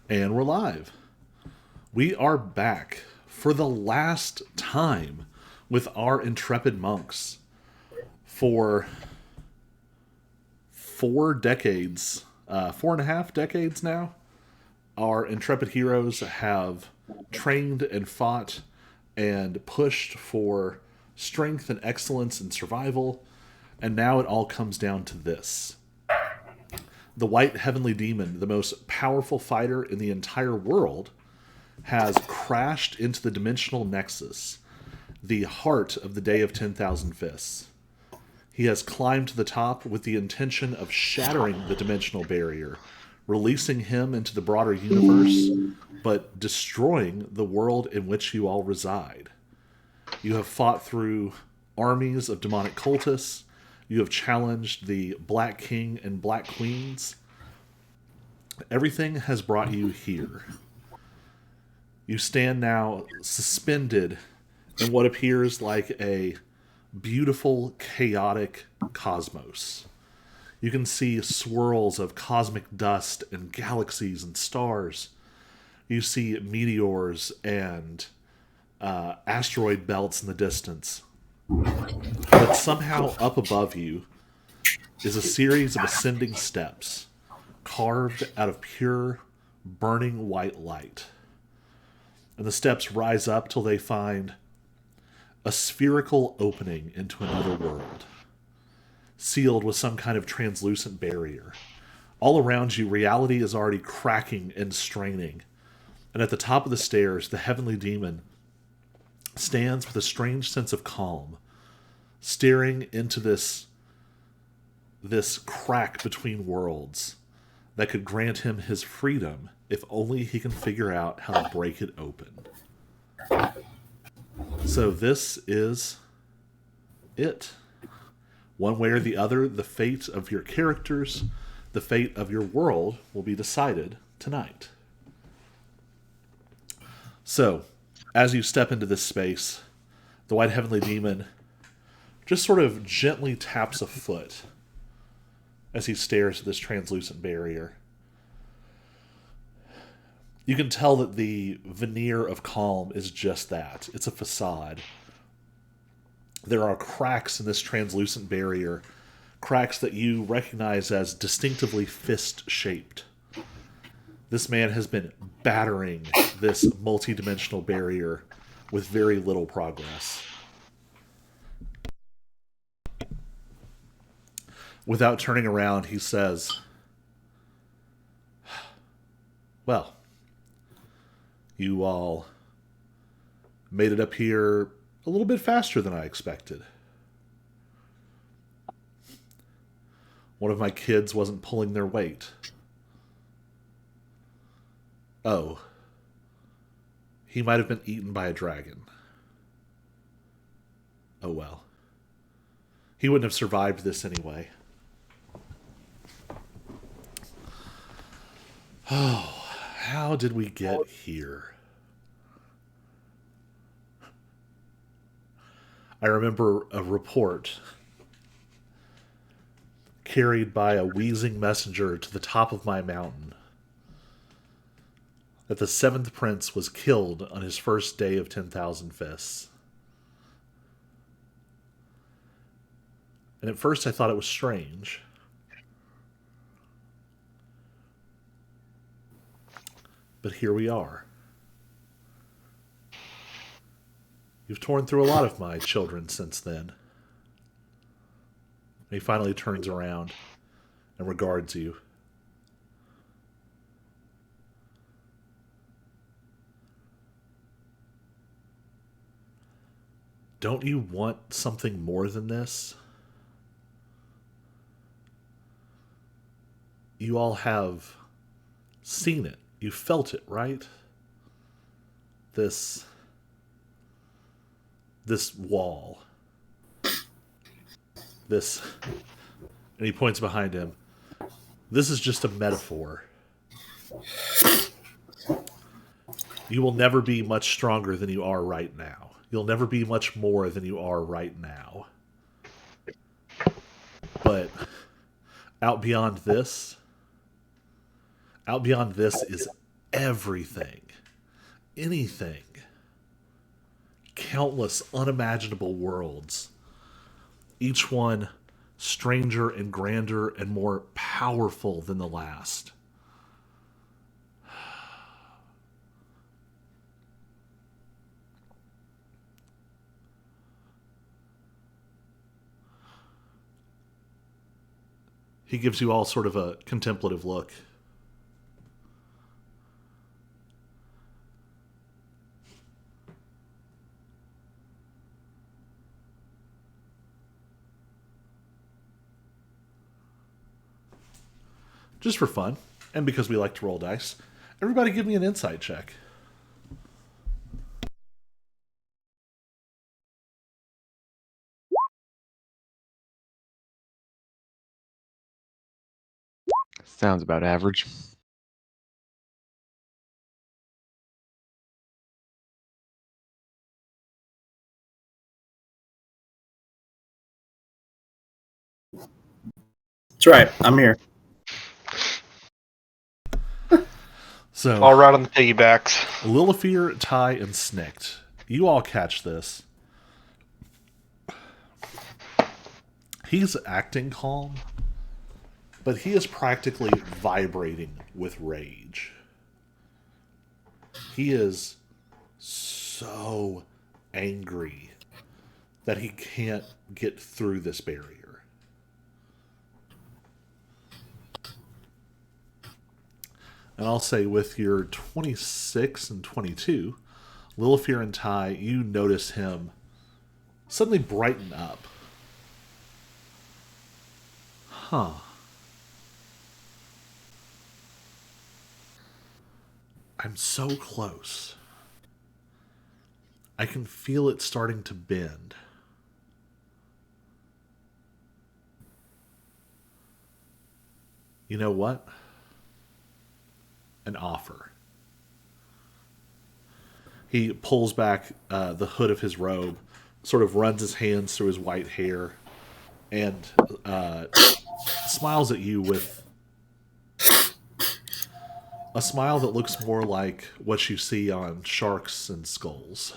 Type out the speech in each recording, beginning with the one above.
And we're live. We are back for the last time with our intrepid monks for 4 decades, 4.5 decades now. Our intrepid heroes have trained and fought and pushed for strength and excellence and survival, and now it all comes down to this. The White Heavenly Demon, the most powerful fighter in the entire world, has crashed into the dimensional nexus, the heart of the Day of 10,000 Fists. He has climbed to the top with the intention of shattering the dimensional barrier, releasing him into the broader universe, but destroying the world in which you all reside. You have fought through armies of demonic cultists. You have challenged the Black King and Black Queens. Everything has brought you here. You stand now suspended in what appears like a beautiful, chaotic cosmos. You can see swirls of cosmic dust and galaxies and stars. You see meteors and asteroid belts in the distance. But somehow up above you is a series of ascending steps carved out of pure, burning white light. And the steps rise up till they find a spherical opening into another world, sealed with some kind of translucent barrier. All around you, reality is already cracking and straining. And at the top of the stairs, the heavenly demon stands with a strange sense of calm, staring into this crack between worlds that could grant him his freedom if only he can figure out how to break it open. So this is it. One way or the other, the fate of your characters, the fate of your world will be decided tonight. So, as you step into this space, the White Heavenly Demon just sort of gently taps a foot as he stares at this translucent barrier. You can tell that the veneer of calm is just that. It's a facade. There are cracks in this translucent barrier, cracks that you recognize as distinctively fist-shaped. This man has been battering this multidimensional barrier with very little progress. Without turning around, he says, "Well, you all made it up here a little bit faster than I expected. One of my kids wasn't pulling their weight. Oh, he might have been eaten by a dragon. Oh well. He wouldn't have survived this anyway." Oh, how did we get here? I remember a report carried by a wheezing messenger to the top of my mountain that the seventh prince was killed on his first day of 10,000 fists. And at first I thought it was strange. But here we are. You've torn through a lot of my children since then. And he finally turns around and regards you. Don't you want something more than this? You all have seen it. You felt it, right? This wall. This, and he points behind him. This is just a metaphor. You will never be much stronger than you are right now. You'll never be much more than you are right now. But out beyond this is everything, anything, countless unimaginable worlds, each one stranger and grander and more powerful than the last. He gives you all sort of a contemplative look. Just for fun, and because we like to roll dice, everybody give me an insight check. Sounds about average. That's right. I'm here. So, All right on the piggybacks. Lilifear, Ty, and Snicked, you all catch this. He's acting calm, but he is practically vibrating with rage. He is so angry that he can't get through this barrier. And I'll say with your 26 and 22, Lilifear and Ty, you notice him suddenly brighten up. Huh. I'm so close. I can feel it starting to bend. You know what? An offer. He pulls back the hood of his robe, sort of runs his hands through his white hair, and smiles at you with a smile that looks more like what you see on sharks and skulls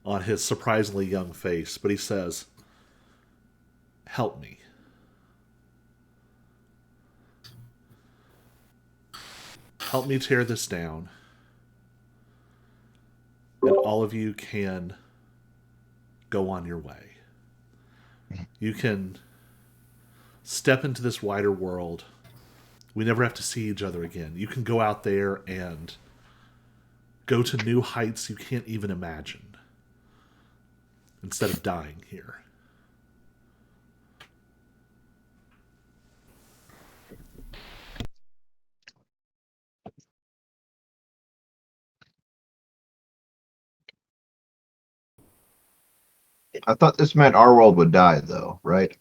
on his surprisingly young face. But he says, "Help me. Help me tear this down. And all of you can go on your way. You can step into this wider world. We never have to see each other again. You can go out there and go to new heights you can't even imagine instead of dying here." I thought this meant our world would die, though, right?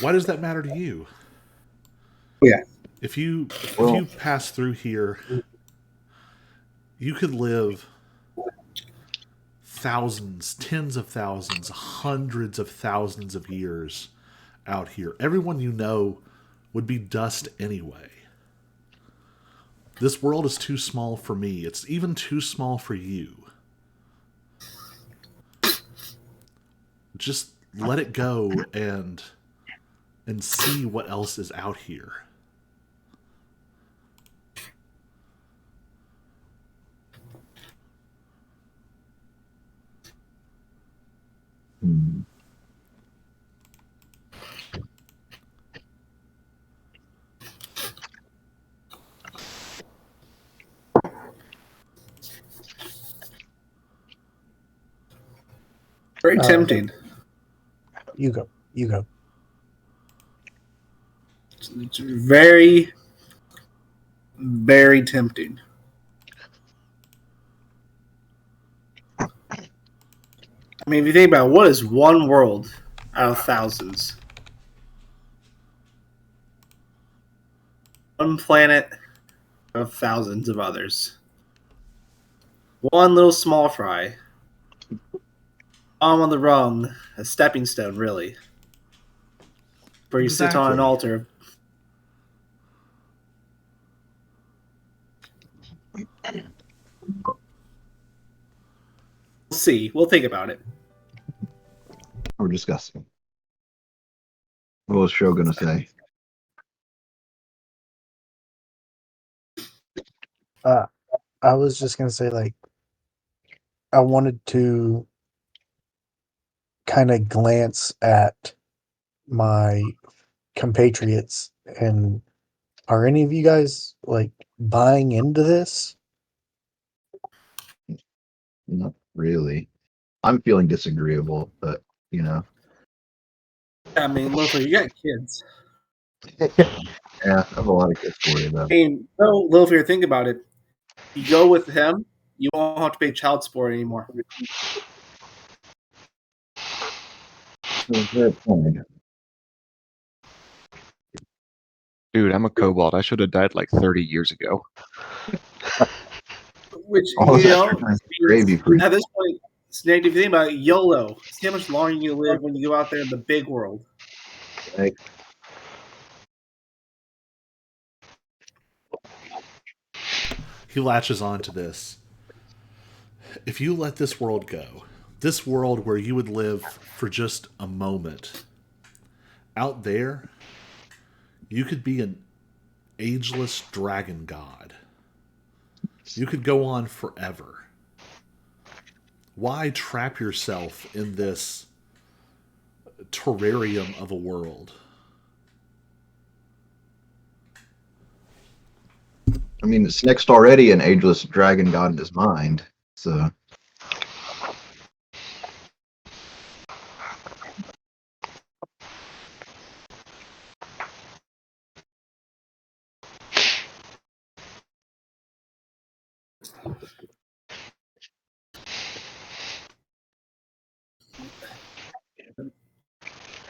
Why does that matter to you? Yeah. If you Well- pass through here, you could live thousands, tens of thousands, hundreds of thousands of years out here. Everyone you know would be dust anyway. This world is too small for me. It's even too small for you. Just let it go and see what else is out here. Hmm. Very tempting. You go. You go. It's very, very tempting. I mean, if you think about it, what is one world out of thousands? One planet out of thousands of others. One little small fry. On the rung, a stepping stone, really. Where you sit on an Exactly. altar. We'll see. We'll think about it. We're discussing. What was Show gonna say? I was just gonna say, like, I wanted to kind of glance at my compatriots, and are any of you guys like buying into this? Not really. I'm feeling disagreeable, but you know. I mean, Littlefinger, you got kids. Yeah, I have a lot of kids to worry about. I mean, no, Littlefinger, think about it. You go with him, you won't have to pay child support anymore. Fair point. Dude, I'm a kobold. I should have died like 30 years ago. Which, All you that know, sugar is gravy for you. at this point, Snake, if you think about it, YOLO. See how much longer you live when you go out there in the big world. Right? He latches on to this. If you let this world go, this world where you would live for just a moment, out there, you could be an ageless dragon god. You could go on forever. Why trap yourself in this terrarium of a world? I mean, it's next already an ageless dragon god in his mind. So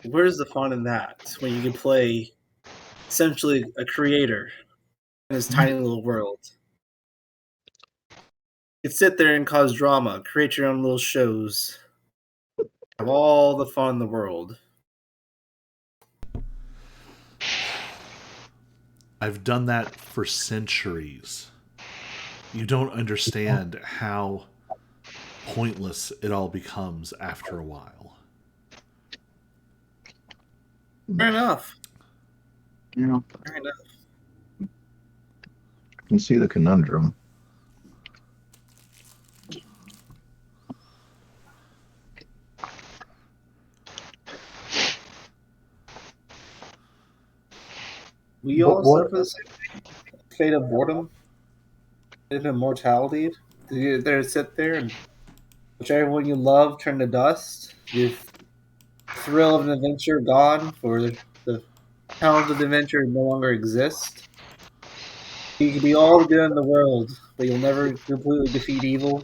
Where's the fun in that when you can play essentially a creator in his tiny little world? You can sit there and cause drama, create your own little shows, have all the fun in the world. I've done that for centuries. You don't understand how pointless it all becomes after a while. Fair enough. you know, Fair enough. I can see the conundrum. We But all what? suffer the same fate of boredom, fate of immortality. You there sit there and watch everyone you love turn to dust. Your thrill of an adventure gone, for the challenge of the adventure no longer exist. You can be all the good in the world, but you'll never completely defeat evil.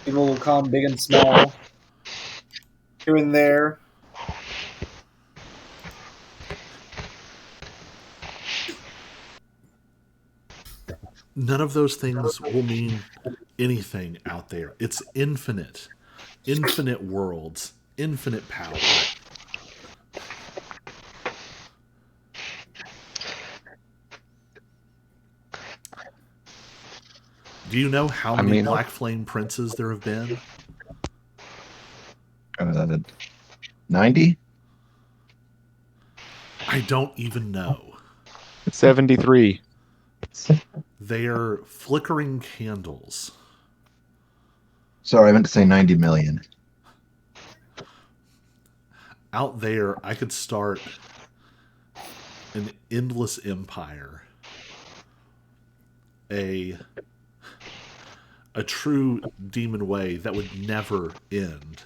Evil will come big and small, here and there. None of those things will mean anything out there. It's infinite. Infinite worlds, infinite power. Do you know how I many mean, Black Flame princes there have been? 90? I don't even know. 73. They're flickering candles. Sorry, I meant to say 90 million. Out there, I could start an endless empire. A true demon way that would never end.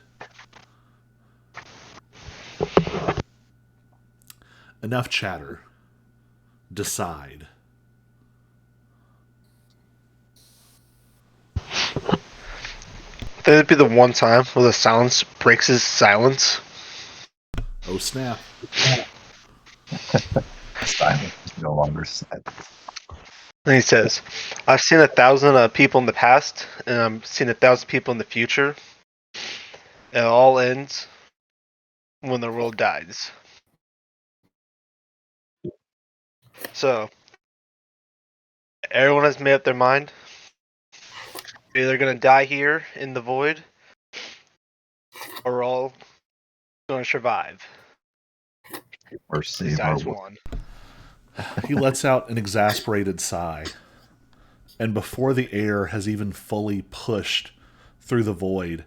Enough chatter. Decide. That'd be the one time where the silence breaks his silence. Oh snap. Silence is no longer silent. And he says, I've seen 1,000 people in the past, and I'm seeing 1,000 people in the future. It all ends when the world dies. So, Everyone has made up their mind. You're either gonna die here in the void, or we're all gonna survive. Or save our Besides world. one. He lets out an exasperated sigh, and before the air has even fully pushed through the void,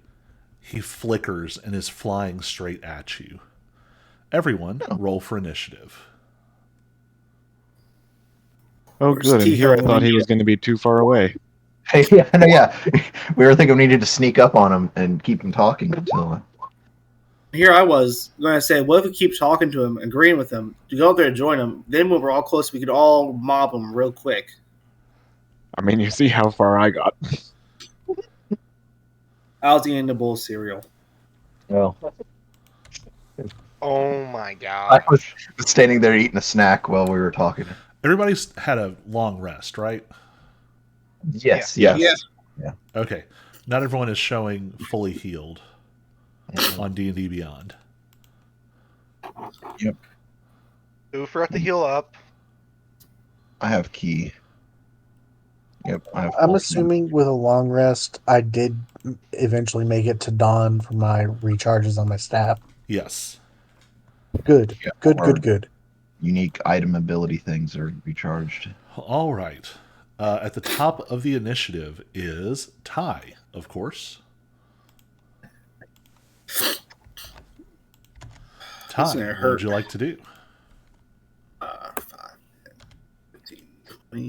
he flickers and is flying straight at you. Everyone, roll for initiative. Oh, Where's good. And here I T-Hell? thought he was going to be too far away. Hey, yeah, no, yeah. We were thinking we needed to sneak up on him and keep him talking until. Here I was going to say, what if we keep talking to him, agreeing with him, to go up there and join him? Then when we're all close, we could all mob him real quick. I mean, you see how far I got. I was eating the bowl of cereal. Well, Oh my I god. was standing there eating a snack while we were talking. Everybody's had a long rest, right? Yes, Yeah. yes. Okay. Not everyone is showing fully healed on D&D Beyond. Who forgot to heal up? I have key. Yep, I have I'm full assuming with a long rest, I did eventually make it to dawn for my recharges on my staff. Yes. Good, Yeah, good, or- good, good. unique item ability things are recharged. All right. At the top of the initiative is Ty, of course. Ty, This is gonna what hurt. would you like to do? 5, 15, 20.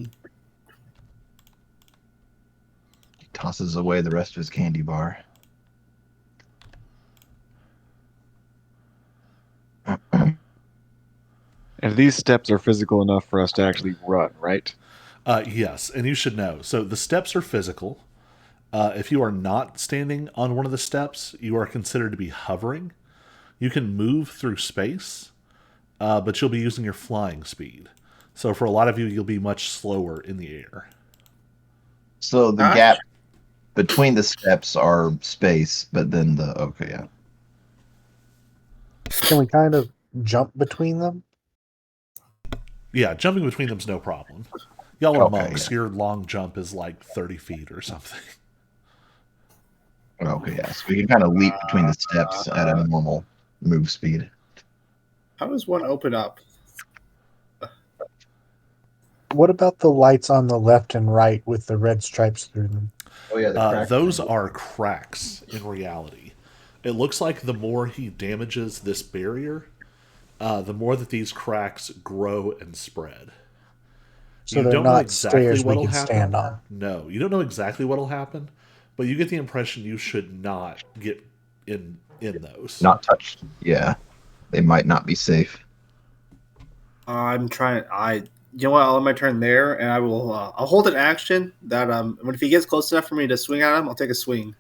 He tosses away the rest of his candy bar. And these steps are physical enough for us to actually run, right? Yes, and you should know. So the steps are physical. If you are not standing on one of the steps, you are considered to be hovering. You can move through space, but you'll be using your flying speed. So for a lot of you, you'll be much slower in the air. So the Gosh. gap between the steps are space, but then okay, yeah. Can we kind of jump between them? Yeah, jumping between them's no problem. Y'all are Okay, monks. yeah. Your long jump is like 30 feet or something. Okay, yeah. So we can kind of leap between the steps at a normal move speed. How does one open up? What about the lights on the left and right with the red stripes through them? Oh yeah, Those are cracks in reality. It looks like the more he damages this barrier, the more that these cracks grow and spread. So You they're don't know not exactly stairs we what'll can happen. stand on. No, you don't know exactly what'll happen, but you get the impression you should not get in those. not touched. Yeah, they might not be safe. I'm trying. You know what? I'll let my turn there, and I will. I'll hold an action that when if he gets close enough for me to swing at him, I'll take a swing.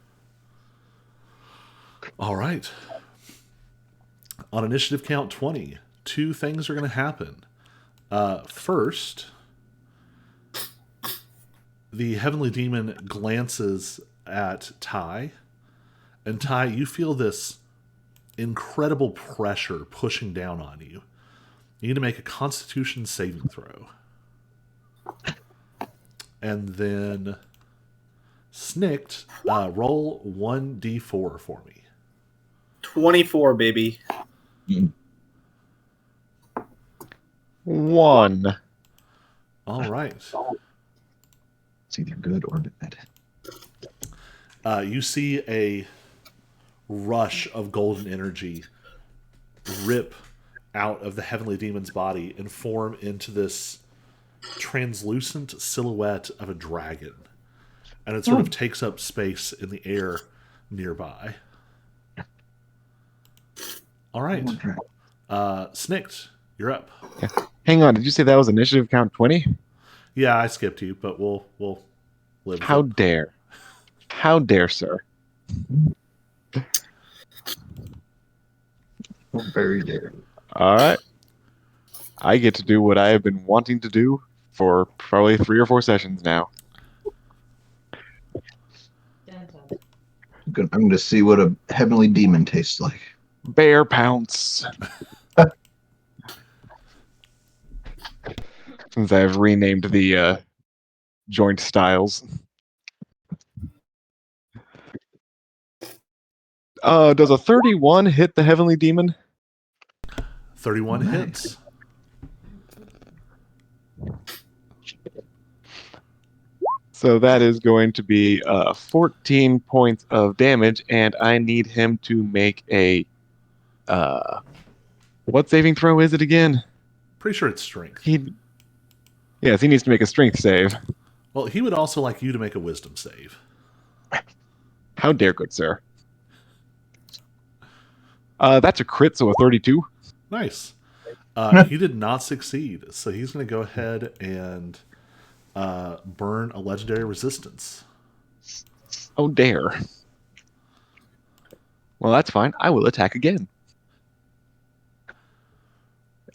All right. On initiative count 20, two things are going to happen. First, the heavenly demon glances at Ty, and Ty, you feel this incredible pressure pushing down on you. You need to make a Constitution saving throw. And then, Snicked, roll 1d4 for me. 24, baby. 1. All right. It's either good or bad. You see a rush of golden energy rip out of the heavenly demon's body and form into this translucent silhouette of a dragon. And it sort of takes up space in the air nearby. All right. Snicked, you're up. Hang on, did you say that was initiative count 20? Yeah, I skipped you, but we'll live. How with it. dare. How dare, sir. Very dare. Alright. I get to do what I have been wanting to do for probably 3 or 4 sessions now. I'm going to see what a heavenly demon tastes like. Bear pounce. Since I've renamed the joint styles. Does a 31 hit the heavenly demon? 31 Nice. hits. So that is going to be 14 points of damage, and I need him to make a what saving throw is it again? Pretty sure it's strength. Yes, he needs to make a strength save. Well, he would also like you to make a wisdom save. How dare, good sir. That's a crit, so a 32. Nice. He did not succeed, so he's going to go ahead and burn a legendary resistance. Oh, dare. Well, that's fine. I will attack again.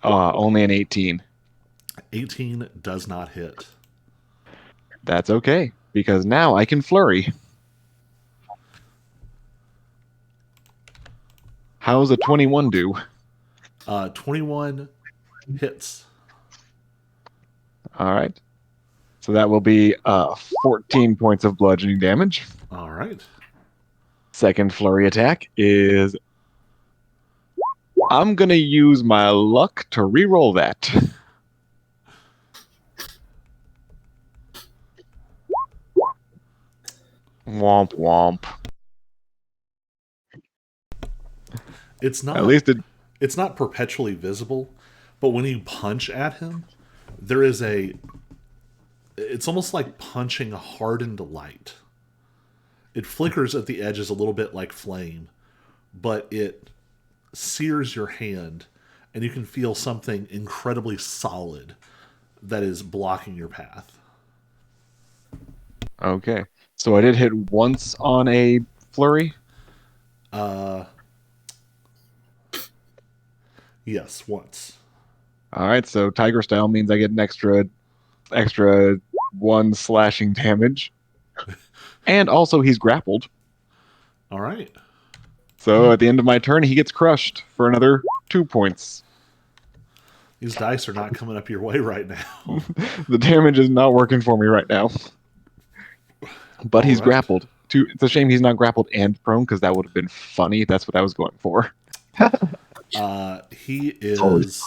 Only an 18. 18 does not hit. That's okay, because now I can flurry. How's a 21 do? 21 hits. All right. So that will be 14 points of bludgeoning damage. All right. Second flurry attack is... I'm going to use my luck to re-roll that. Womp womp. It's not At least it... it's not perpetually visible, but when you punch at him, there is it's almost like punching a hardened light. It flickers at the edges a little bit like flame, but it sears your hand, and you can feel something incredibly solid that is blocking your path. Okay. So I did hit once on a flurry. Yes, once. All right, so Tiger Style means I get an extra 1 slashing damage. And also he's grappled. All right. So at the end of my turn, he gets crushed for another 2 points. These dice are not coming up your way right now. The damage is not working for me right now. But he's All right. grappled. It's a shame he's not grappled and prone, because that would have been funny. That's what I was going for. He is... always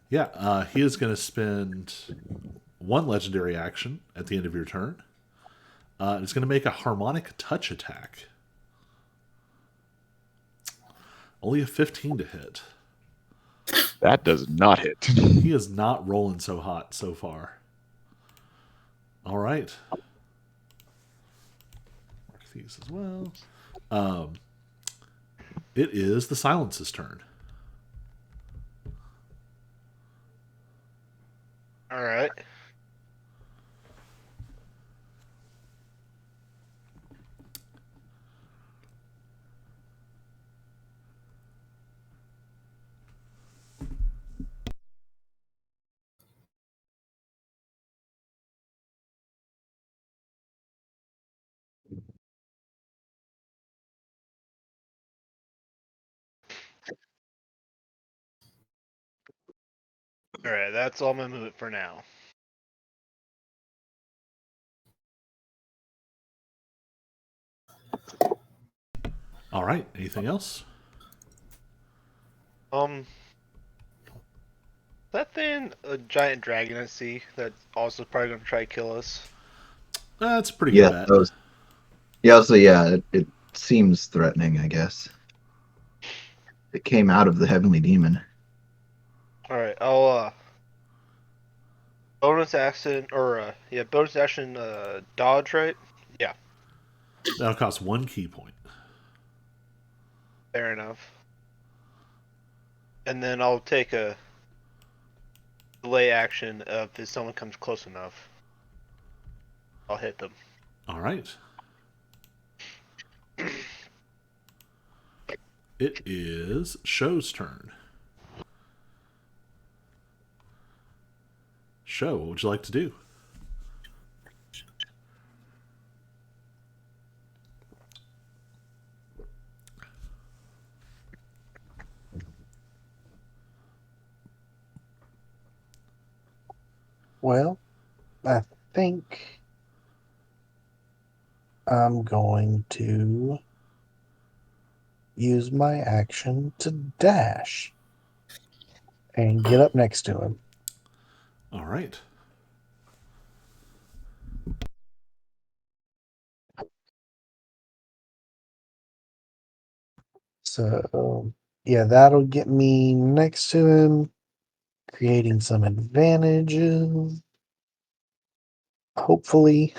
Yeah, he is going to spend 1 legendary action at the end of your turn. It's going to make a harmonic touch attack. Only a 15 to hit. That does not hit. He is not rolling so hot so far. All right. Mark these as well. It is the Silence's turn. All right. All right, that's all my movement for now. All right. Anything else? That thing a giant dragon at sea that's also probably gonna try to kill us. That's a pretty good yeah. bet. It seems threatening. I guess it came out of the heavenly demon. All right, I'll bonus action bonus action dodge, right? Yeah, That'll cost 1 key point. fair enough. And then I'll take a delay action if someone comes close enough. I'll hit them. All right. It is Show's turn. Show, what would you like to do? Well, I think I'm going to use my action to dash and get up next to him. All right. So, yeah, that'll get me next to him, creating some advantages. Hopefully.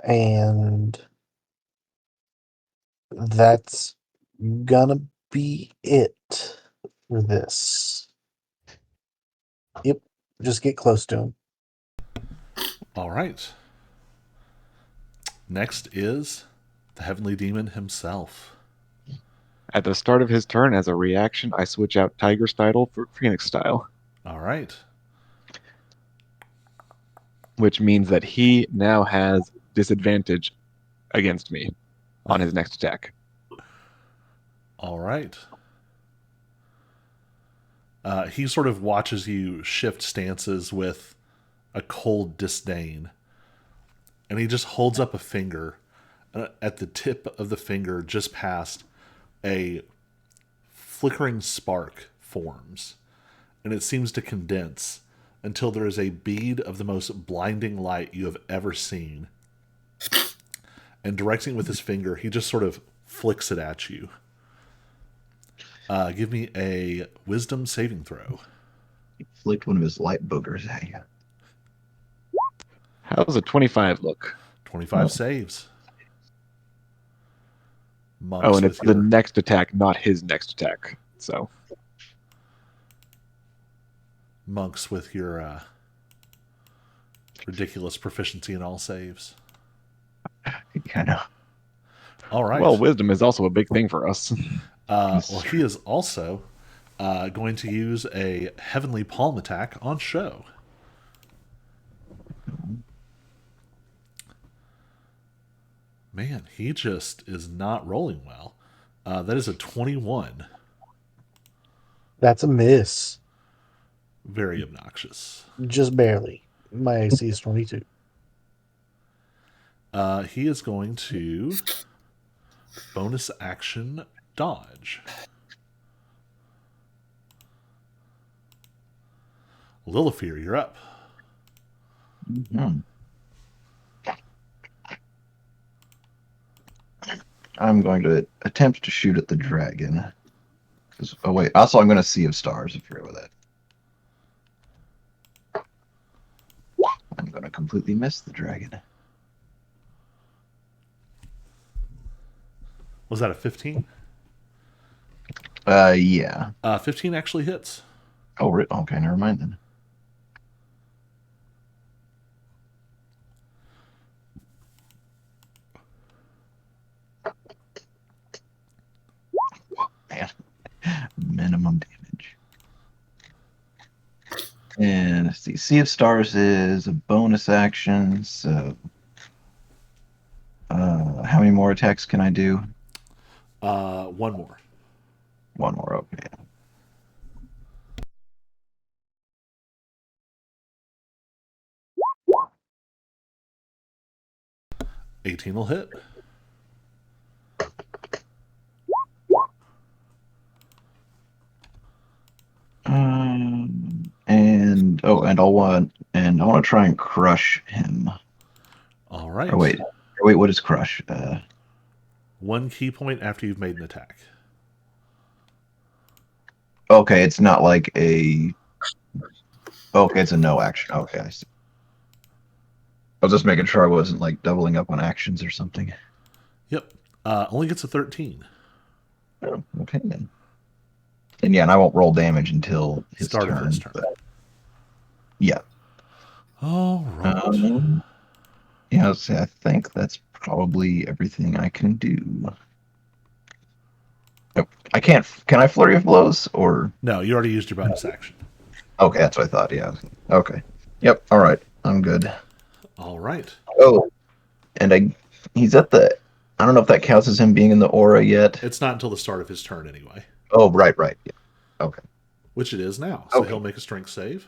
And that's gonna be it for this. Yep, just get close to him. All right. Next is the Heavenly Demon himself. At the start of his turn, as a reaction, I switch out Tiger Style for Phoenix Style, All right. which means that he now has disadvantage against me on his next attack. All right. He sort of watches you shift stances with a cold disdain. And he just holds up a finger. At the tip of the finger, just past, a flickering spark forms. And it seems to condense until there is a bead of the most blinding light you have ever seen. And directing it with his finger, he just sort of flicks it at you. Give me a wisdom saving throw. He flicked one of his light boogers at you. How's a 25 look? 25 saves. Monks Oh, and it's with your the next attack, not his next attack. So monks with your ridiculous proficiency in all saves. I know. All right. well, wisdom is also a big thing for us. Well, he is also going to use a Heavenly Palm attack on Show. Man, he just is not rolling well. That is a 21. That's a miss. Very obnoxious. Just barely. My AC is 22. He is going to bonus action dodge. Lilifear, you're up. Mhm. I'm going to attempt to shoot at the dragon. Oh wait, also I'm going to Sea of Stars. I forget with that. I'm going to completely miss the dragon. Was that a 15? Yeah. 15 actually hits. Oh, okay, never mind then. Man, minimum damage. And let's see, Sea of Stars is a bonus action, so how many more attacks can I do? One more. One more, okay. 18 will hit. And I want to try and crush him. All right. Wait, what is crush? One key point after you've made an attack. Okay, it's not like a. Okay, it's a no action. Okay, I see. I was just making sure I wasn't like doubling up on actions or something. Yep. Only gets a 13. Oh, okay then. And yeah, and I won't roll damage until his Start turn. of his turn. Yeah. All right. Yeah, let's see, I think that's probably everything I can do. Nope. I can't. Can I flurry of blows or? No, you already used your bonus action. Okay, that's what I thought. Yeah. Okay. Yep. All right. I'm good. All right. Oh, and he's at the. I don't know if that counts as him being in the aura yet. It's not until the start of his turn anyway. Oh, right. Yeah. Okay. Which it is now. So Okay. he'll make a strength save.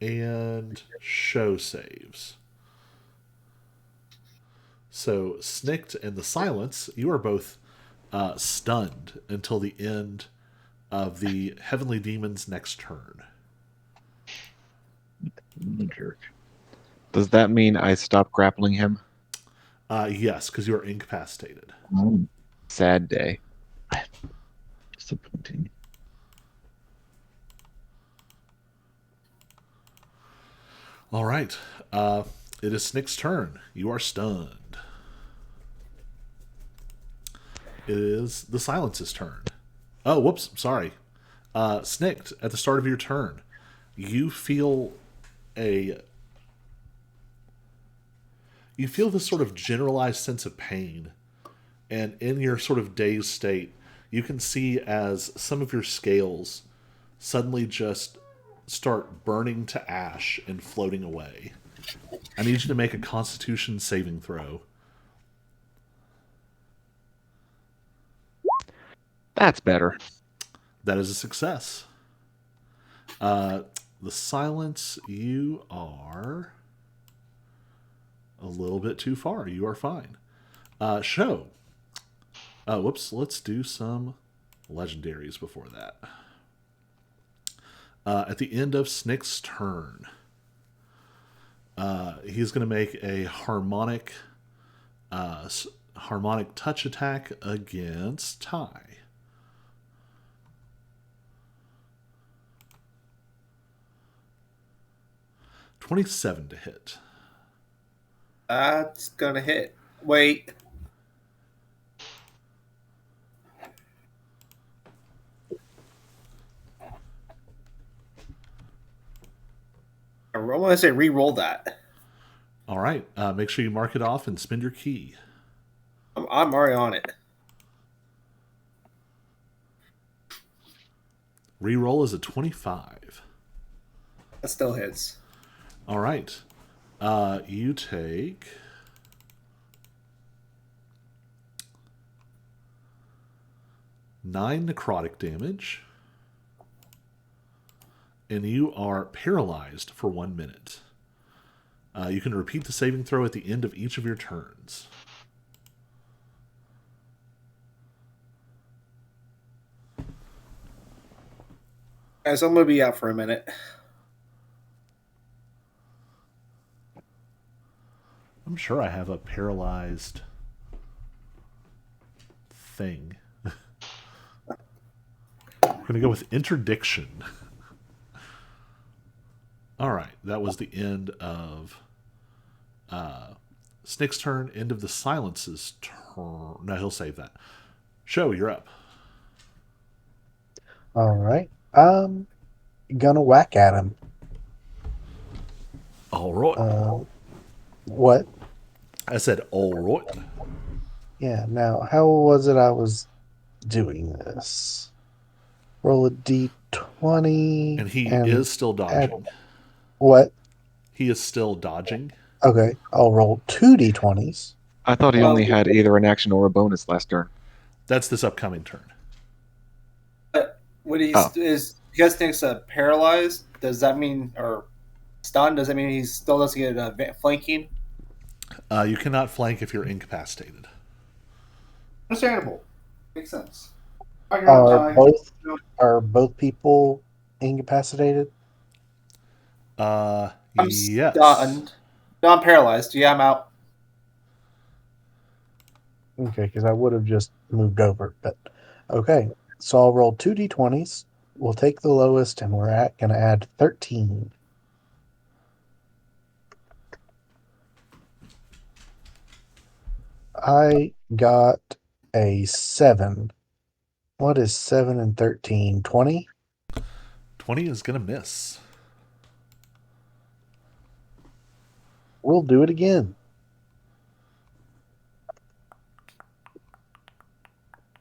and show saves. So, Snicked and the Silence, you are both stunned until the end of the Heavenly Demon's next turn. Jerk. Does that mean I stop grappling him? Yes, because you are incapacitated. Oh, Sad day. disappointing. All right. It is Snick's turn. You are stunned. It is the Silence's turn. Oh, whoops. Sorry. Snicked, at the start of your turn, you feel a. You feel this sort of generalized sense of pain. And in your sort of dazed state, you can see as some of your scales suddenly just start burning to ash and floating away. I need you to make a Constitution saving throw. That's better. That is a success. The Silence, you are a little bit too far. You are fine. Show. Whoops. Let's do some legendaries before that. At the end of Snick's turn, he's going to make a harmonic touch attack against Ty. $27 to hit. That's gonna hit. Wait. I want to say re-roll that. All right. Make sure you mark it off and spend your key. I'm already on it. Reroll is a 25. That still hits. All right. You take 9 necrotic damage, and you are paralyzed for 1 minute. You can repeat the saving throw at the end of each of your turns. Guys, I'm gonna be out for a minute. I'm sure I have a paralyzed thing. We're going to go with interdiction. All right, that was the end of Snick's turn, end of the Silence's turn. No, he'll save that. Show, you're up. All right. Gonna whack at him. All right. What? I said all right. Yeah. Now, how was it I was doing this? Roll a d20. And he is still dodging. What? He is still dodging. Okay. I'll roll 2d20s. I thought he only had either an action or a bonus last turn. That's this upcoming turn. When is because Nick's paralyzed, does that mean, or stunned, does that mean he still doesn't get flanking? You cannot flank if you're incapacitated. Understandable. Makes sense. Are both people incapacitated? I'm Yes. stunned. No, I'm paralyzed. Yeah, I'm out. Okay, because I would have just moved over, but okay. So I'll roll 2d20s. We'll take the lowest, and we're going to add 13. I got a 7. What is 7 and 13? 20? 20 is going to miss. We'll do it again.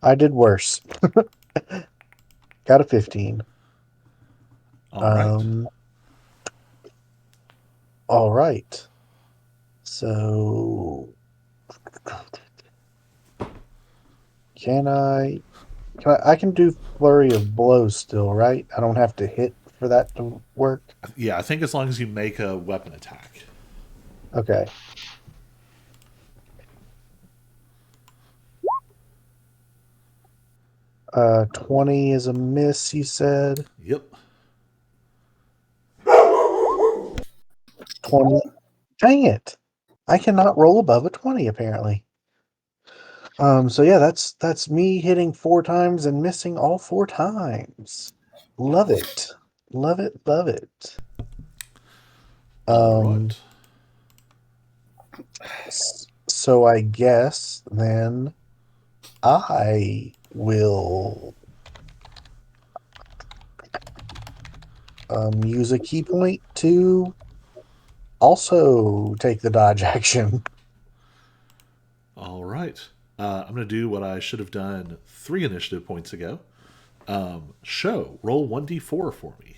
I did worse. Got a 15. All right. All right. So I can do flurry of blows still, right? I don't have to hit for that to work. Yeah, I think as long as you make a weapon attack. Okay. 20 is a miss, you said? Yep. 20. Dang it. I cannot roll above a 20, apparently. So yeah, that's me hitting 4 times and missing all 4 times. Love it. Love it, love it. All right. So I guess then I will use a key point to also take the dodge action. All right. I'm going to do what I should have done 3 initiative points ago. Show, roll 1d4 for me.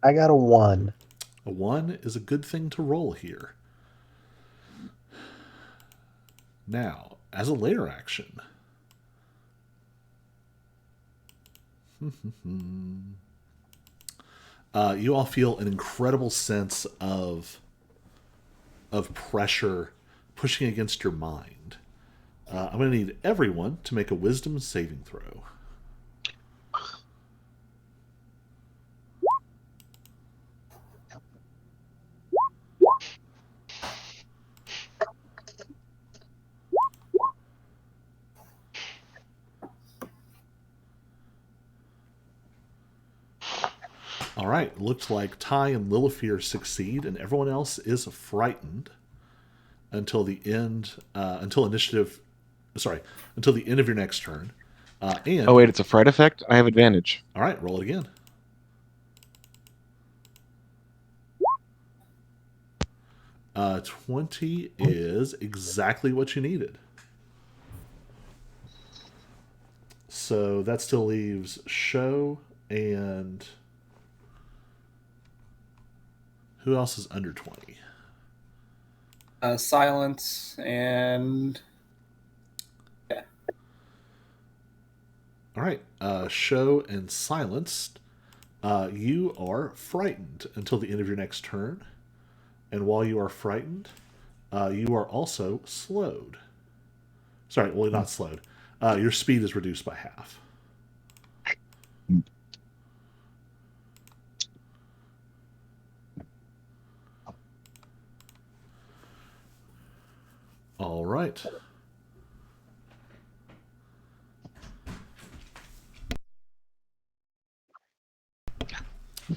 I got a 1. A 1 is a good thing to roll here. Now, as a later action, you all feel an incredible sense of pressure pushing against your mind. I'm going to need everyone to make a wisdom saving throw. All right, looks like Ty and Lilifear succeed, and everyone else is frightened until the end. Until the end of your next turn. And Oh wait, it's a fright effect. I have advantage. all right, roll it again. 20 is exactly what you needed. So that still leaves Show and who else is under 20? Silence and yeah. All right, Show and Silenced. You are frightened until the end of your next turn, and while you are frightened, you are also slowed. Sorry, well, not slowed. Your speed is reduced by half. All right.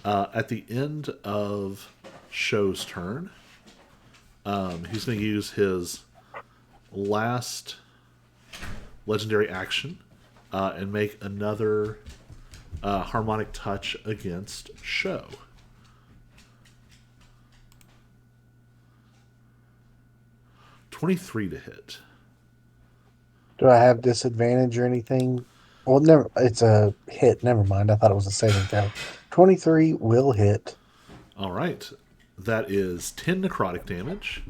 At the end of Show's turn, he's going to use his last legendary action and make another harmonic touch against Show. $23 to hit. Do I have disadvantage or anything? Well, never. It's a hit. Never mind. I thought it was a saving throw. 23 will hit. All right. That is 10 necrotic damage.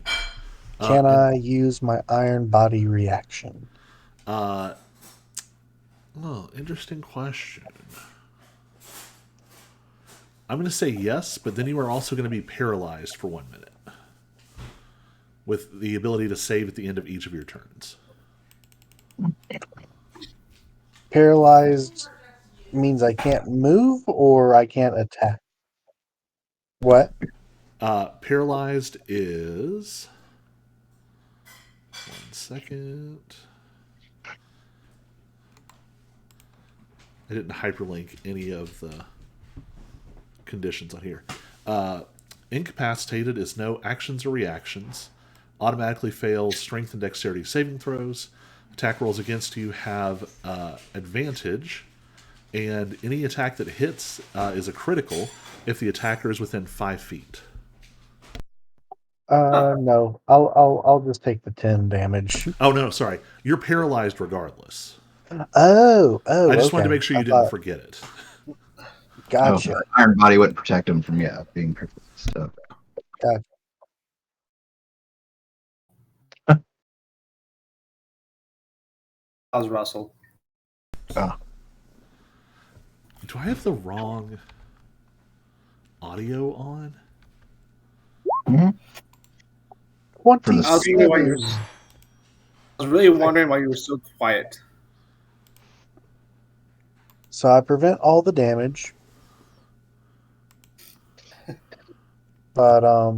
Can I use my iron body reaction? Oh, interesting question. I'm going to say yes, but then you are also going to be paralyzed for 1 minute with the ability to save at the end of each of your turns. Paralyzed means I can't move or I can't attack. What? Paralyzed is... 1 second. I didn't hyperlink any of the conditions on here. Incapacitated is no actions or reactions. Automatically fails strength and dexterity saving throws. Attack rolls against you have advantage. And any attack that hits is a critical if the attacker is within 5 feet. No. I'll just take the 10 damage. Oh, no, sorry. You're paralyzed regardless. Oh, I just wanted to okay. make sure you didn't forget it. Gotcha. Oh, Iron Body wouldn't protect him from being crippled. So Gotcha. That was Russell. oh, Do I have the wrong audio on? mhm. For the- I was really, why you were, 27. I was really wondering why you were so quiet. So I prevent all the damage. But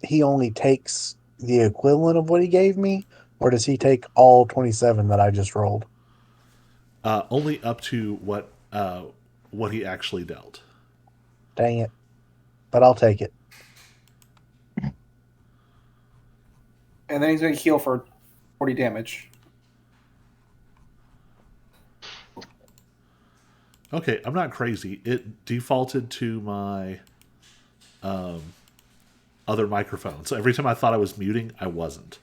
he only takes the equivalent of what he gave me, or does he take all 27 that I just rolled? Only up to what he actually dealt. Dang it. But I'll take it. And then he's going to heal for 40 damage. Okay, I'm not crazy. It defaulted to my other microphone. So every time I thought I was muting, I wasn't.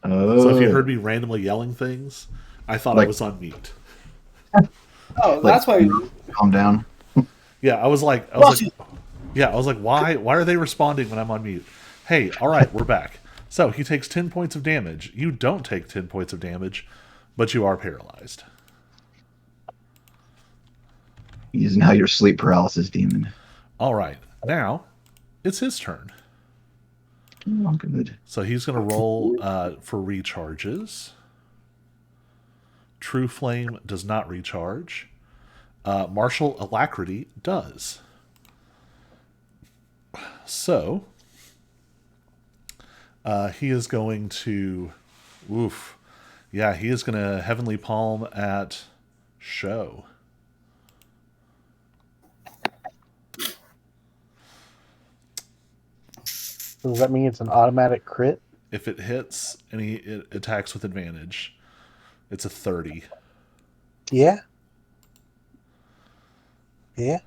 So if you heard me randomly yelling things, I thought I Like- was on mute. Oh, like, that's why. calm down. Yeah, I was like, why are they responding when I'm on mute? Hey, all right, we're back. So he takes 10 points of damage. You don't take 10 points of damage, but you are paralyzed. He's now your sleep paralysis demon. All right, now it's his turn. Oh, good. So he's going to roll for recharges. True Flame does not recharge. Martial Alacrity does. So he is going to... Oof. Yeah, he is going to Heavenly Palm at Show. Does that mean it's an automatic crit? If it hits and it attacks with advantage, it's a 30. Yeah. Yeah.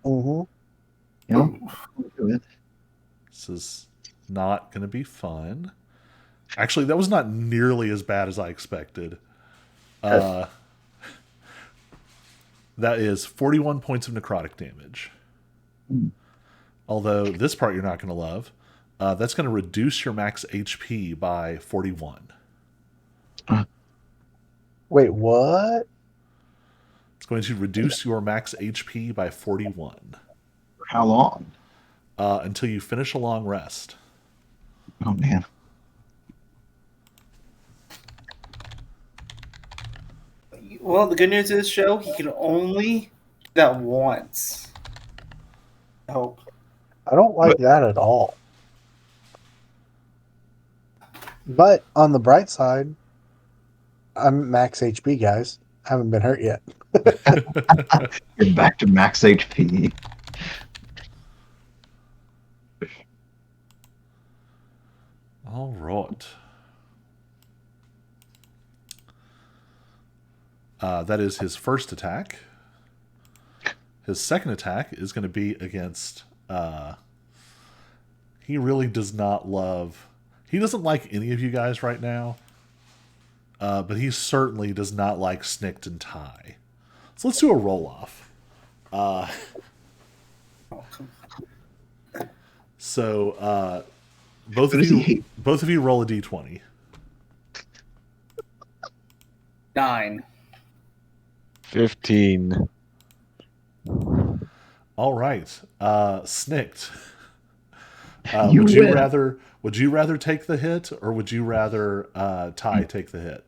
Mm-hmm. You know, good. This is not going to be fun. Actually, that was not nearly as bad as I expected. That is 41 points of necrotic damage. Although this part you're not going to love. That's going to reduce your max HP by 41. Wait, what? It's going to reduce your max HP by 41 For how long? until you finish a long rest. Oh man. Well, the good news is, Show, he can only do that once. I hope. I don't like that at all. But on the bright side, I'm max HP, guys. I haven't been hurt yet. You're back to max HP. All right. That is his first attack. His second attack is going to be against... he really does not love... He doesn't like any of you guys right now. But he certainly does not like Snicked and Ty. So let's do a roll-off. So both Who of does he you hate? both of you roll a d20. 9. 15. All right, Snicked. You would you win. rather take the hit, or would you rather Ty take the hit?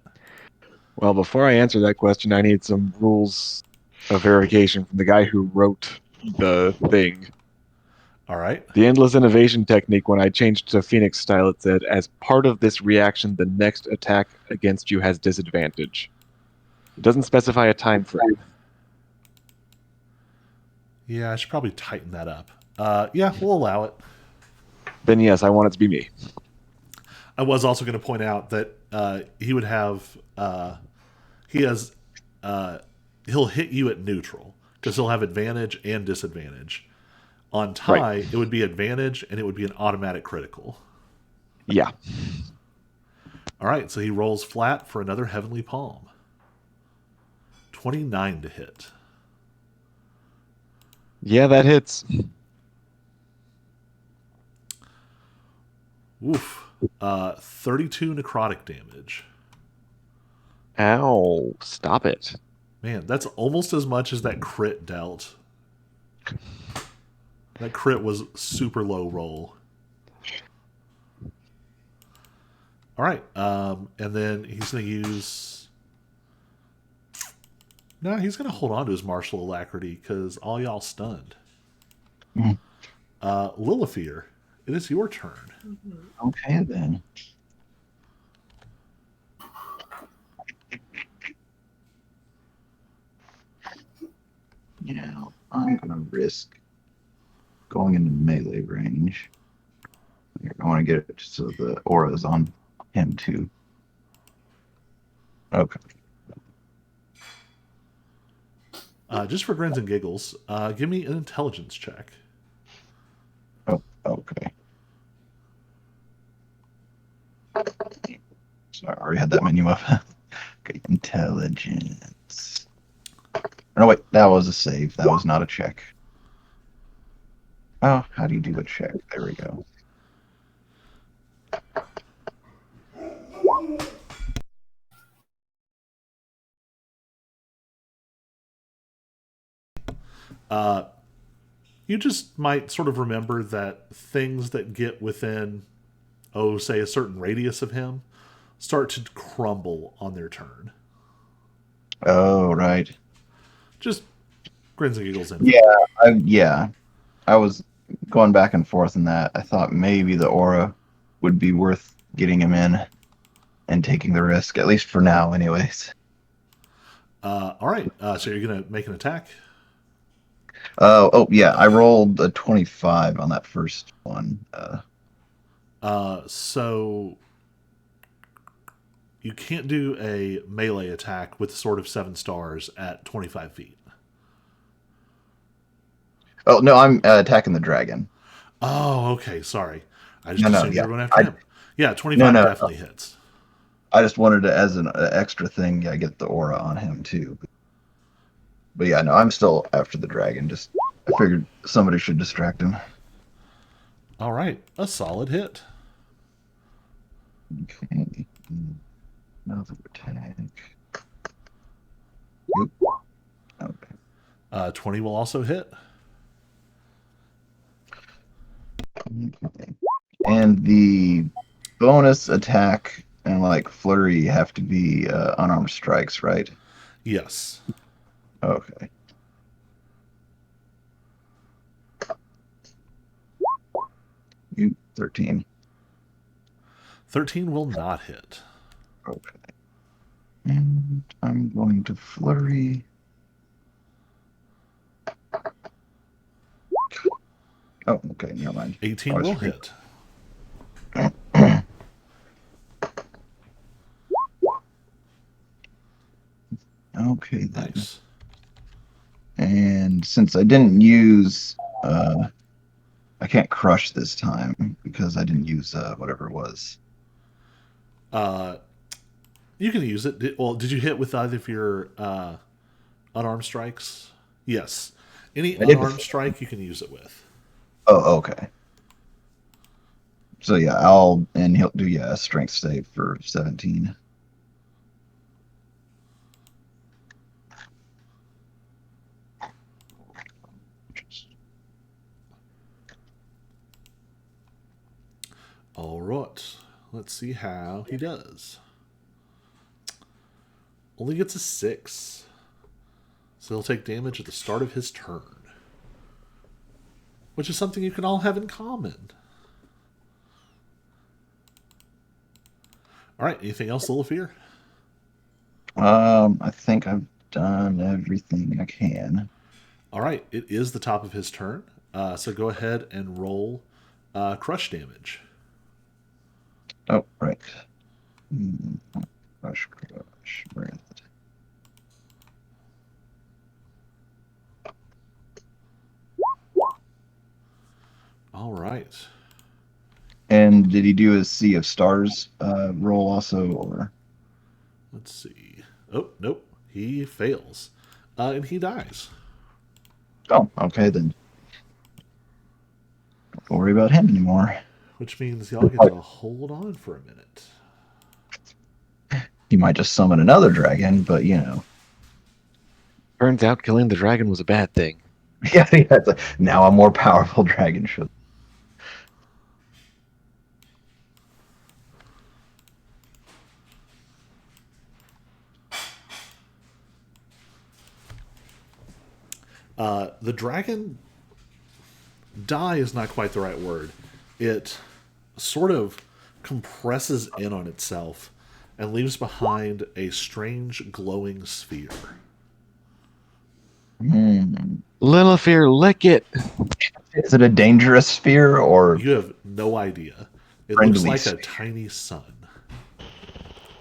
Well, before I answer that question, I need some rules of verification from the guy who wrote the thing. All right. The endless innovation technique, when I changed to Phoenix style, it said, as part of this reaction, the next attack against you has disadvantage. It doesn't specify a time frame. Yeah, I should probably tighten that up. Yeah, we'll allow it. Then yes, I want it to be me. I was also going to point out that he would have he'll hit you at neutral because he'll have advantage and disadvantage. On Ty, Right. It would be advantage and it would be an automatic critical. Yeah. All right, so he rolls flat for another Heavenly Palm. 29 to hit. Yeah, that hits. Oof. 32 necrotic damage. Ow. Stop it. Man, that's almost as much as that crit dealt. That crit was super low roll. All right, and then he's going to use. No, he's going to hold on to his martial alacrity because all y'all stunned. Mhm. Lilifear, it is your turn. Okay, then. Yeah, I'm gonna risk going into melee range. I want to get it so the aura is on him too. Okay. Just for grins and giggles, give me an intelligence check. Oh, okay. So I already had that menu up. Okay, intelligence. No, wait, that was a save. That was not a check. Oh, how do you do a check? There we go. You just might sort of remember that things that get within, say, a certain radius of him start to crumble on their turn. Oh, right. Just grins and giggles in. Yeah, I was going back and forth in that. I thought maybe the aura would be worth getting him in and taking the risk, at least for now, anyways. All right, so you're going to make an attack. Oh, yeah, I rolled a 25 on that first one. So you can't do a melee attack with the Sword of 7 Stars at 25 feet. Oh, no, I'm attacking the dragon. Oh, okay, sorry. I just No, assumed you yeah. were going after him. Yeah, 25 No, no. definitely hits. I just wanted to, as an extra thing, yeah, get the aura on him too. But yeah, no, I'm still after the dragon. Just I figured somebody should distract him. All right, a solid hit. Okay. Another attack. Oop. Okay. 20 will also hit. Okay. And the bonus attack and like flurry have to be unarmed strikes, right? Yes. Okay. You 13. 13 will not hit. Okay. And I'm going to flurry. Oh, okay, never mind. 18 will hit. Okay, then. Nice. And since I didn't use, I can't crush this time because I didn't use whatever it was. You can use it. Did you hit with either of your unarmed strikes? Yes. Any I did unarmed before. strike you can use it with. Oh, okay. So yeah, and he'll do a strength save for 17. All right. Let's see how he does. Only gets a 6. So he'll take damage at the start of his turn. Which is something you can all have in common. Alright, anything else, Lilifear? I think I've done everything I can. Alright, it is the top of his turn. So go ahead and roll crush damage. Oh, right. Crush. Where is it? Alright. And did he do his Sea of Stars roll also, or? Let's see. Oh, nope. He fails. And he dies. Oh, okay then. Don't worry about him anymore. Which means y'all get to hold on for a minute. He might just summon another dragon, but you know. Turns out killing the dragon was a bad thing. Yeah, it's like, now a more powerful dragon should. The dragon die is not quite the right word. It sort of compresses in on itself and leaves behind a strange glowing sphere. Lilithir, lick it. Is it a dangerous sphere or You have no idea. It looks friendly like a sphere? tiny sun.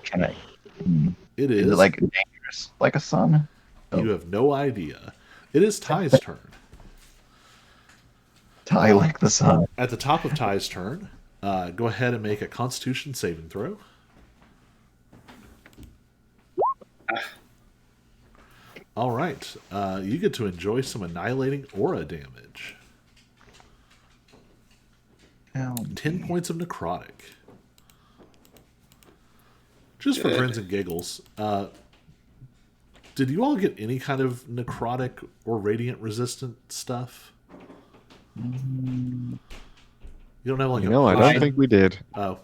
Can I? Hmm. It Is it is. like dangerous, like a sun? You Oh, have no idea. It is Ty's turn. tie like the sun. At the top of Ty's turn, go ahead and make a Constitution saving throw. All right. You get to enjoy some annihilating aura damage. 10 points of necrotic. Just for Good. grins and giggles, did you all get any kind of necrotic or radiant resistant stuff? You don't have like a No, I don't potion? think we did. Oh,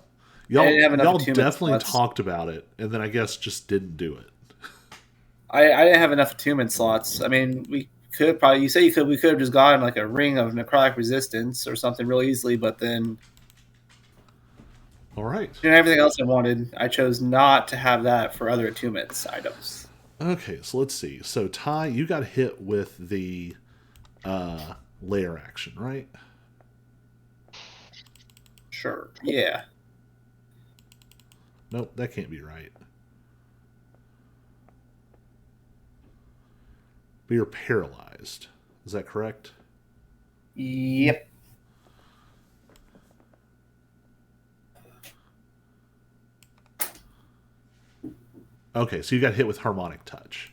I didn't have enough y'all attunement definitely slots. talked about it, and then I guess just didn't do it. I didn't have enough attunement slots. I mean, we could probably. You say you could. We could have just gotten like a ring of necrotic resistance or something real easily, but then All right. doing everything else I wanted, I chose not to have that for other attunements items. Okay, so let's see. So Ty, you got hit with the layer action, right? Sure. Yeah. Nope, that can't be right. But you're paralyzed. Is that correct? Yep. Okay, so you got hit with harmonic touch.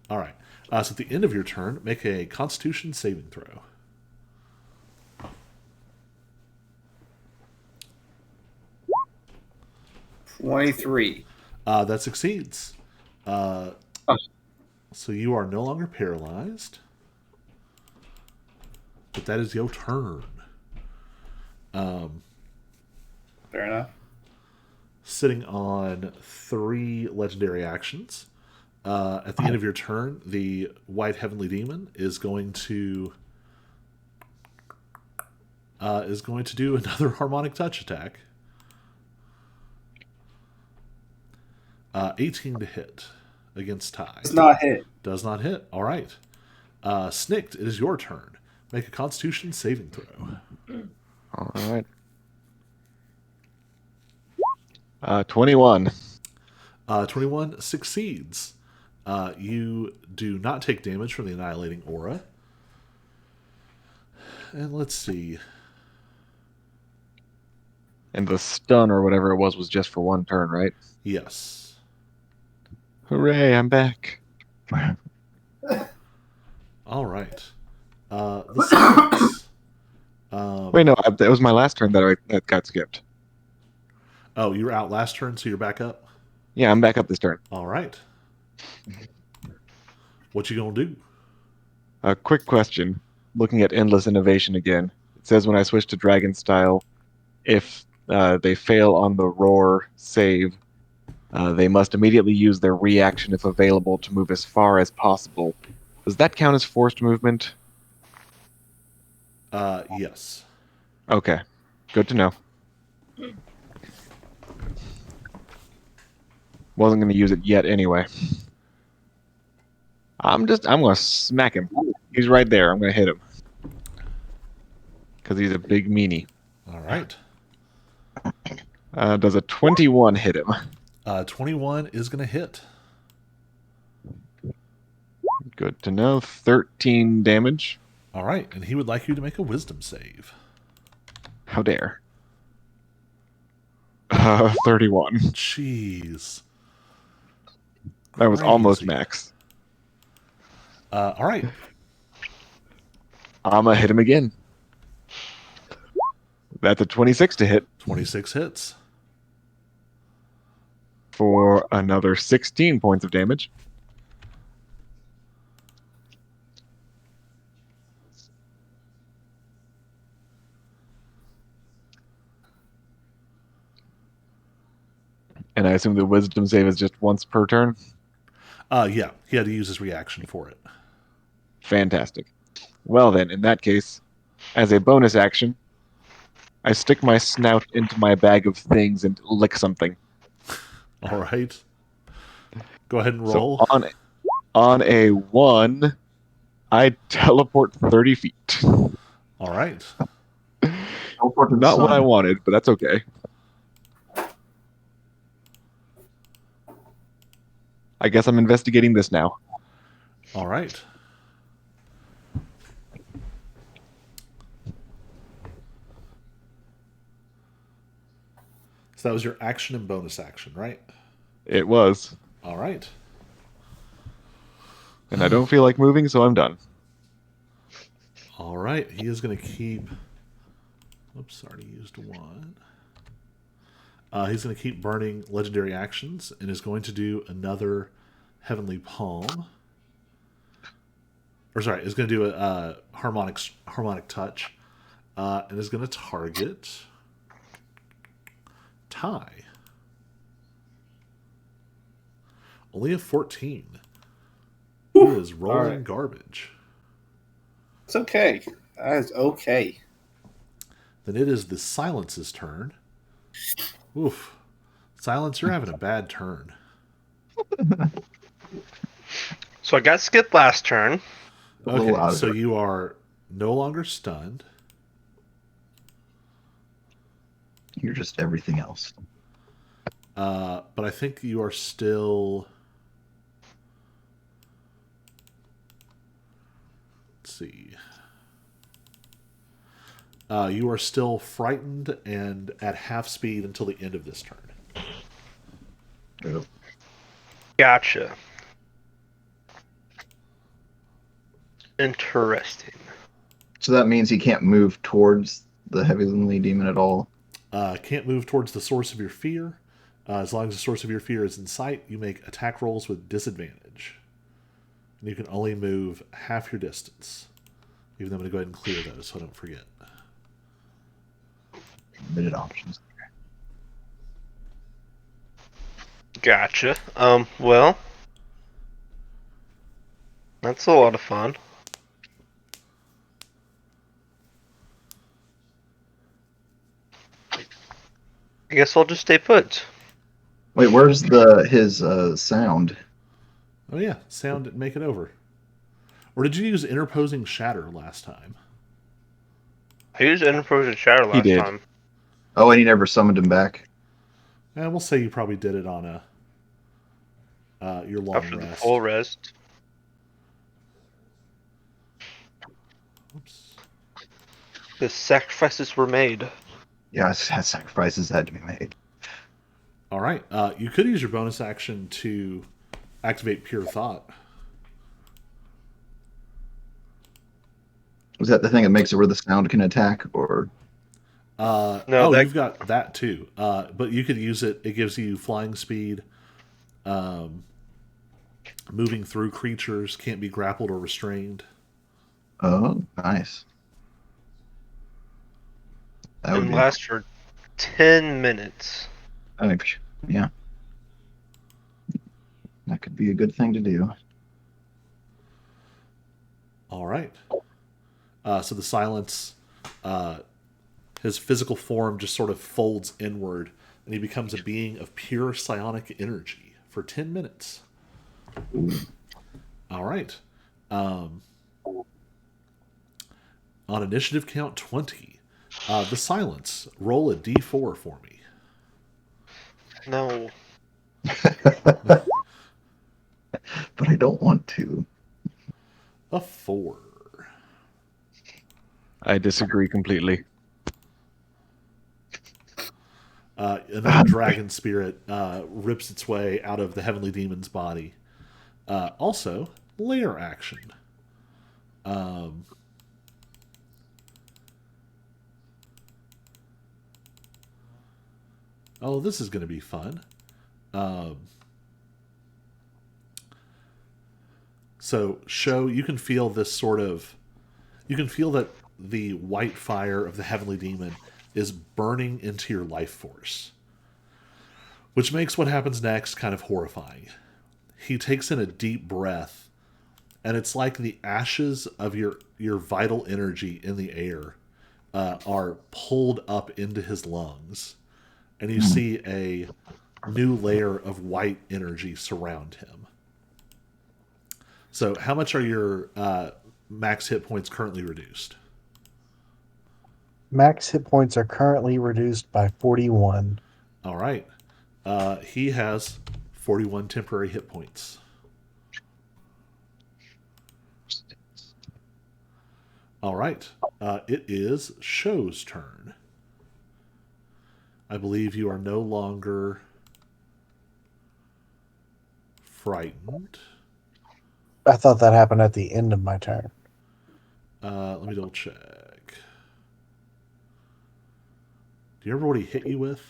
All right. So at the end of your turn, make a Constitution saving throw. $23. That succeeds. Oh, So you are no longer paralyzed. But that is your turn. fair enough. Sitting on 3 legendary actions. At the end of your turn, the White Heavenly Demon is going to do another harmonic touch attack. 18 to hit against Ty. It's not hit. Does not hit. All right. Snicked, it is your turn. Make a Constitution saving throw. All right. 21. 21 succeeds. You do not take damage from the annihilating aura. And let's see. And the stun or whatever it was just for one turn, right? Yes. Hooray, I'm back. All right. The Sphinx. Wait, no, that was my last turn that got skipped. Oh, you were out last turn, so you're back up? Yeah, I'm back up this turn. All right. What you gonna do? A quick question. Looking at Endless Innovation again, it says when I switch to Dragon Style, if they fail on the Roar save, they must immediately use their reaction if available to move as far as possible. Does that count as forced movement? Yes. Okay, good to know. Wasn't going to use it yet anyway. I'm going to smack him. He's right there. I'm going to hit him. Because he's a big meanie. All right. Does a 21 hit him? 21 is gonna hit. Good to know. 13 damage. All right, and he would like you to make a Wisdom save. How dare. 31. Jeez. That was almost Crazy. max. All right. I'm going to hit him again. That's a 26 to hit 26 hits. for another 16 points of damage. And I assume the wisdom save is just once per turn? Yeah, he had to use his reaction for it. Fantastic. Well then, in that case, as a bonus action, I stick my snout into my bag of things and lick something. All right. Go ahead and So roll. on a 1, I teleport 30 feet. All right. Teleport to the Not what I sun. wanted, but that's okay. I guess I'm investigating this now. All right. So that was your action and bonus action, right? It was. All right. And I don't feel like moving, so I'm done. All right. He is going to keep. Whoops, already used one. He's going to keep burning legendary actions and is going to do another Heavenly Palm. Or sorry, is going to do a harmonic touch, and is going to target Ty. Only a 14. He is rolling Alright. garbage. It's okay. That is okay. Then it is the Silence's turn. Oof. Silence, you're having a bad turn. So I got skipped last turn. A little out Okay, of so it. you are no longer stunned. You're just everything else. But I think you are still. Let's see. You are still frightened and at half speed until the end of this turn. Yep. Gotcha. Interesting. So that means he can't move towards the heavenly demon at all. Can't move towards the source of your fear. As long as the source of your fear is in sight, you make attack rolls with disadvantage. And you can only move half your distance. Even though I'm going to go ahead and clear those so I don't forget. Limited options. Gotcha. Well, that's a lot of fun. I guess I'll just stay put. Wait, where's his sound? Oh yeah, sound and make it over. Or did you use interposing shatter last time? I used Interposing Shatter He last did. time. Oh, and he never summoned him back. And we'll say you probably did it on your long After the rest. full rest. Oops. The sacrifices were made. Yes, sacrifices had to be made. All right. You could use your bonus action to activate Pure Thought. Was that the thing that makes it where the sound can attack, or No, that You've got that too. But you could use it. It gives you flying speed, moving through creatures, can't be grappled or restrained. oh, nice. That would and be lasts for 10 minutes. yeah. That could be a good thing to do. All right. So the silence, his physical form just sort of folds inward, and he becomes a being of pure psionic energy for 10 minutes. All right. On initiative count 20, the silence. Roll a d4 for me. No. But I don't want to. A 4. I disagree completely. Another dragon spirit rips its way out of the heavenly demon's body. Also, layer action. Oh, this is going to be fun. So, Show, you can feel this sort of. You can feel that the white fire of the heavenly demon is burning into your life force. which makes what happens next kind of horrifying. He takes in a deep breath, and it's like the ashes of your vital energy in the air are pulled up into his lungs, and you see a new layer of white energy surround him. So, how much are your max hit points currently reduced? Max hit points are currently reduced by 41. All right. He has 41 temporary hit points. All right. It is Show's turn. I believe you are no longer frightened. I thought that happened at the end of my turn. Let me double check. Do you remember what he hit you with?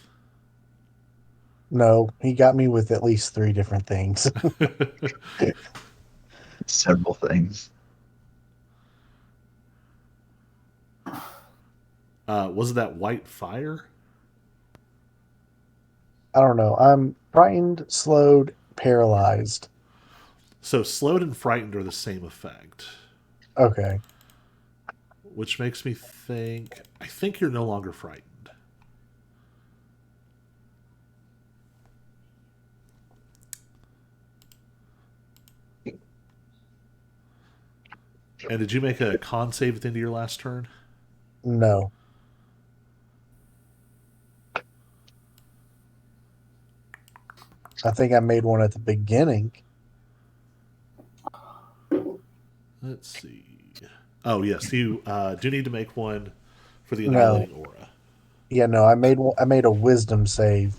No, he got me with at least 3 different things. Several things. Was it that white fire? I don't know. I'm frightened, slowed, paralyzed. So slowed and frightened are the same effect, Okay. which makes me think. I think you're no longer frightened. And did you make a con save at the end of your last turn? No. I think I made one at the beginning. Let's see. Oh yes, you do need to make one for the No. annihilating aura. Yeah, no, I made a wisdom save,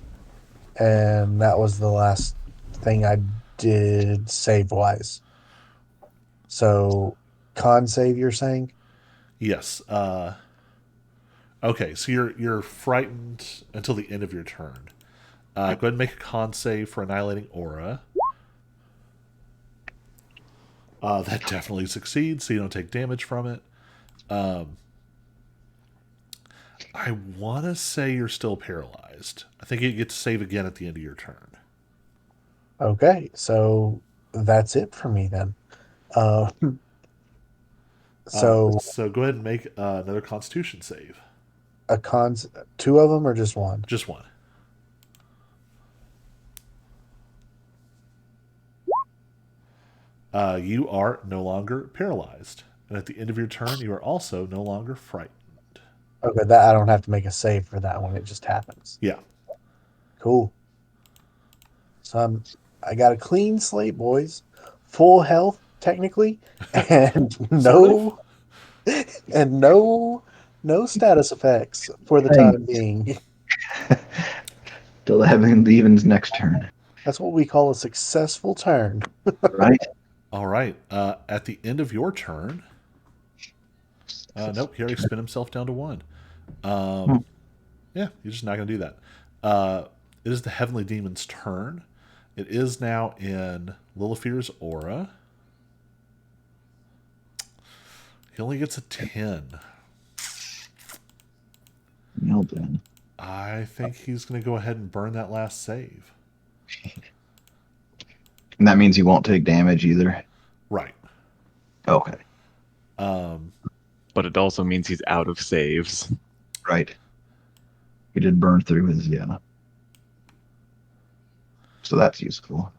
and that was the last thing I did save wise. So, con save, you're saying? Yes. Okay, so you're frightened until the end of your turn. Go ahead and make a con save for annihilating aura. That definitely succeeds, so you don't take damage from it. I want to say you're still paralyzed. I think you get to save again at the end of your turn. Okay, so that's it for me then. Uh, so So go ahead and make another Constitution save. a cons, 2 of them or just one? Just one. You are no longer paralyzed, and at the end of your turn, you are also no longer frightened. Okay, that I don't have to make a save for that one. It just happens. Yeah. Cool. So I got a clean slate, boys. Full health, technically, and Sort no status effects for the Dang. time being. Till having Levin's next turn. That's what we call a successful turn. Right? All right. At the end of your turn, nope, he already spent himself down to 1. Yeah, you're just not going to do that. It is the Heavenly Demon's turn. It is now in Lilifir's aura. He only gets a 10. Well done. I think he's going to go ahead and burn that last save. And that means he won't take damage either. Right. Okay. But it also means he's out of saves. Right. He did burn through his, yeah. So that's useful.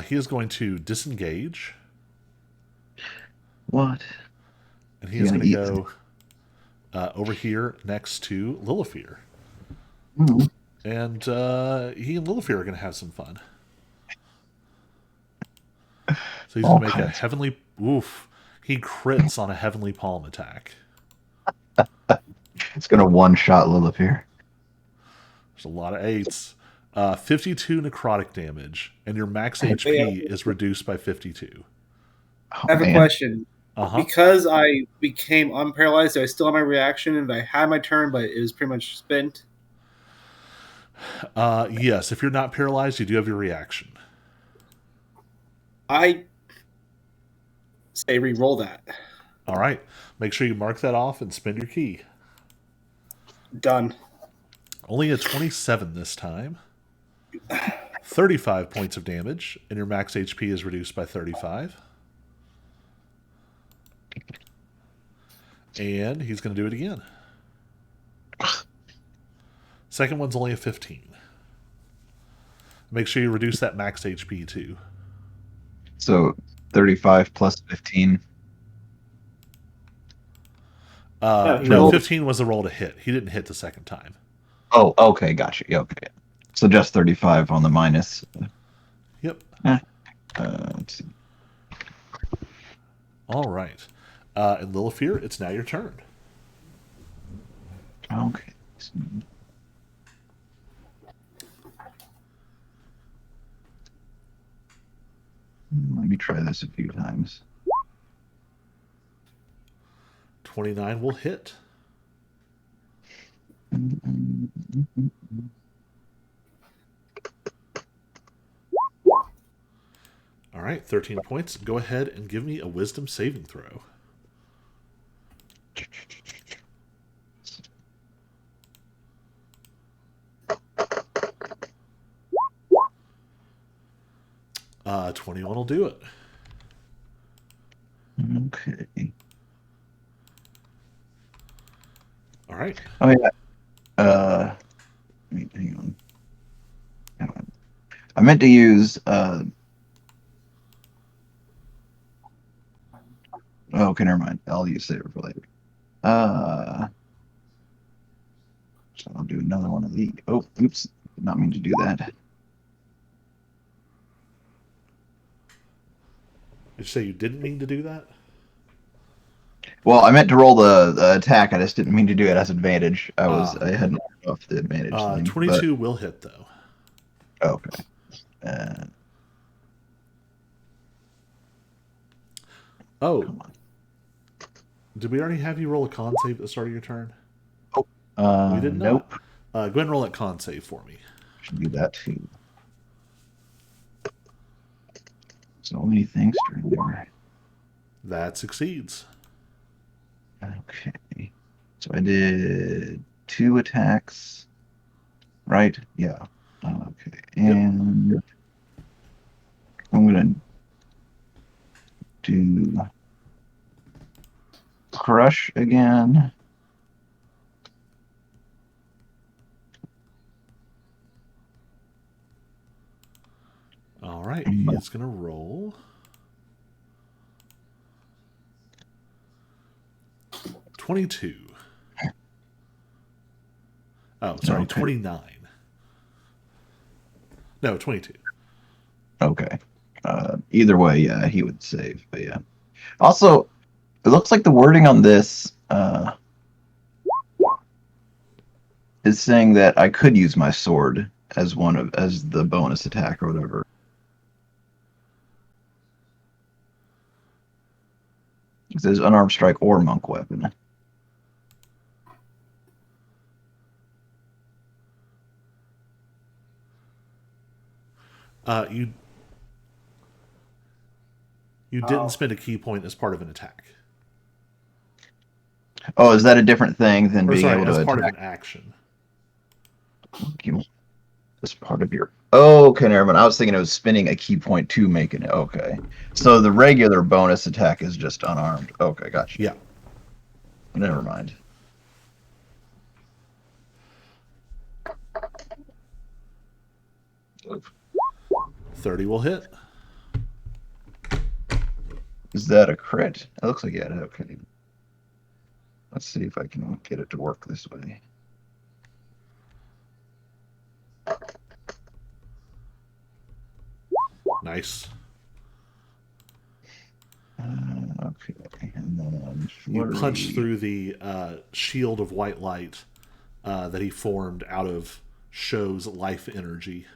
He is going to disengage, What? and he He's is going gonna to eat go over here next to Lilifir. Mhm. And he and Lilifir are going to have some fun. So he's going to make a heavenly... Oof. He crits on a heavenly palm attack. It's gonna one-shot Lilithir. There's a lot of 8s. 52 necrotic damage, and your max HP is reduced by 52. I have a question. Uh-huh. Because I became unparalyzed, do I still have my reaction and I had my turn, but it was pretty much spent? Yes, if you're not paralyzed, you do have your reaction. I say re-roll that. All right. Make sure you mark that off and spend your key. Done. Only a 27 this time. 35 points of damage, and your max HP is reduced by 35. And he's going to do it again. Second one's only a 15. Make sure you reduce that max HP too. So 35 plus 15. he No, rolled- 15 was a roll to hit. He didn't hit the second time. Oh, okay, gotcha. Yeah, okay. So just 35 on the minus. Yep. Let's see. All right. And Lilifear, it's now your turn. Okay. Let me try this a few times. 29 will hit. All right, 13 points. Go ahead and give me a wisdom saving throw. Uh, 21 will do it. Okay. All right. Oh yeah. Wait, hang on. I meant to use oh, okay, never mind. I'll use saver for later. So I'll do another one of these. Oh, oops. Did not mean to do that. Did you say you didn't mean to do that? Well, I meant to roll the attack. I just didn't mean to do it as advantage. I hadn't rolled off the advantage thing. 22 will hit, though. Okay. Oh. Did we already have you roll a con save at the start of your turn? We did not. Nope. Go ahead and roll that con save for me. Should do that too. So many things during there. That succeeds. Okay. So I did 2 attacks. Right? Yeah. Okay. And I'm going to do Crush again. All right. He's going to roll. 22. Oh, sorry, Okay. 29. No, 22. Okay. Either way, yeah, he would save. But yeah. Also, it looks like the wording on this is saying that I could use my sword as as the bonus attack or whatever. It says unarmed strike or monk weapon. You didn't spend a key point as part of an attack. Oh, is that a different thing than Or being sorry, able as to part of attack an action. as part of your? Oh, okay, never mind. I was thinking it was spending a key point to make it. Okay, so the regular bonus attack is just unarmed. Okay, gotcha. Yeah. Never mind. Oof. 30 will hit. Is that a crit? It looks like it. Okay. Let's see if I can get it to work this way. Nice. Okay. And then You flurry. punch through the shield of white light that he formed out of Show's life energy.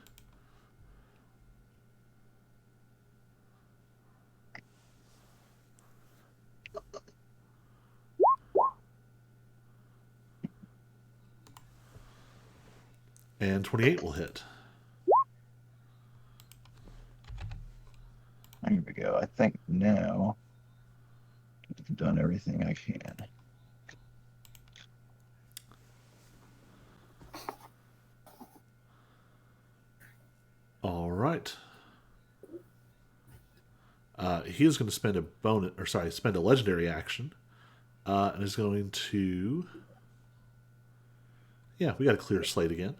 And 28 will hit. There we go. I think now I've done everything I can. right. He is going to spend spend a legendary action, and is going to. Yeah, we got a clear slate again.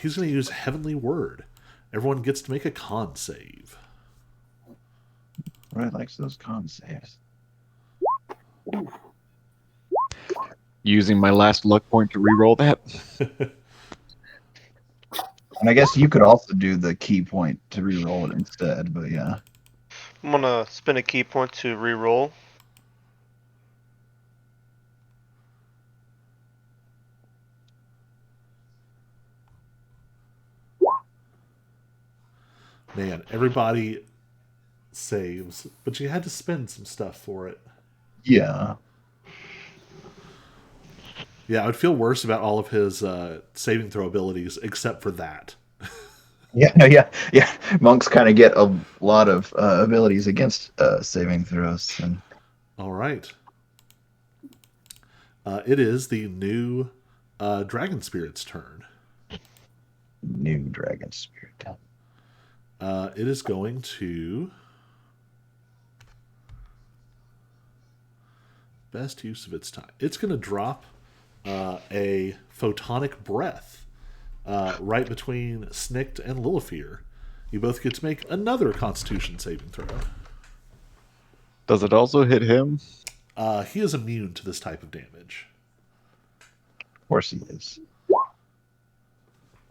He's going to use Heavenly Word. Everyone gets to make a con save. Right, likes those con saves. Using my last luck point to re-roll that. And I guess you could also do the key point to re-roll it instead, but yeah. I'm gonna spend a key point to re-roll. Man, everybody saves, but you had to spend some stuff for it. Yeah. Yeah, I would feel worse about all of his saving throw abilities except for that. Yeah. Monks kind of get a lot of abilities against saving throws. And All right. It is the new Dragon Spirit's turn. new dragon spirit. It is going to. Best use of its time. It's going to drop a photonic breath right between Snicked and Lilifear. You both get to make another Constitution saving throw. Does it also hit him? He is immune to this type of damage. Of course he is.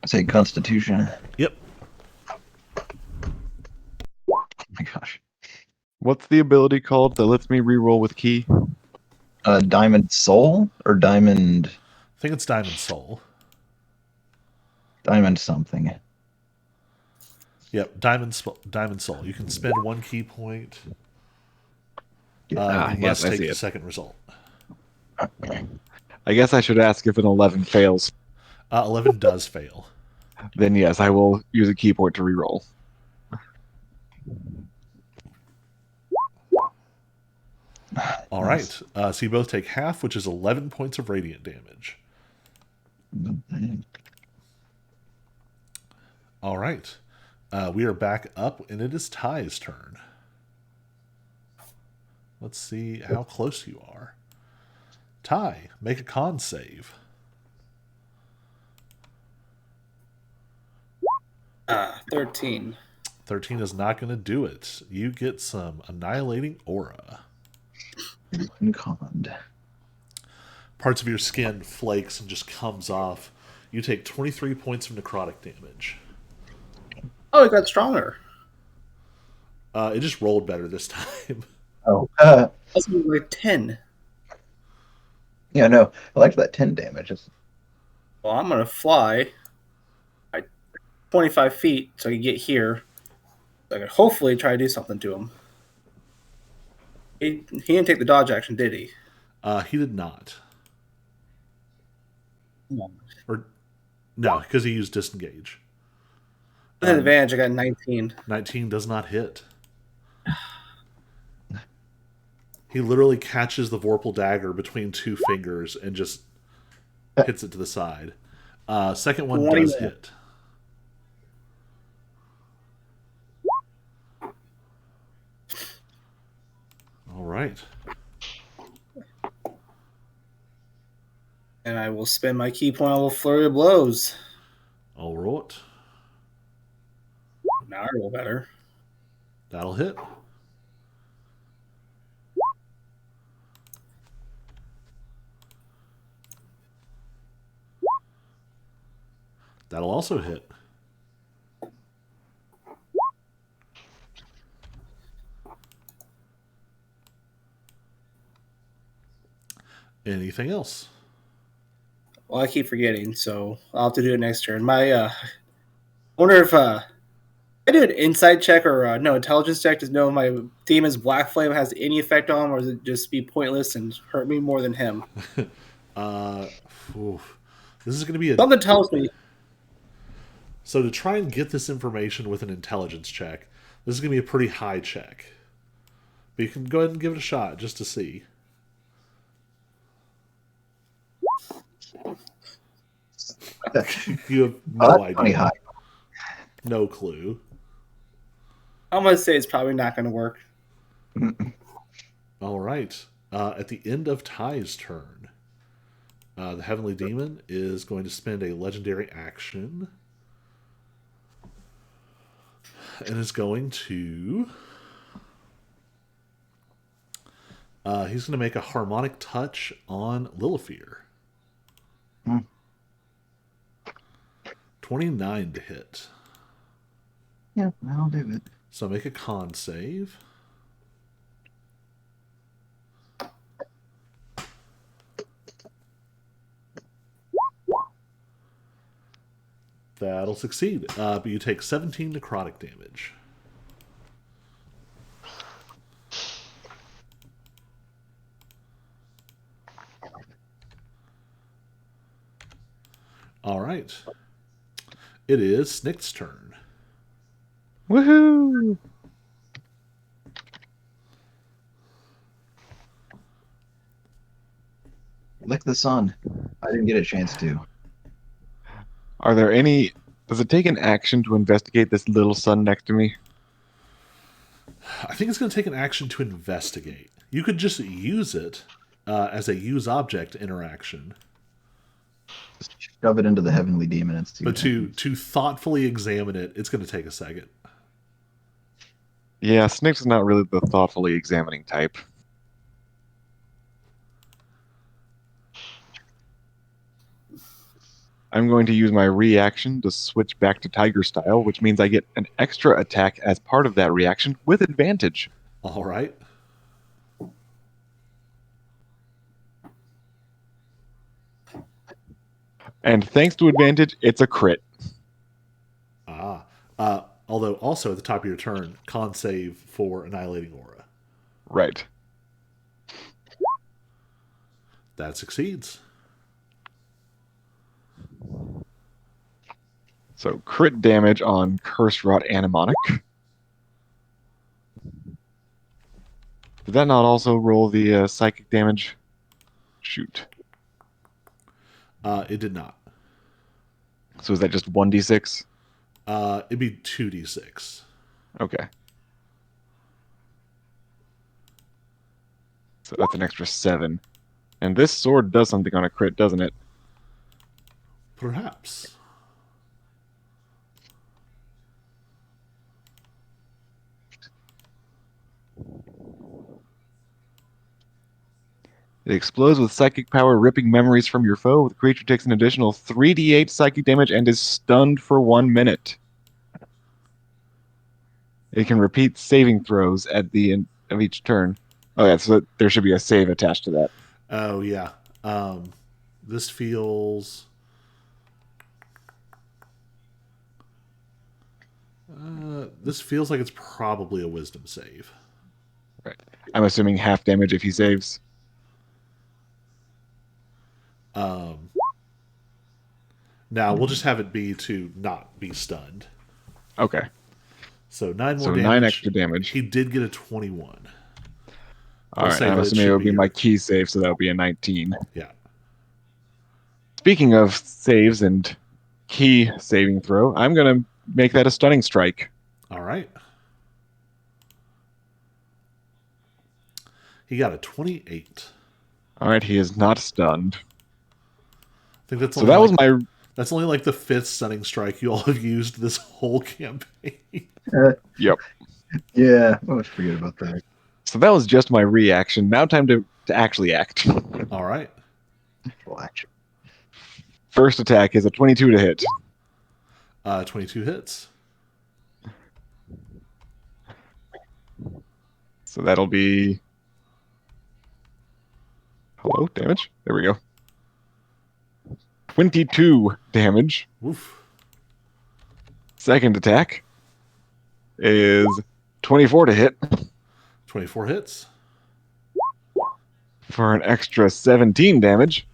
Say Constitution. Yep. Oh my gosh. What's the ability called that lets me re-roll with key? Diamond Soul or Diamond I think it's Diamond Soul. something. Yep, Diamond Soul. You can spend one key point. You yes, must I take see the it. second result. I guess I should ask if an 11 fails. 11 does fail. Then yes, I will use a key point to re-roll. All right. So you both take half, which is 11 points of radiant damage. All right. We are back up, and it is Ty's turn. Let's see how close you are. Ty, make a con save. 13. 13 is not going to do it. You get some annihilating aura. Unconned. Parts of your skin flakes and just comes off. You take 23 points of necrotic damage. Oh, it got stronger. It just rolled better this time. Oh, That's like 10. yeah, no, I liked that 10 damage. Well, I'm going to fly 25 feet so I can get here. So I can hopefully try to do something to him. He didn't take the dodge action, did he? He did not. No. Or no, because he used disengage. With an advantage, I got 19. 19 does not hit. He literally catches the Vorpal dagger between two fingers and just hits it to the side. Second one does hit. All right. And I will spend my key point on a little flurry of blows. I'll roll it. Now I roll better. That'll hit. That'll also hit. Anything else? Well, I keep forgetting, so I'll have to do it next turn. I wonder if I do an insight check or intelligence check to know if my demon's black flame has any effect on him, or does it just be pointless and hurt me more than him? This is going to be a... Something tells me. So to try and get this information with an intelligence check, this is going to be a pretty high check. But you can go ahead and give it a shot just to see. You have no idea. High. No clue. I'm gonna say it's probably not gonna work. All right. At the end of Ty's turn, the Heavenly Demon is going to spend a legendary action and is going to. He's going to make a harmonic touch on Lilifear. Hmm. 29 to hit. Yeah, that'll do it. So make a con save. That'll succeed. But you take 17 necrotic damage. All right. It is Snick's turn. Woohoo! Lick the sun. I didn't get a chance to. Are there any? Does it take an action to investigate this little sun next to me? I think it's going to take an action to investigate. You could just use it as a use object interaction. Just shove it into the heavenly demon and see. But what to happens. thoughtfully examine it, it's going to take a second. Yeah, Snick's not really the thoughtfully examining type. I'm going to use my reaction to switch back to Tiger Style, which means I get an extra attack as part of that reaction with advantage. All right. And thanks to advantage, it's a crit. Although also at the top of your turn, con save for Annihilating Aura. Right. That succeeds. So crit damage on Curse Rot Animonic. Did that not also roll the psychic damage? Shoot. It did not. So is that just 1d6? It'd be 2d6. Okay. So that's an extra 7. And this sword does something on a crit, doesn't it? Perhaps. It explodes with psychic power, ripping memories from your foe. The creature takes an additional 3d8 psychic damage and is stunned for 1 minute. It can repeat saving throws at the end of each turn. Oh yeah, so there should be a save attached to that. Oh, yeah. This feels... this feels like it's probably a wisdom save. Right. I'm assuming half damage if he saves. Now, we'll just have it be to not be stunned. Okay. So 9 more So damage. 9 extra damage. He did get a 21. All We'll right, say I'm that it assuming it should would be be my your- key save, so that would be a 19. Yeah. Speaking of saves and key saving throw, I'm going to make that a stunning strike. All right. He got a 28. All right, he is not stunned. I think that's So only that was like, my... that's only like the 5th stunning strike you all have used this whole campaign. Yep. Yeah, I always forget about that. So that was just my reaction. Now time to actually act. All right. Full action. First attack is a 22 to hit. 22 hits. So that'll be... Hello, damage? There we go. 22 damage. Woof. Second attack is 24 to hit 24 hits. for an extra 17 damage.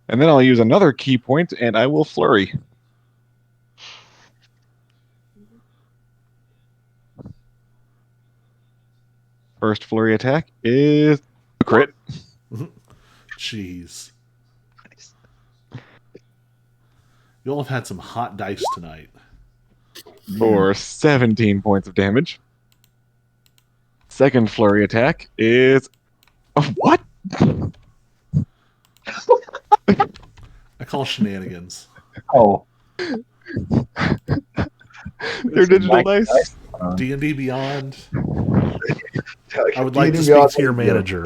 And then I'll use another key point and I will flurry. First flurry attack is a crit. Jeez. You all have had some hot dice tonight. for 17 points of damage. Second flurry attack is. Oh, what? I call shenanigans. Oh, They're digital dice. D&D Beyond. I I would like to speak to your manager.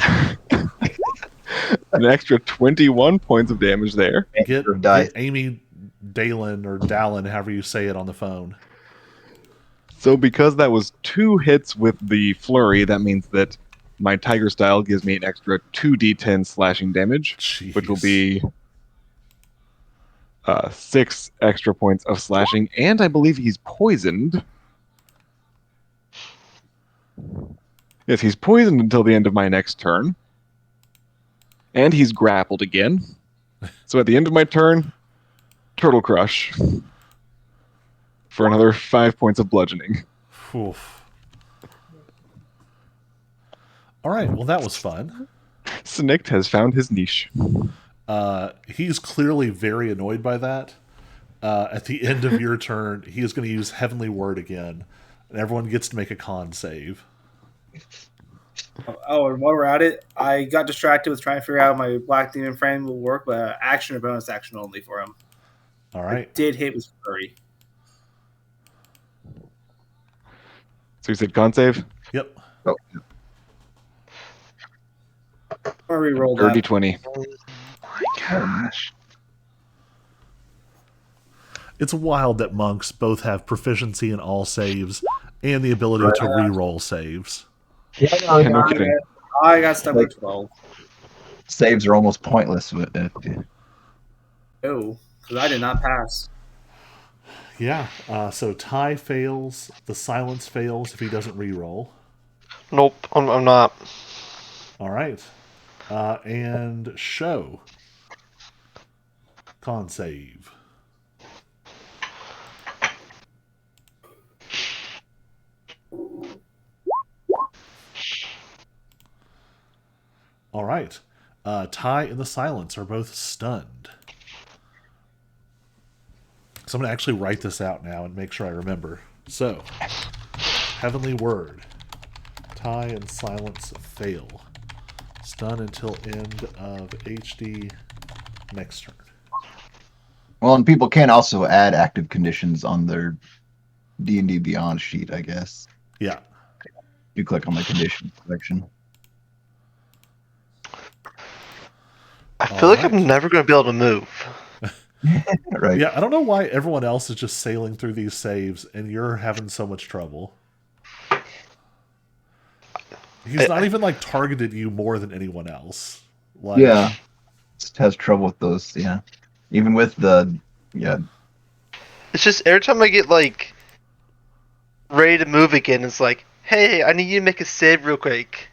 An extra 21 points of damage there. Get dice. Amy Dalen or Dallin, however you say it, on the phone. So because that was 2 hits with the flurry, that means that my Tiger Style gives me an extra 2d10 slashing damage, Jeez. which will be 6 extra points of slashing, and I believe he's poisoned. Yes, he's poisoned until the end of my next turn. And he's grappled again. So at the end of my turn, Turtle Crush. For another 5 points of bludgeoning. Oof. All right, well, that was fun. Snikt has found his niche. He's clearly very annoyed by that. At the end of your turn, he is going to use Heavenly Word again, and everyone gets to make a con save. Oh, and while we're at it, I got distracted with trying to figure out how my Black Demon frame will work, but action or bonus action only for him. All I right. did hit with Flurry. So you said con save? Yep. Oh, I'm going to re-roll Dirty that. 20. Oh my gosh. It's wild that monks both have proficiency in all saves and the ability to re-roll saves. yeah, No kidding. I got stuck with 12. Saves are almost pointless with it. Oh, because I did not pass. Yeah. So Ty fails. The silence fails if he doesn't re-roll. Nope, I'm not. All right. And show. Con save. All right. Ty and the silence are both stunned. So I'm going to actually write this out now and make sure I remember. So, Heavenly Word. Ty and silence fail. Stun until end of HD next turn. Well, and people can also add active conditions on their D&D Beyond sheet, I guess. Yeah. You click on the condition section. I feel like Alright. I'm never going to be able to move. Right. Yeah, I don't know why everyone else is just sailing through these saves and you're having so much trouble. He's not even like targeted you more than anyone else. Like, Yeah. Just has trouble with those, yeah. Even with the, yeah. It's just every time I get like ready to move again, it's like, hey, I need you to make a save real quick.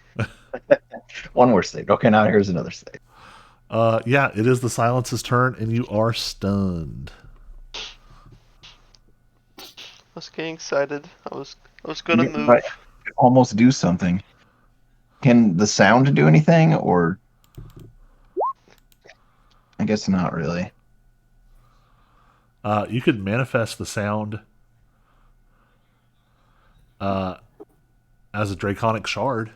One more save. Okay, now here's another save. yeah, it is the silence's turn and you are stunned. I was getting excited. I was gonna You move. might almost do something. Can the sound do anything, or I guess not really. You could manifest the sound as a draconic shard.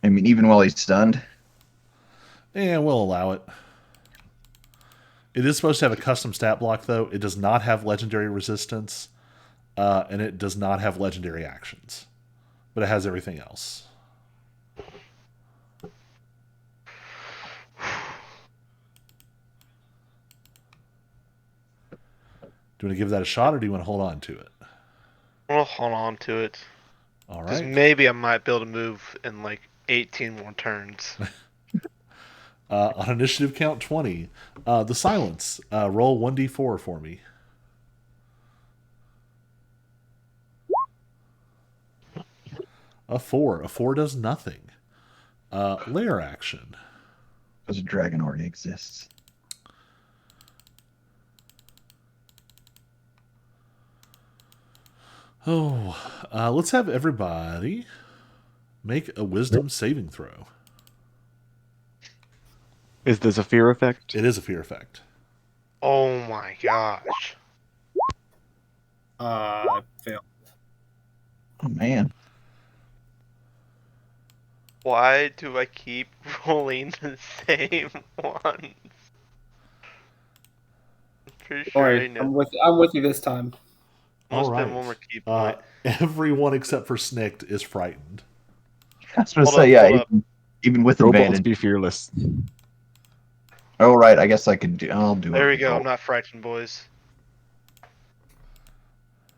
I mean, even while he's stunned. And we'll allow it. It is supposed to have a custom stat block, though. It does not have legendary resistance, and it does not have legendary actions. But it has everything else. Do you want to give that a shot, or do you want to hold on to it? I'll hold on to it. All Because right. maybe I might be able to move in like 18 more turns. On initiative count 20, the silence. Roll 1d4 for me. A 4. A 4 does nothing. Lair action. Because a dragon already exists. Oh, let's have everybody make a wisdom saving throw. Is this a fear effect? It is a fear effect. Oh my gosh. Fail. Oh man. Why do I keep rolling the same one? I'm pretty Don't sure I worry, know. I'm with you this time. I'm All gonna spend right. one more key point. Everyone except for Snicked is frightened. I was gonna Hold say, up, yeah, hold up. even with Go balls, advantage. be fearless. Oh right, I guess I could do. I'll do There a we go. roll. I'm not frightened, boys.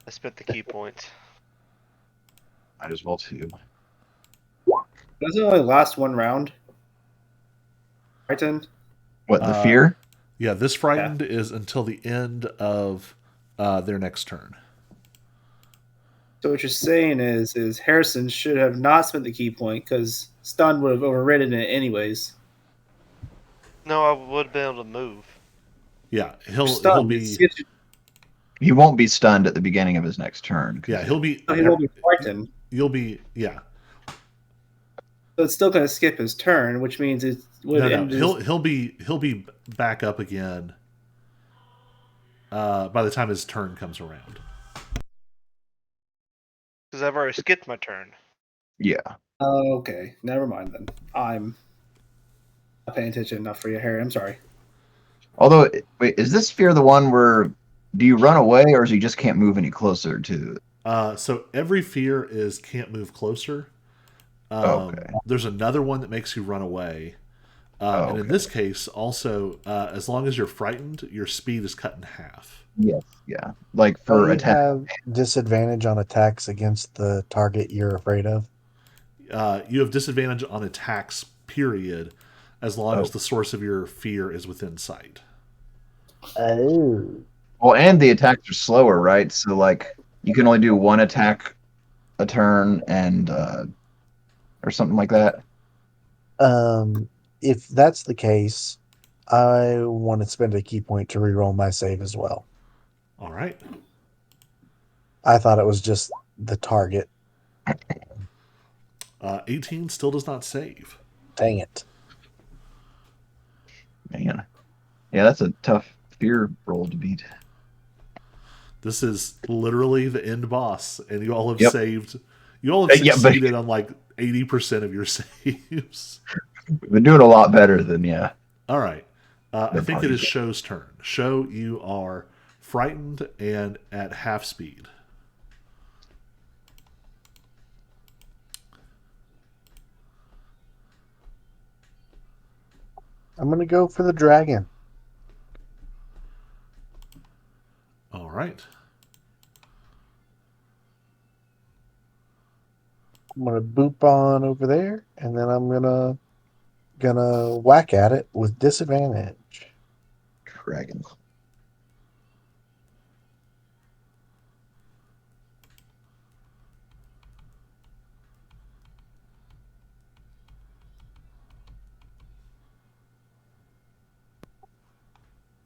I spent the key point. Might as well too. Doesn't it only last one round? Frightened? What the Uh, fear? Yeah, this frightened is until the end of their next turn. So what you're saying is Harrison should have not spent the key point because stun would have overridden it anyways. No, I would have been able to move. Yeah, You're he'll stunned. be He won't be stunned at the beginning of his next turn. yeah he'll be he won't be frightened. you'll be yeah So it's still going to skip his turn, which means it would no end his. he'll be back up again by the time his turn comes around. Because I've already skipped my turn. Yeah. Okay, never mind then. I'm not paying attention enough for you, Harry. I'm sorry. Although, wait, is this fear the one where do you run away, or is you just can't move any closer to? So every fear is can't move closer. Okay. There's another one that makes you run away. And in Okay. this case, also, as long as you're frightened, your speed is cut in half. Yes. Yeah. Like Don't for you attack. have disadvantage on attacks against the target you're afraid of? You have disadvantage on attacks, period, as long as Oh. the source of your fear is within sight. Oh. Well, and the attacks are slower, right? So like you can only do one attack a turn, and or something like that. If that's the case, I want to spend a key point to reroll my save as well. All right. I thought it was just the target. 18 still does not save. Dang it. Man. Yeah, that's a tough fear roll to beat. This is literally the end boss, and you all have Yep. saved. You all have Yeah, but succeeded on like 80% of your saves. we've been doing a lot better than All right. I the think it is party. Show's turn. Show, you are frightened and at half speed. I'm going to go for the dragon. All right. I'm going to boop on over there, and then I'm gonna whack at it with disadvantage. Dragon.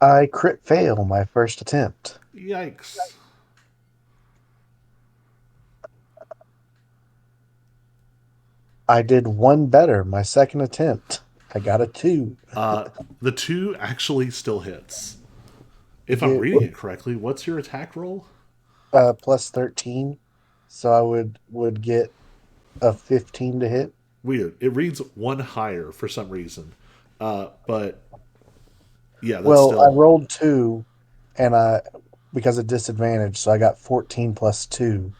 I crit fail my first attempt. Yikes. I did one better my second attempt. I got a 2. The 2 actually still hits. If I'm Get reading it correctly, what's your attack roll? plus 13, so I would get a 15 to hit. Weird. It reads 1 higher for some reason. But yeah, that's Well, I still. rolled 2, and because of disadvantage, so I got 14 plus 2,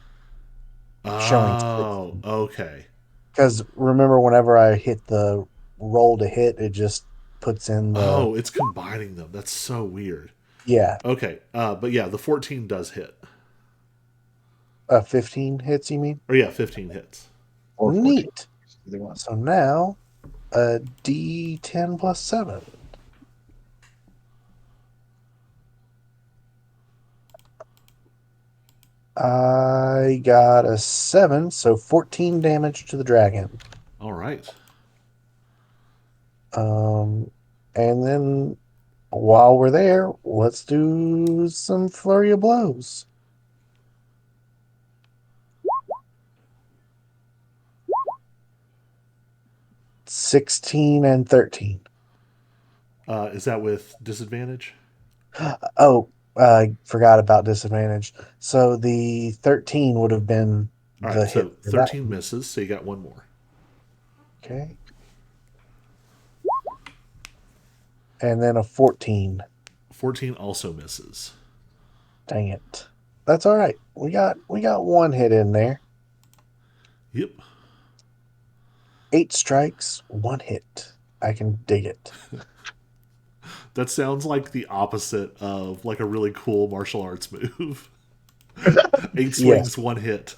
showing Oh, 16. okay. Because remember, whenever I hit the roll to hit, it just puts in the Oh, it's combining them. That's so weird. yeah. Okay. But yeah, the 14 does hit. 15 hits. You mean? Or yeah, 15 hits. Or 14. Neat. Either one. So now a D10 plus 7. I got a 7, so 14 damage to the dragon. All right. And then while we're there, let's do some flurry of blows. 16 and 13. Is that with disadvantage? Oh, I forgot about disadvantage. So the 13 would have been All the right, hit so for that 13 one. misses, so you got one more. Okay. And then a 14. 14 also misses. Dang it. That's all right. We got one hit in there. Yep. 8 strikes, 1 hit. I can dig it. That sounds like the opposite of like a really cool martial arts move. 8 swings, Yes. 1 hit.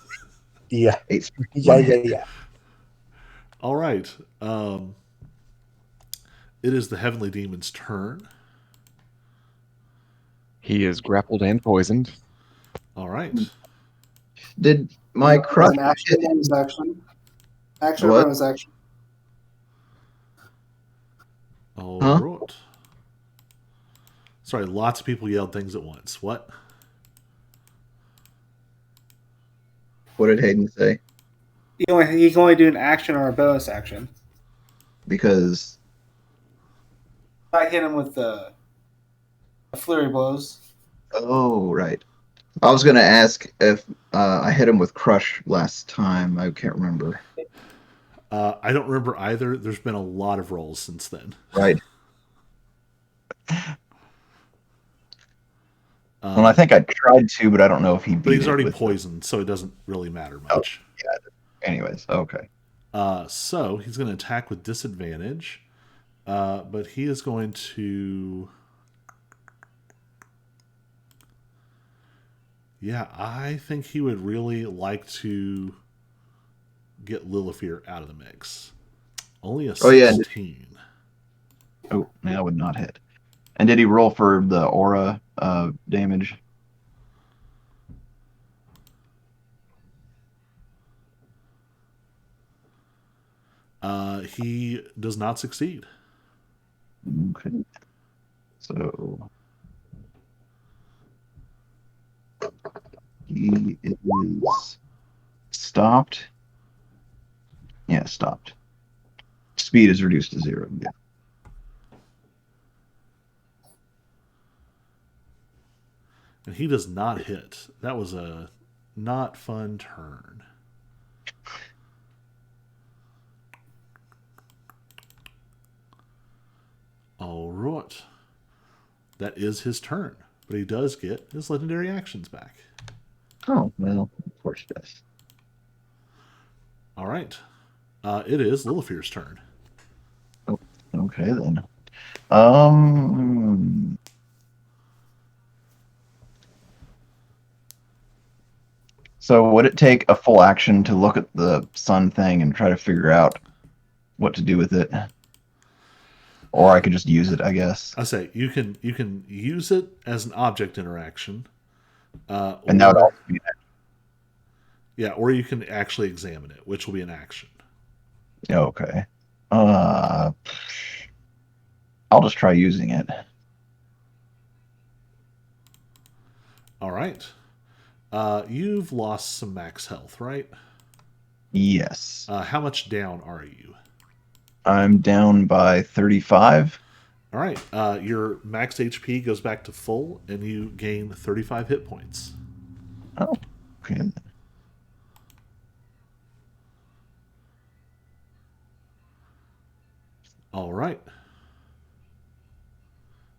Yeah. 8 Yeah, 1 yeah, hit. yeah. All right. It is the Heavenly Demon's turn. He is grappled and poisoned. All right. Did Was my crush an action hit? bonus action? Action or What? bonus action? All Huh? right. Sorry, lots of people yelled things at once. What? What did Hayden say? You can only do an action or a bonus action. Because I hit him with the flurry blows. right. I was gonna ask if I hit him with crush last time. I can't remember. I don't remember either. There's been a lot of rolls since then. Right. Well, I think I tried to, but I don't know if he But beat he's it already with the. poisoned, so it doesn't really matter Oh, much. yeah. Anyways, okay. So he's going to attack with disadvantage, but he is going to. Yeah, I think he would really like to get Lilifear out of the mix. Only a Oh yeah. 16. Oh, that would not hit. And did he roll for the aura damage? He does not succeed. Okay. So he is stopped. Yeah, stopped. Speed is reduced to 0. Yeah. And he does not hit. That was a not fun turn. All right. That is his turn. But he does get his legendary actions back. Oh, well, of course it does. All right. It is Lilifear's turn. Oh, okay then. Um. So would it take a full action to look at the sun thing and try to figure out what to do with it? Or I could just use it, I guess. I say you can use it as an object interaction, And that would or also be yeah, or you can actually examine it, which will be an action. okay. Uh, I'll just try using it. All right. You've lost some max health, right? Yes. How much down are you? I'm down by 35. All right. Your max HP goes back to full, and you gain 35 hit points. Oh, okay. All right.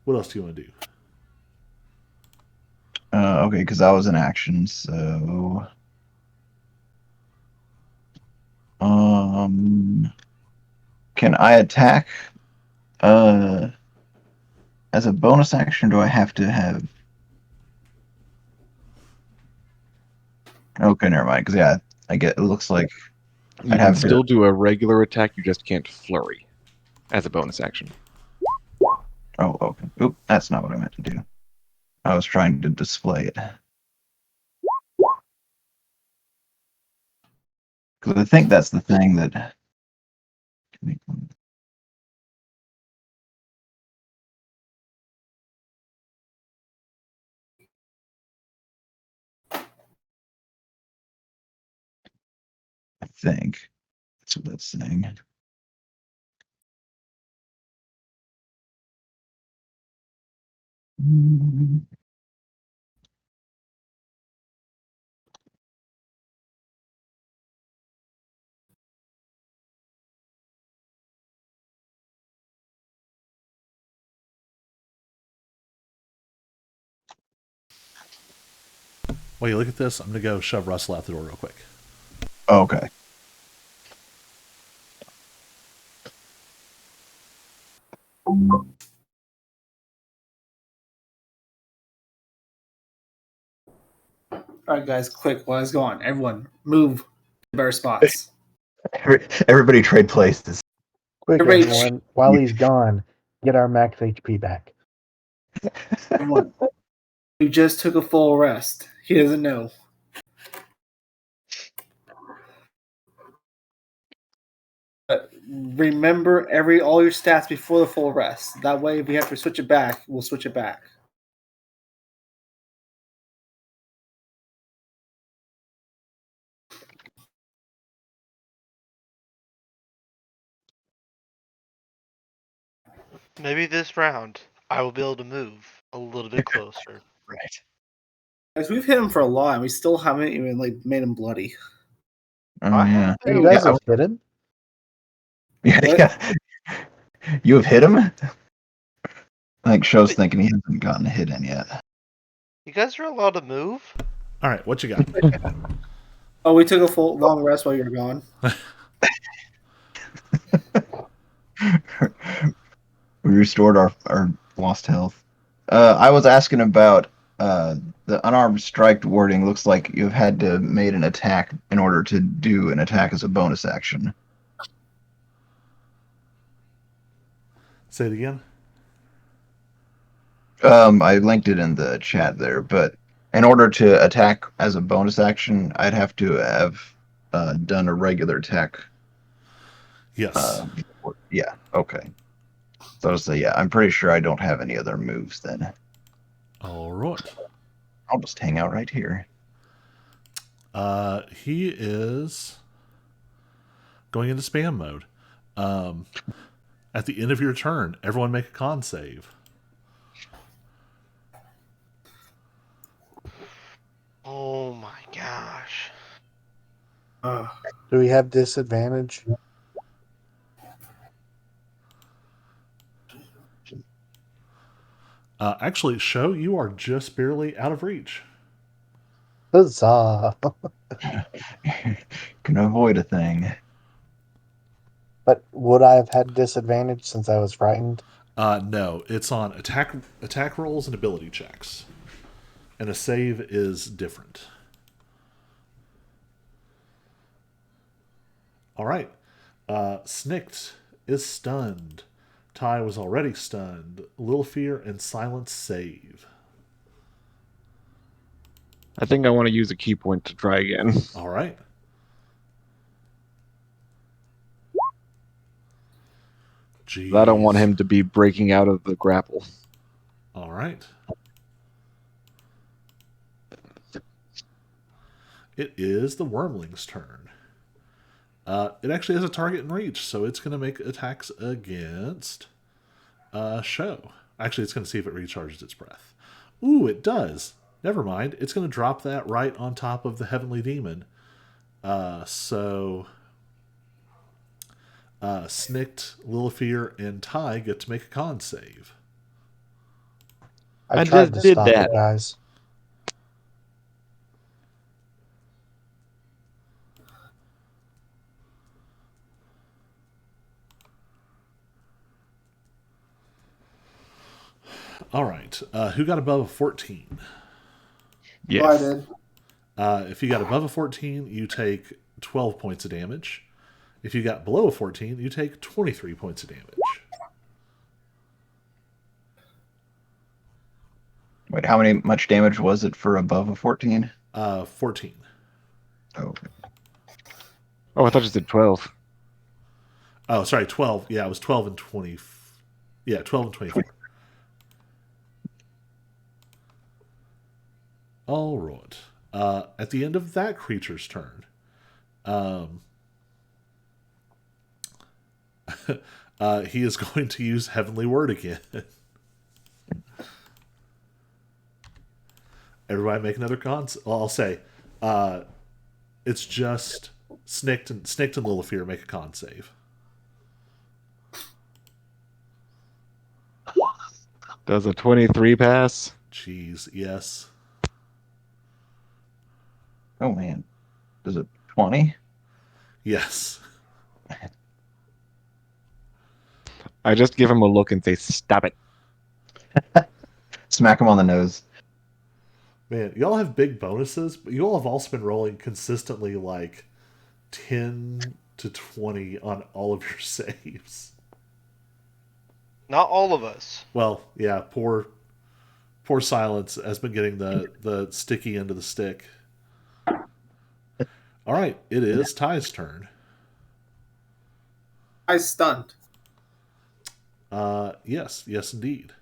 What else do you want to do? Okay, because I was in action, so can I attack as a bonus action? Or do I have to have? Okay, never mind. Because yeah, I get. It looks like You I'd can have to. still do a regular attack, you just can't flurry as a bonus action. Oh, okay. Oop, that's not what I meant to do. I was trying to display it. Because I think that's the thing that. I think that's what that's saying. While you look at this, I'm going to go shove Russell out the door real quick. Okay. All right, guys, quick. While it's going, everyone move to better spots. Everybody trade places. Quick, Everybody- everyone, while he's gone, get our max HP back. Everyone, who just took a full rest. He doesn't know. But remember all your stats before the full rest. That way, if we have to switch it back, we'll switch it back. Maybe this round I will be able to move a little bit closer. Right. Guys, we've hit him for a lot, and we still haven't even made him bloody. Oh I yeah. have You Yeah, guys have hit him? Yeah, What? yeah. You have hit him? Like Show's thinking he hasn't gotten a hit in yet. You guys are allowed to move? All right, what you got? Oh, we took a full long rest while you were gone. We restored our lost health. I was asking about the unarmed strike wording. Looks like you've had to made an attack in order to do an attack as a bonus action. Say it again. I linked it in the chat there, but in order to attack as a bonus action, I'd have to have done a regular attack. Yes. Yeah, okay. So I'll say, yeah, I'm pretty sure I don't have any other moves then. All right. I'll just hang out right here. He is going into spam mode. At the end of your turn, everyone make a con save. Oh my gosh. Do we have disadvantage? Actually, Show, you are just barely out of reach. Huzzah! Can avoid a thing. But would I have had disadvantage since I was frightened? No, it's on attack rolls and ability checks, and a save is different. All right. Snicked is stunned. Ty was already stunned. Lilfear and Silence save. I think I want to use a key point to try again. All right. Jeez. I don't want him to be breaking out of the grapple. All right. It is the Wormling's turn. It actually has a target in reach, so it's going to make attacks against Show. Actually, it's going to see if it recharges its breath. Ooh, it does. Never mind. It's going to drop that right on top of the Heavenly Demon. So Snicked, Lilifear, and Ty get to make a con save. I tried just to did stop that. it, guys. All right. Who got above a 14? Yes. Oh, I did. If you got above a 14, you take 12 points of damage. If you got below a 14, you take 23 points of damage. Wait, much damage was it for above a 14? 14. Oh, okay. Oh, I thought you said 12. Oh, sorry, 12. Yeah, it was 12 and 20. Yeah, 12 and 24. All right. At the end of that creature's turn, he is going to use Heavenly Word again. Everybody make another con. Well, I'll say, it's just Snicked and Lilifear make a con save. Does a 23 pass? Jeez, yes. Oh man, is it 20? Yes. I just give him a look and say, "Stop it." Smack him on the nose. Man, y'all have big bonuses, but you all have also been rolling consistently like 10 to 20 on all of your saves. Not all of us. Well, yeah, poor Silence has been getting the sticky end of the stick. All right, it is Ty's turn. I stunned. Yes, indeed.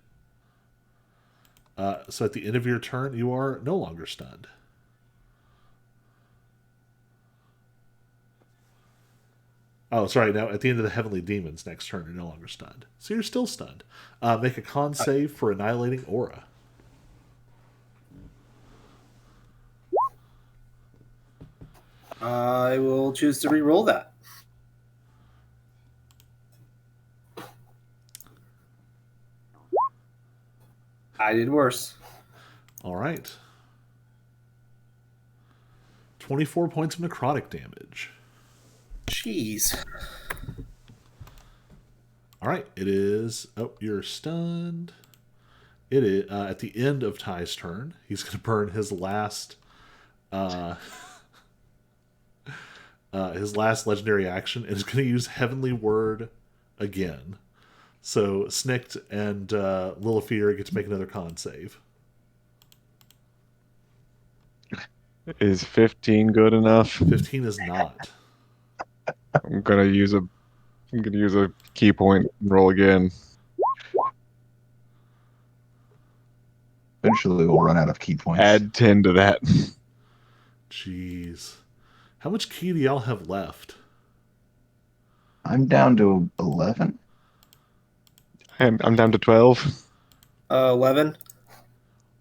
So at the end of your turn, you are no longer stunned. Oh, sorry. Now, at the end of the Heavenly Demon's next turn, you're no longer stunned. So you're still stunned. Make a con save for Annihilating Aura. I will choose to re-roll that. I did worse. All right. 24 points of necrotic damage. Jeez. All right. It is. Oh, you're stunned. It is at the end of Ty's turn. He's going to burn uh, his last legendary action, and is going to use Heavenly Word again. So Snicked and Lilifear get to make another con save. Is 15 good enough? 15 is not. I'm gonna use a key point and roll again. Eventually, we'll run out of key points. Add 10 to that. Jeez. How much key do y'all have left? I'm down to 11. I'm down to 12. 11.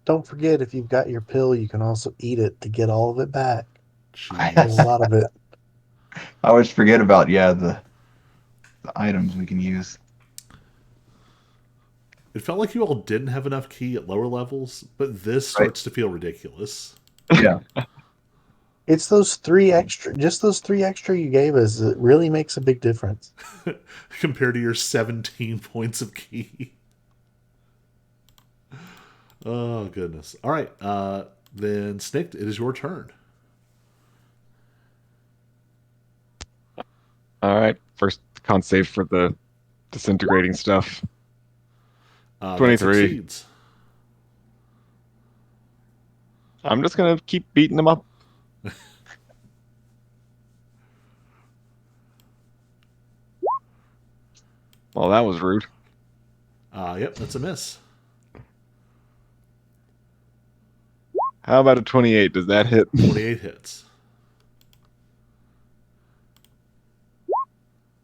Don't forget, if you've got your pill, you can also eat it to get all of it back. Get a Jeez. lot of it. I always forget about the items we can use. It felt like you all didn't have enough key at lower levels, but this Right. starts to feel ridiculous. Yeah. It's those 3 extra, just those 3 extra you gave us. It really makes a big difference. Compared to your 17 points of key. Oh, goodness. All right. Then, Snicked, it is your turn. All right. First con save for the disintegrating stuff. That 23. succeeds. I'm just gonna keep beating them up. Well, that was rude. Yep, that's a miss. How about a 28? Does that hit? 28 hits.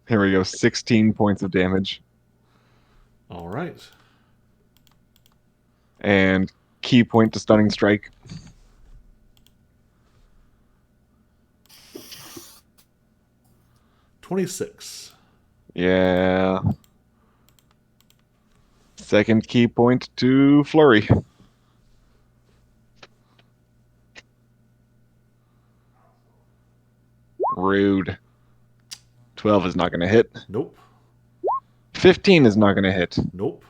Here we go. 16 points of damage. All right. And key point to stunning strike. $26. Yeah. Second key point to flurry. Rude. 12 is not going to hit. Nope. 15 is not going to hit. Nope.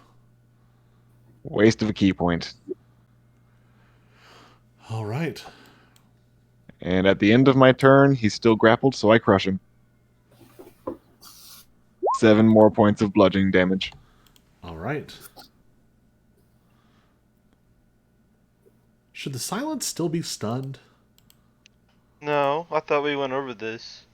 Waste of a key point. All right. And at the end of my turn, he's still grappled, so I crush him. 7 more points of bludgeoning damage. All right. Should the silence still be stunned? No, I thought we went over this.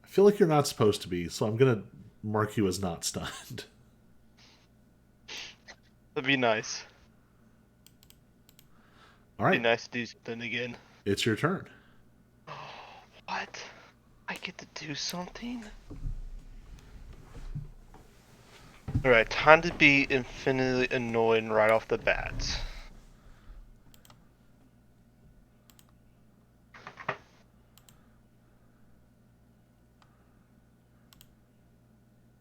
I feel like you're not supposed to be, so I'm going to mark you as not stunned. That'd be nice. All right. Be nice to do something again. It's your turn. What? I get to do something? Alright, time to be infinitely annoying right off the bat.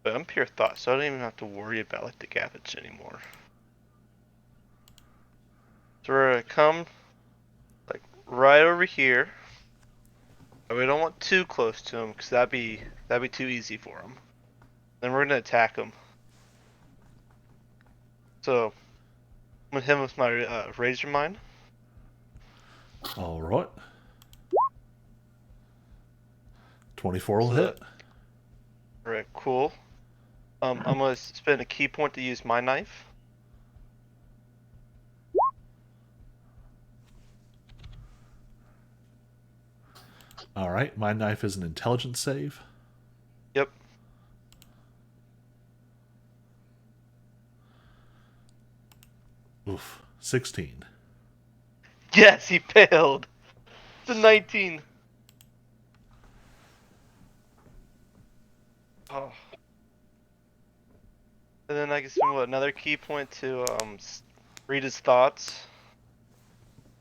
But I'm pure thought, so I don't even have to worry about like the gaffage anymore. So we're gonna come like right over here. But we don't want too close to him because that'd be too easy for him. Then we're gonna attack him. So I'm gonna hit him with my razor mine. All right. 24 will So hit. Alright, cool. I'm gonna spend a key point to use my knife. All right. My knife is an intelligence save. Yep. Oof. 16. Yes, he failed. It's a 19. Oh. And then I can spend another key point to read his thoughts.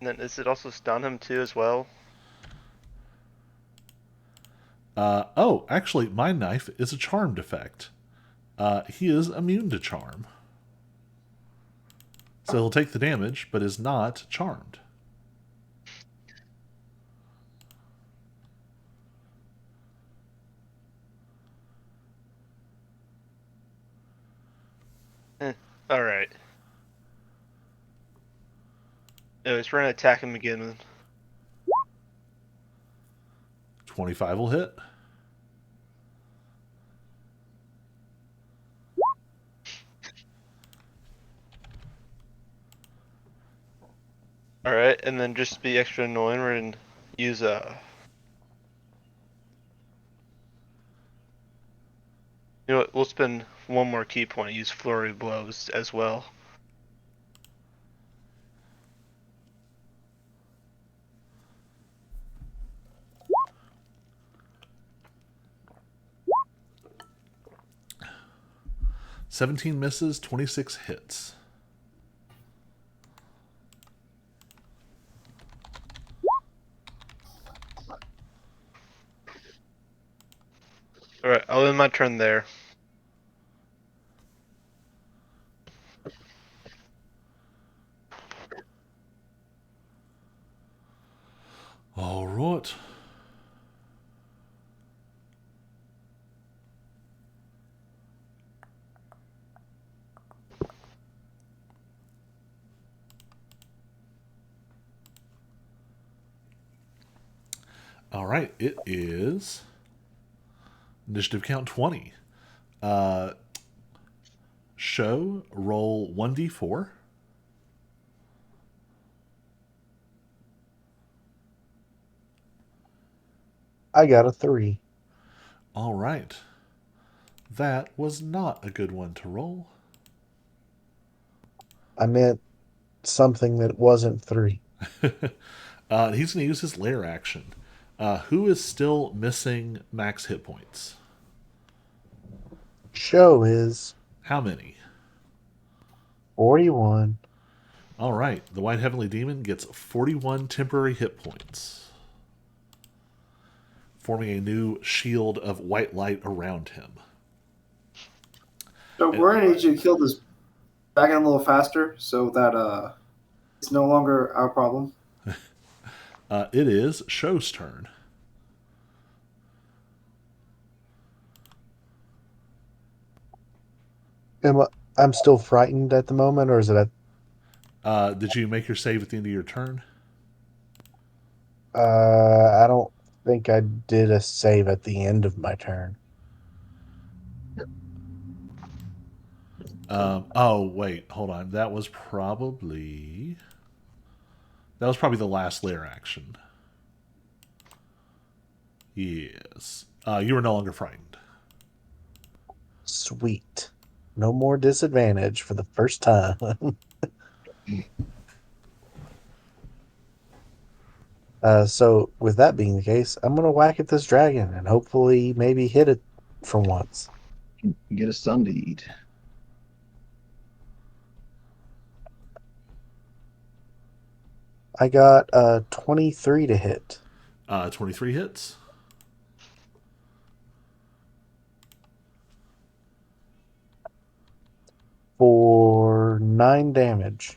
And then does it also stun him too as well? Oh, actually, my knife is a charmed effect. He is immune to charm. So he'll take the damage, but is not charmed. Alright. Anyways, we're gonna attack him again then. 25 will hit. Alright, and then just to be extra annoying, we're gonna use you know what, we'll spend one more key point and use flurry of blows as well. "17 misses, 26 hits." Alright, I'll end my turn there. All right. All right. It is initiative count 20. Show, roll 1d4. I got a 3. All right. That was not a good one to roll. I meant something that wasn't 3. He's going to use his lair action. Who is still missing max hit points? Show is How many? 41. All right. The White Heavenly Demon gets 41 temporary hit points, forming a new shield of white light around him. So we're gonna need you to kill this dragon a little faster so that it's no longer our problem. It is Show's turn. I'm still frightened at the moment, or is it Did you make your save at the end of your turn? I don't think I did a save at the end of my turn. Oh, wait. Hold on. That was probably the last lair action. Yes. You were no longer frightened. Sweet. No more disadvantage for the first time. So with that being the case, I'm gonna whack at this dragon and hopefully maybe hit it for once. Get a son to eat. I got 23 to hit 23 hits. for 9 damage.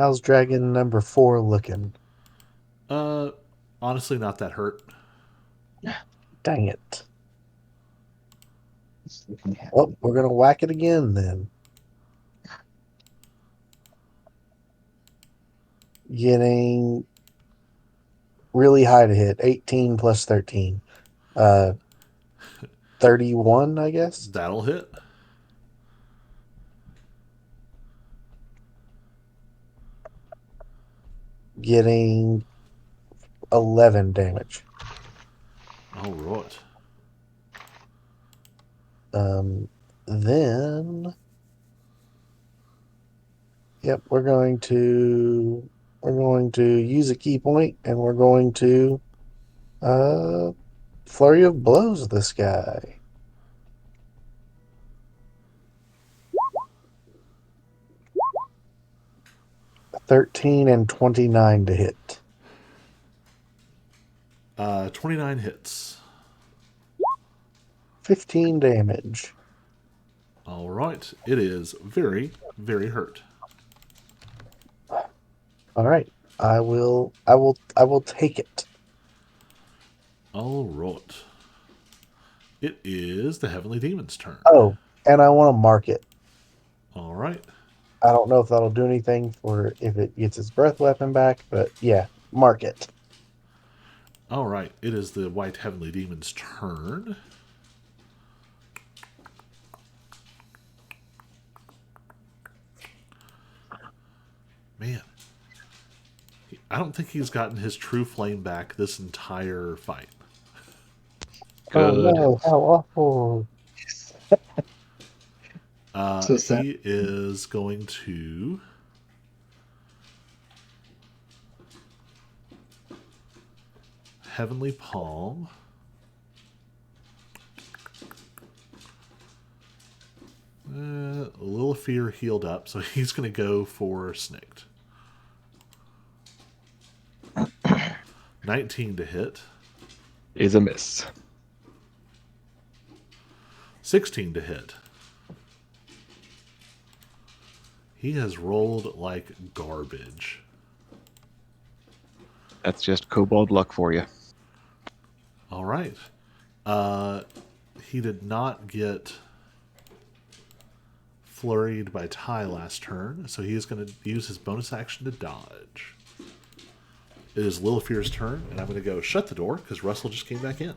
How's dragon number 4 looking? Honestly, not that hurt. Dang it. It's looking happy. Well, we're going to whack it again then. Getting really high to hit. 18 plus 13. 31, I guess. That'll hit. Getting 11 damage. All right. Then, yep, we're going to use a key point, and we're going to flurry of blows this guy. 13 and 29 to hit. 29 hits. 15 damage. All right. It is very, very hurt. All right. I will take it. All right. It is the Heavenly Demon's turn. Oh, and I want to mark it. All right. I don't know if that'll do anything for if it gets its breath weapon back, but yeah, mark it. All right. It is the White Heavenly Demon's turn. Man. I don't think he's gotten his true flame back this entire fight. Oh Good. no, how awful. So sad. He is going to Heavenly Palm. A little fear healed up, so he's going to go for Snicked. 19 to hit. Is a miss. 16 to hit. He has rolled like garbage. That's just kobold luck for you. All right. He did not get flurried by Ty last turn, so he is going to use his bonus action to dodge. It is Lilifear's turn, and I'm going to go shut the door because Russell just came back in.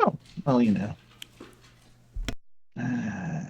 Oh, well, you know. Uh,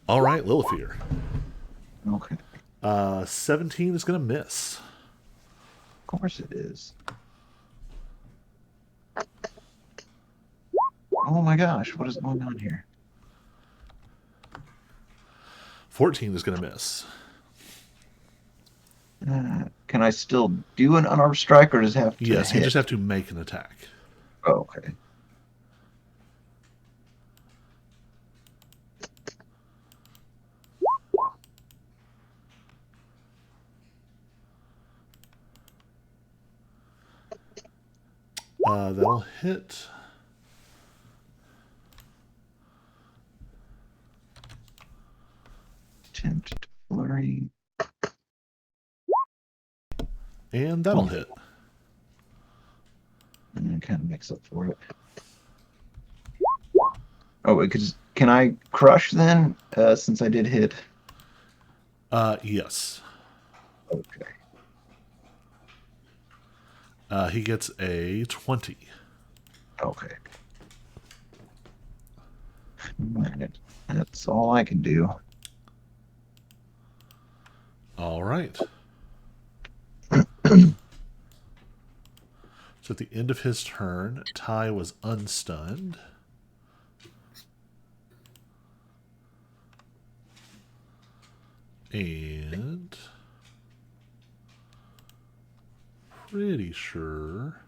All right, Lilifear. okay. 17 is going to miss. Of course it is. Oh my gosh, what is going on here? 14 is going to miss. Can I still do an unarmed strike, or does it have to Yes, hit? you just have to make an attack. Oh, okay. That'll hit. Attempt to flurry. And that'll hit. And it kind of makes up for it. Oh, because can I crush then? Since I did hit. Yes. Okay. He gets a 20. Okay. That's all I can do. All right. So at the end of his turn, Ty was unstunned. And pretty sure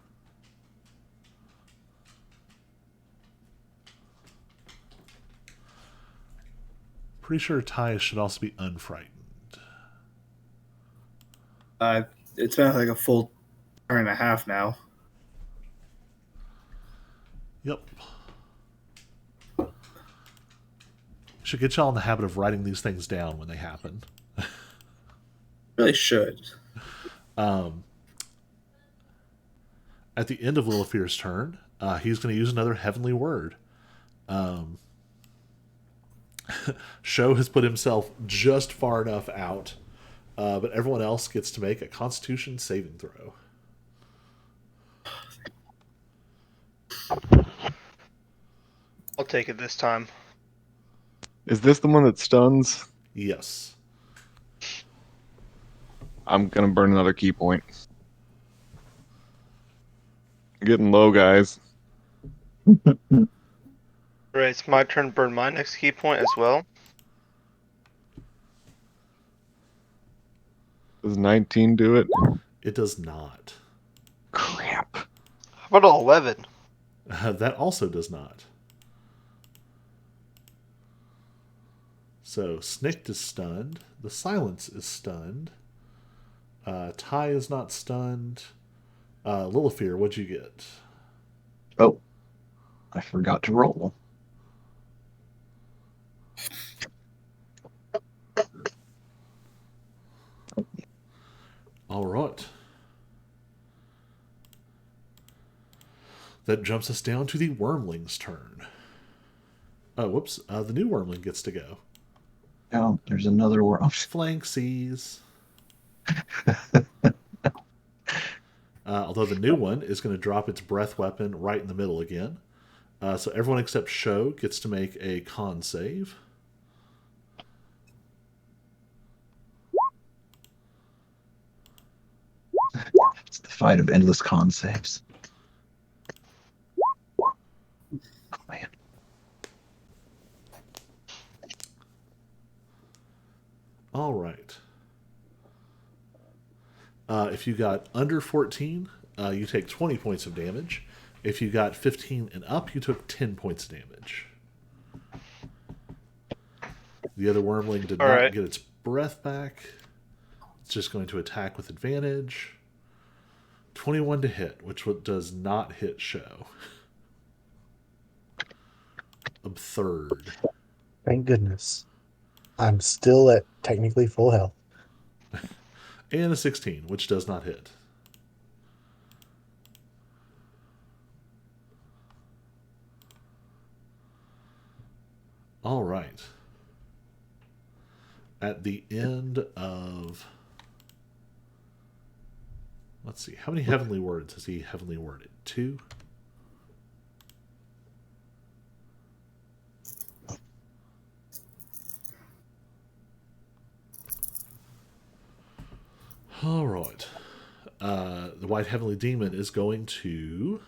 Ty should also be unfrightened. It's been like a full turn and a half now. Yep. Should get y'all in the habit of writing these things down when they happen. Really should. At the end of Lilifear's turn, he's going to use another heavenly word. Sho has put himself just far enough out, but everyone else gets to make a Constitution saving throw. I'll take it this time. Is this the one that stuns? Yes. I'm gonna burn another key point. Getting low, guys. Right, it's my turn to burn my next key point as well. Does 19 do it? It does not. Crap. How about 11? That also does not. So Snicked is stunned. The Silence is stunned. Ty is not stunned. Lilifear, what'd you get? Oh, I forgot to roll. All right. That jumps us down to the Wormling's turn. Oh, whoops. The new Wormling gets to go. Oh, there's another world. Flanksies. Although the new one is going to drop its breath weapon right in the middle again. So everyone except Sho gets to make a con save. It's the fight of endless con saves. Oh, man. All right. If you got under 14, you take 20 points of damage. If you got 15 and up, you took 10 points of damage. The other Wormling did not get its breath back. It's just going to attack with advantage. 21 to hit, which does not hit Sho. Absurd. Thank goodness. I'm still at technically full health. And a 16, which does not hit. All right. At the end of... Let's see. How many heavenly words has he heavenly worded? 2? All right. The White Heavenly Demon is going to...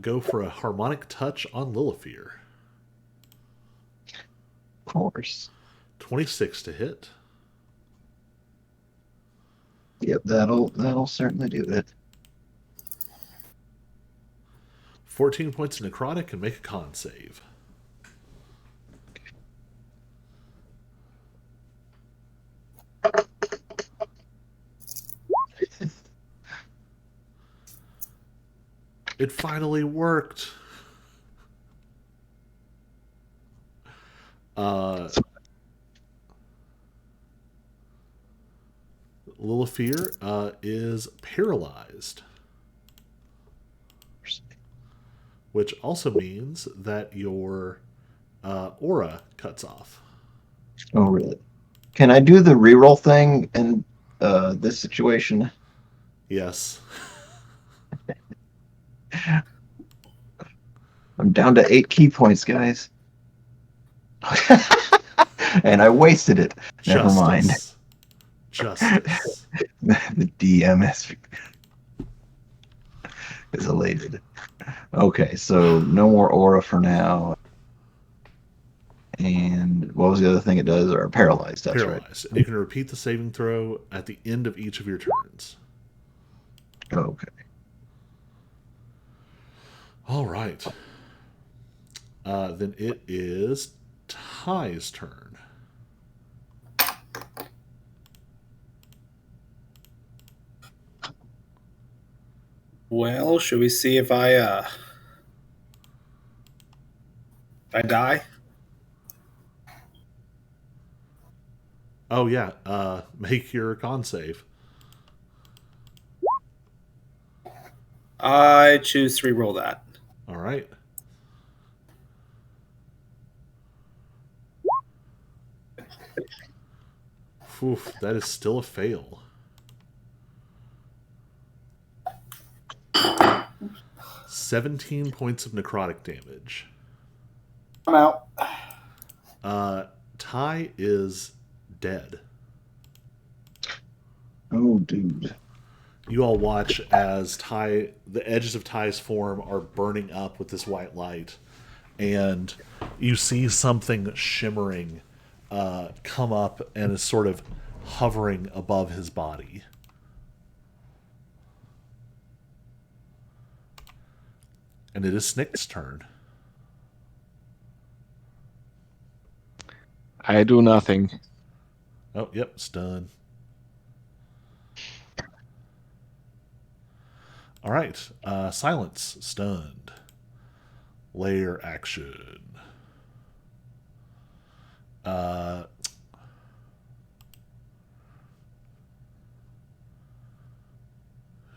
go for a harmonic touch on Lilifear. Of course. 26 to hit. Yep, that'll certainly do it. 14 points of necrotic and make a con save. It finally worked. Lilifear is paralyzed. Which also means that your aura cuts off. Oh, really? Can I do the reroll thing in this situation? Yes. I'm down to 8 key points, guys. And I wasted it. Never mind. Justice. The DMS is elated. Okay, so no more aura for now. And what was the other thing it does? Or paralyzed, that's right. Paralyzed. And you can repeat the saving throw at the end of each of your turns. Okay. All right. Then it is Ty's turn. Well, should we see if I die? Oh, yeah. Make your con save. I choose to re-roll that. All right. Oof, that is still a fail. 17 points of necrotic damage. I'm out. Ty is dead. Oh, dude. You all watch as the edges of Ty's form are burning up with this white light, and you see something shimmering come up and is sort of hovering above his body. And it is Snick's turn. I do nothing. Oh, yep, stun. All right, silence, stunned. Layer action.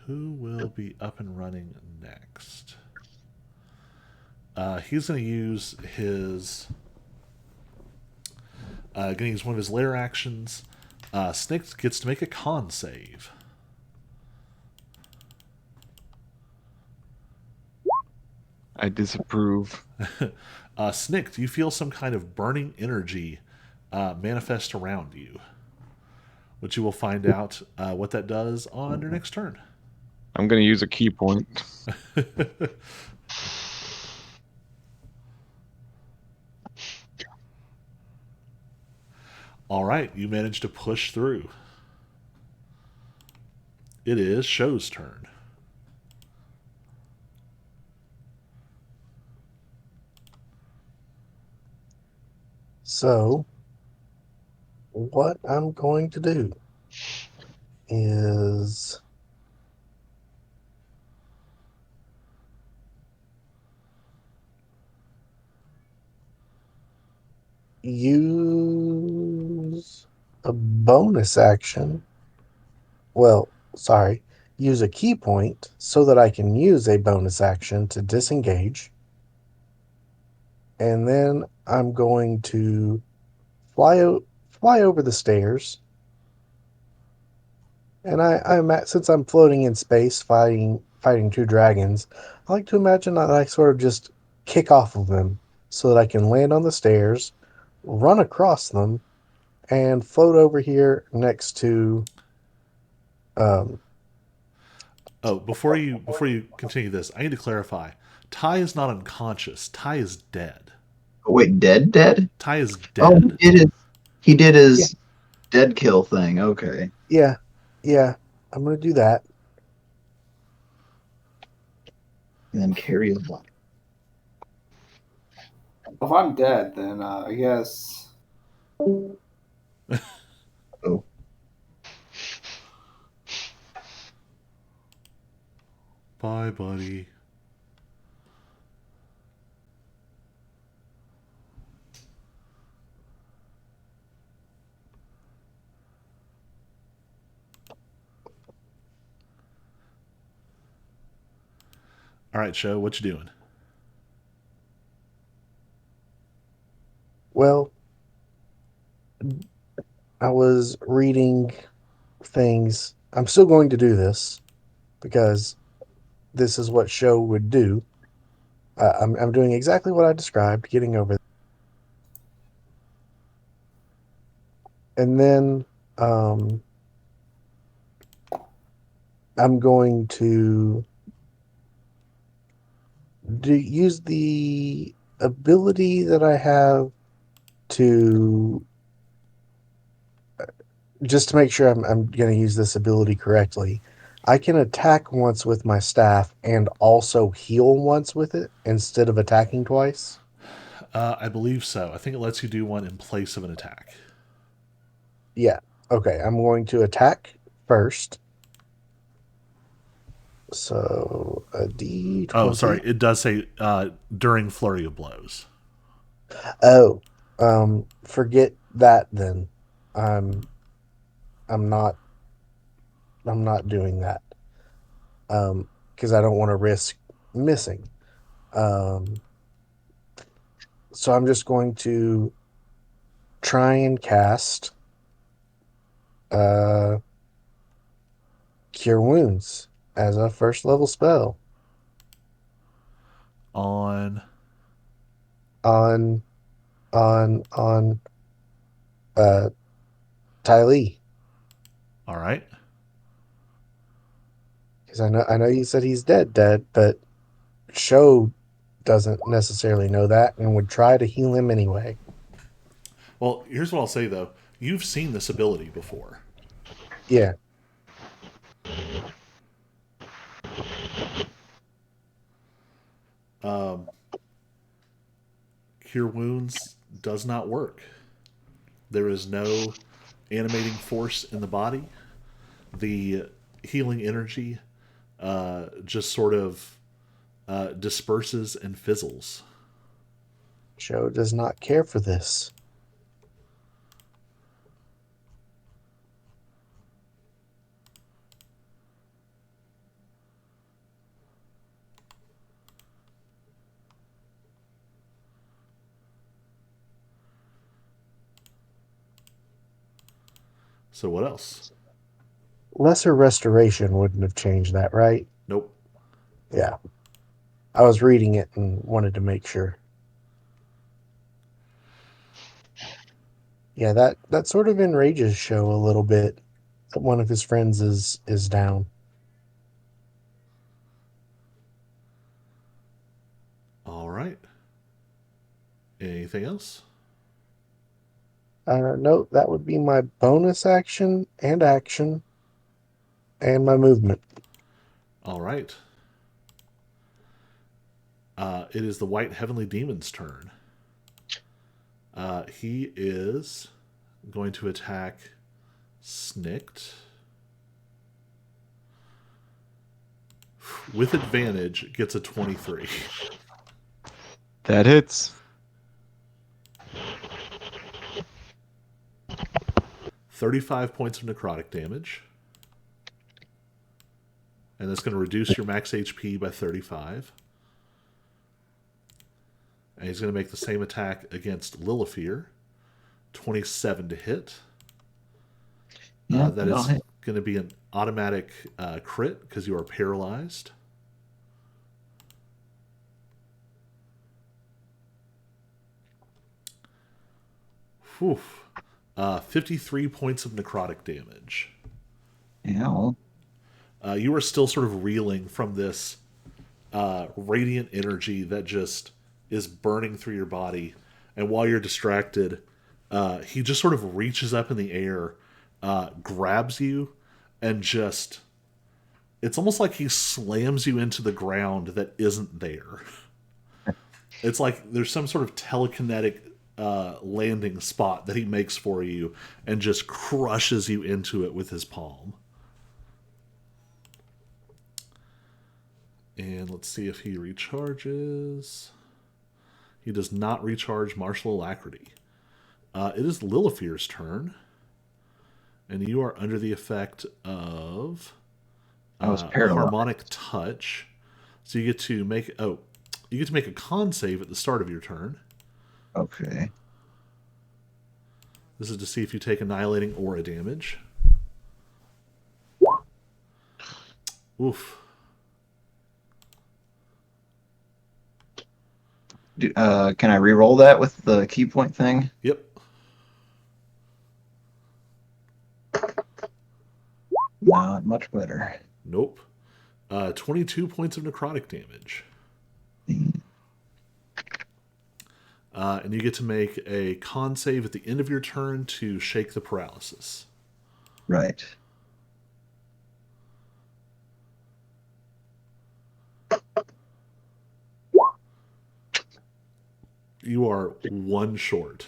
Who will be up and running next? He's going to use his. Going to use one of his lair actions. Snake gets to make a con save. I disapprove. Snick, do you feel some kind of burning energy manifest around you? Which you will find out what that does on your next turn. I'm going to use a key point. All right, you managed to push through. It is Show's turn. So, what I'm going to do is use a bonus action. Well, sorry, use a key point so that I can use a bonus action to disengage. And then I'm going to fly over the stairs. And since I'm floating in space fighting two dragons, I like to imagine that I sort of just kick off of them so that I can land on the stairs, run across them, and float over here next to um Oh, before you continue this, I need to clarify. Ty is not unconscious. Ty is dead. Oh, wait, dead? Ty is Oh, dead. he did his Yeah. dead kill thing. Okay. yeah, I'm gonna do that. And then carry his body. If I'm dead, then I guess. Oh. Bye, buddy. All right, Show, what you doing? Well, I was reading things. I'm still going to do this because this is what Show would do. I'm doing exactly what I described, getting over. And then I'm going to use the ability that I have to just to make sure I'm going to use this ability correctly. I can attack once with my staff and also heal once with it instead of attacking twice. I believe so. I think it lets you do one in place of an attack. Yeah. Okay. I'm going to attack first. So a D20. Oh, sorry. It does say during flurry of blows. Oh, forget that then. I'm I'm not I'm not doing that. Because I don't want to risk missing. Um, so I'm just going to try and cast uh Cure Wounds as a first level spell On. on on uh Ty Lee. All right. Because I know you said he's dead, but Show doesn't necessarily know that and would try to heal him anyway. Well, here's what I'll say, though. You've seen this ability before. Yeah. Cure Wounds does not work. There is no animating force in the body. The healing energy just sort of disperses and fizzles. Show does not care for this. So what else? Lesser Restoration wouldn't have changed that, right? Nope. Yeah. I was reading it and wanted to make sure. Yeah, that sort of enrages Show a little bit that one of his friends is down. All right. Anything else? No, that would be my bonus action and my movement. All right. It is the White Heavenly Demon's turn. He is going to attack Snicked. With advantage, gets a 23. That hits. 35 points of necrotic damage. And that's going to reduce your max HP by 35. And he's going to make the same attack against Lilifear. 27 to hit. Yeah, That that'll is hit. going to be an automatic crit because you are paralyzed. Whew. 53 points of necrotic damage. Yeah, well, You are still sort of reeling from this radiant energy that just is burning through your body. And while you're distracted, he just sort of reaches up in the air, grabs you, and just. It's almost like he slams you into the ground that isn't there. It's like there's some sort of telekinetic landing spot that he makes for you and just crushes you into it with his palm. And let's see if he recharges. He does not recharge martial alacrity. It is Lilifear's turn. And you are under the effect of I was paralyzed. harmonic touch. So you get to make you get to make a con save at the start of your turn. Okay. This is to see if you take annihilating aura damage. Oof. Can I re-roll that with the key point thing? Yep. Not much better. Nope. 22 points of necrotic damage. And you get to make a con save at the end of your turn to shake the paralysis. Right. You are one short.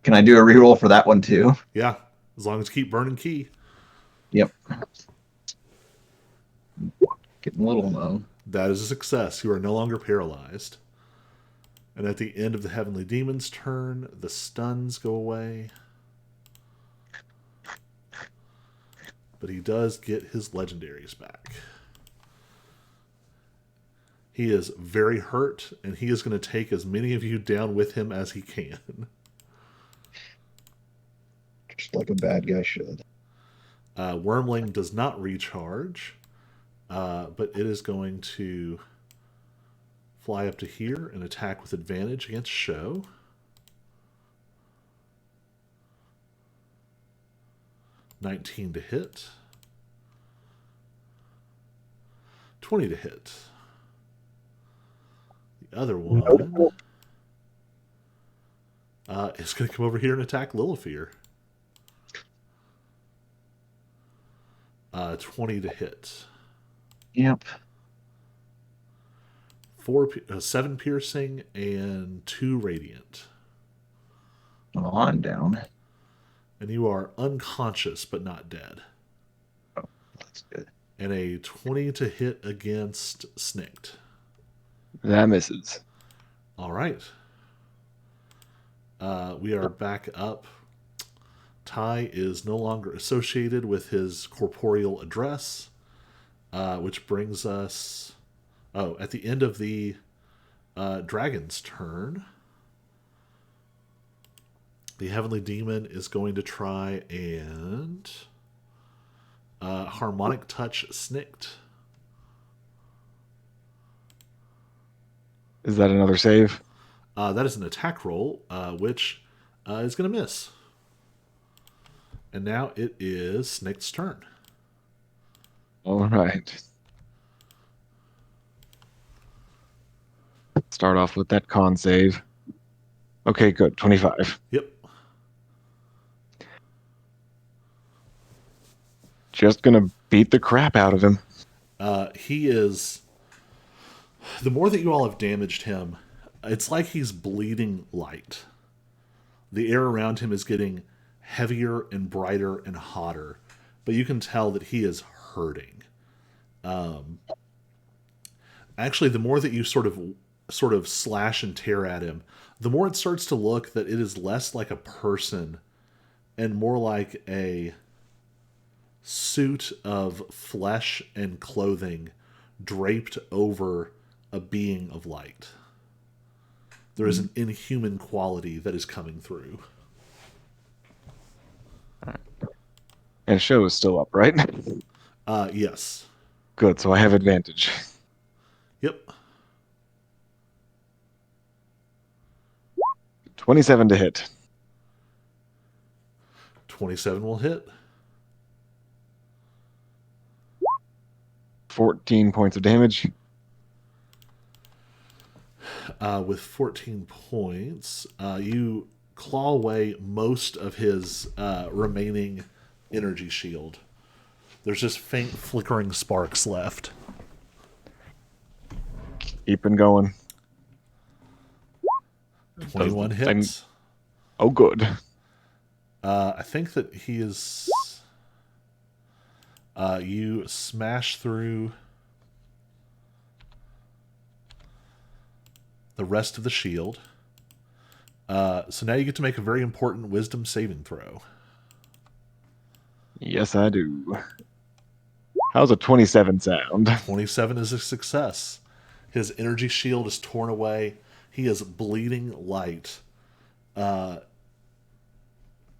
Can I do a reroll for that one too? Yeah, as long as you keep burning key. Yep. Getting a little low. That is a success. You are no longer paralyzed. And at the end of the Heavenly Demon's turn, the stuns go away. But he does get his legendaries back. He is very hurt, and he is going to take as many of you down with him as he can. Just like a bad guy should. Wormling does not recharge, but it is going to fly up to here and attack with advantage against Show. $19 to hit. 20 to hit. The other one is going to come over here and attack Lilifear. 20 to hit. Yep. 7 piercing and 2 radiant. Well, I'm down. And you are unconscious but not dead. Oh, that's good. And a 20 to hit against Snicked. That misses. All right. We are back up. Ty is no longer associated with his corporeal address, which brings us... Oh, at the end of the dragon's turn, the Heavenly Demon is going to try and Harmonic Touch Snicked. Is that another save? That is an attack roll, which is going to miss. And now it is Snick's turn. All right. Start off with that con save. Okay, good. 25. Yep. Just gonna beat the crap out of him. He is... The more that you all have damaged him, it's like he's bleeding light. The air around him is getting heavier and brighter and hotter, but you can tell that he is hurting. Actually, the more that you sort of slash and tear at him, the more it starts to look that it is less like a person and more like a suit of flesh and clothing draped over a being of light. There is an inhuman quality that is coming through. And Show is still up, right? Yes. Good, so I have advantage. Yep. 27 to hit. 27 will hit. 14 points of damage. With 14 points, you claw away most of his remaining energy shield. There's just faint flickering sparks left. Keeping going. 21 hits. Oh, good. I think that he is... you smash through the rest of the shield. So now you get to make a very important wisdom saving throw. Yes, I do. How's a 27 sound? 27 is a success. His energy shield is torn away. He is bleeding light.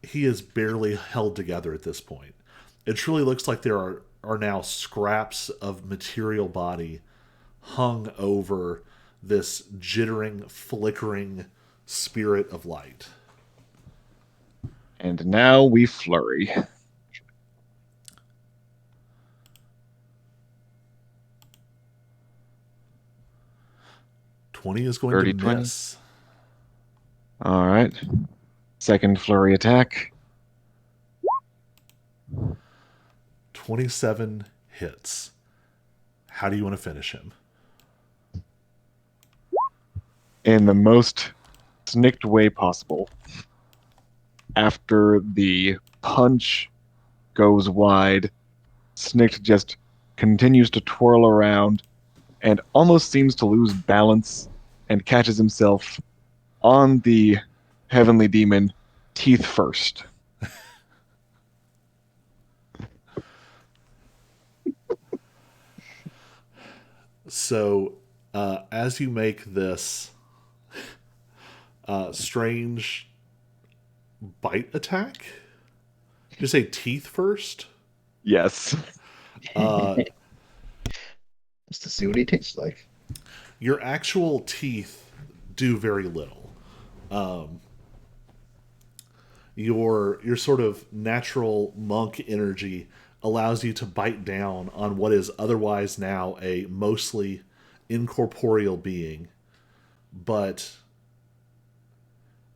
He is barely held together at this point. It truly looks like there are now scraps of material body hung over this jittering, flickering spirit of light. And now we flurry. 20 is going to 30, 20. miss. All right. Second flurry attack. 27 hits. How do you want to finish him? In the most snicked way possible. After the punch goes wide, Snicked just continues to twirl around and almost seems to lose balance and catches himself on the heavenly demon, teeth first. So, as you make this strange bite attack, you say teeth first? Yes. Just to see what he tastes like. Your actual teeth do very little. Your sort of natural monk energy allows you to bite down on what is otherwise now a mostly incorporeal being. But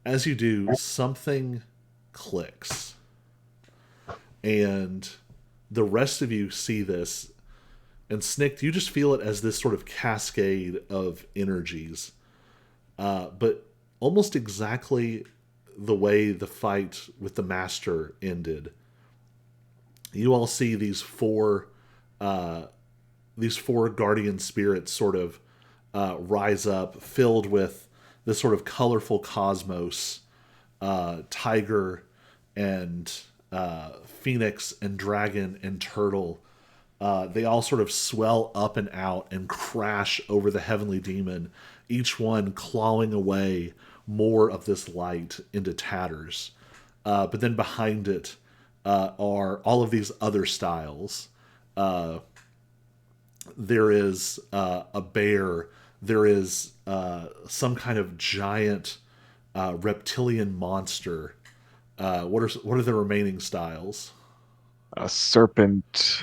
as you do, something clicks. And the rest of you see this. And Snicked, you just feel it as this sort of cascade of energies. But almost exactly the way the fight with the master ended. You all see these four guardian spirits sort of rise up, filled with this sort of colorful cosmos. Tiger and phoenix and dragon and turtle. They all sort of swell up and out and crash over the heavenly demon, each one clawing away more of this light into tatters. But then behind it are all of these other styles. There is a bear. There is some kind of giant reptilian monster. What are the remaining styles? A serpent.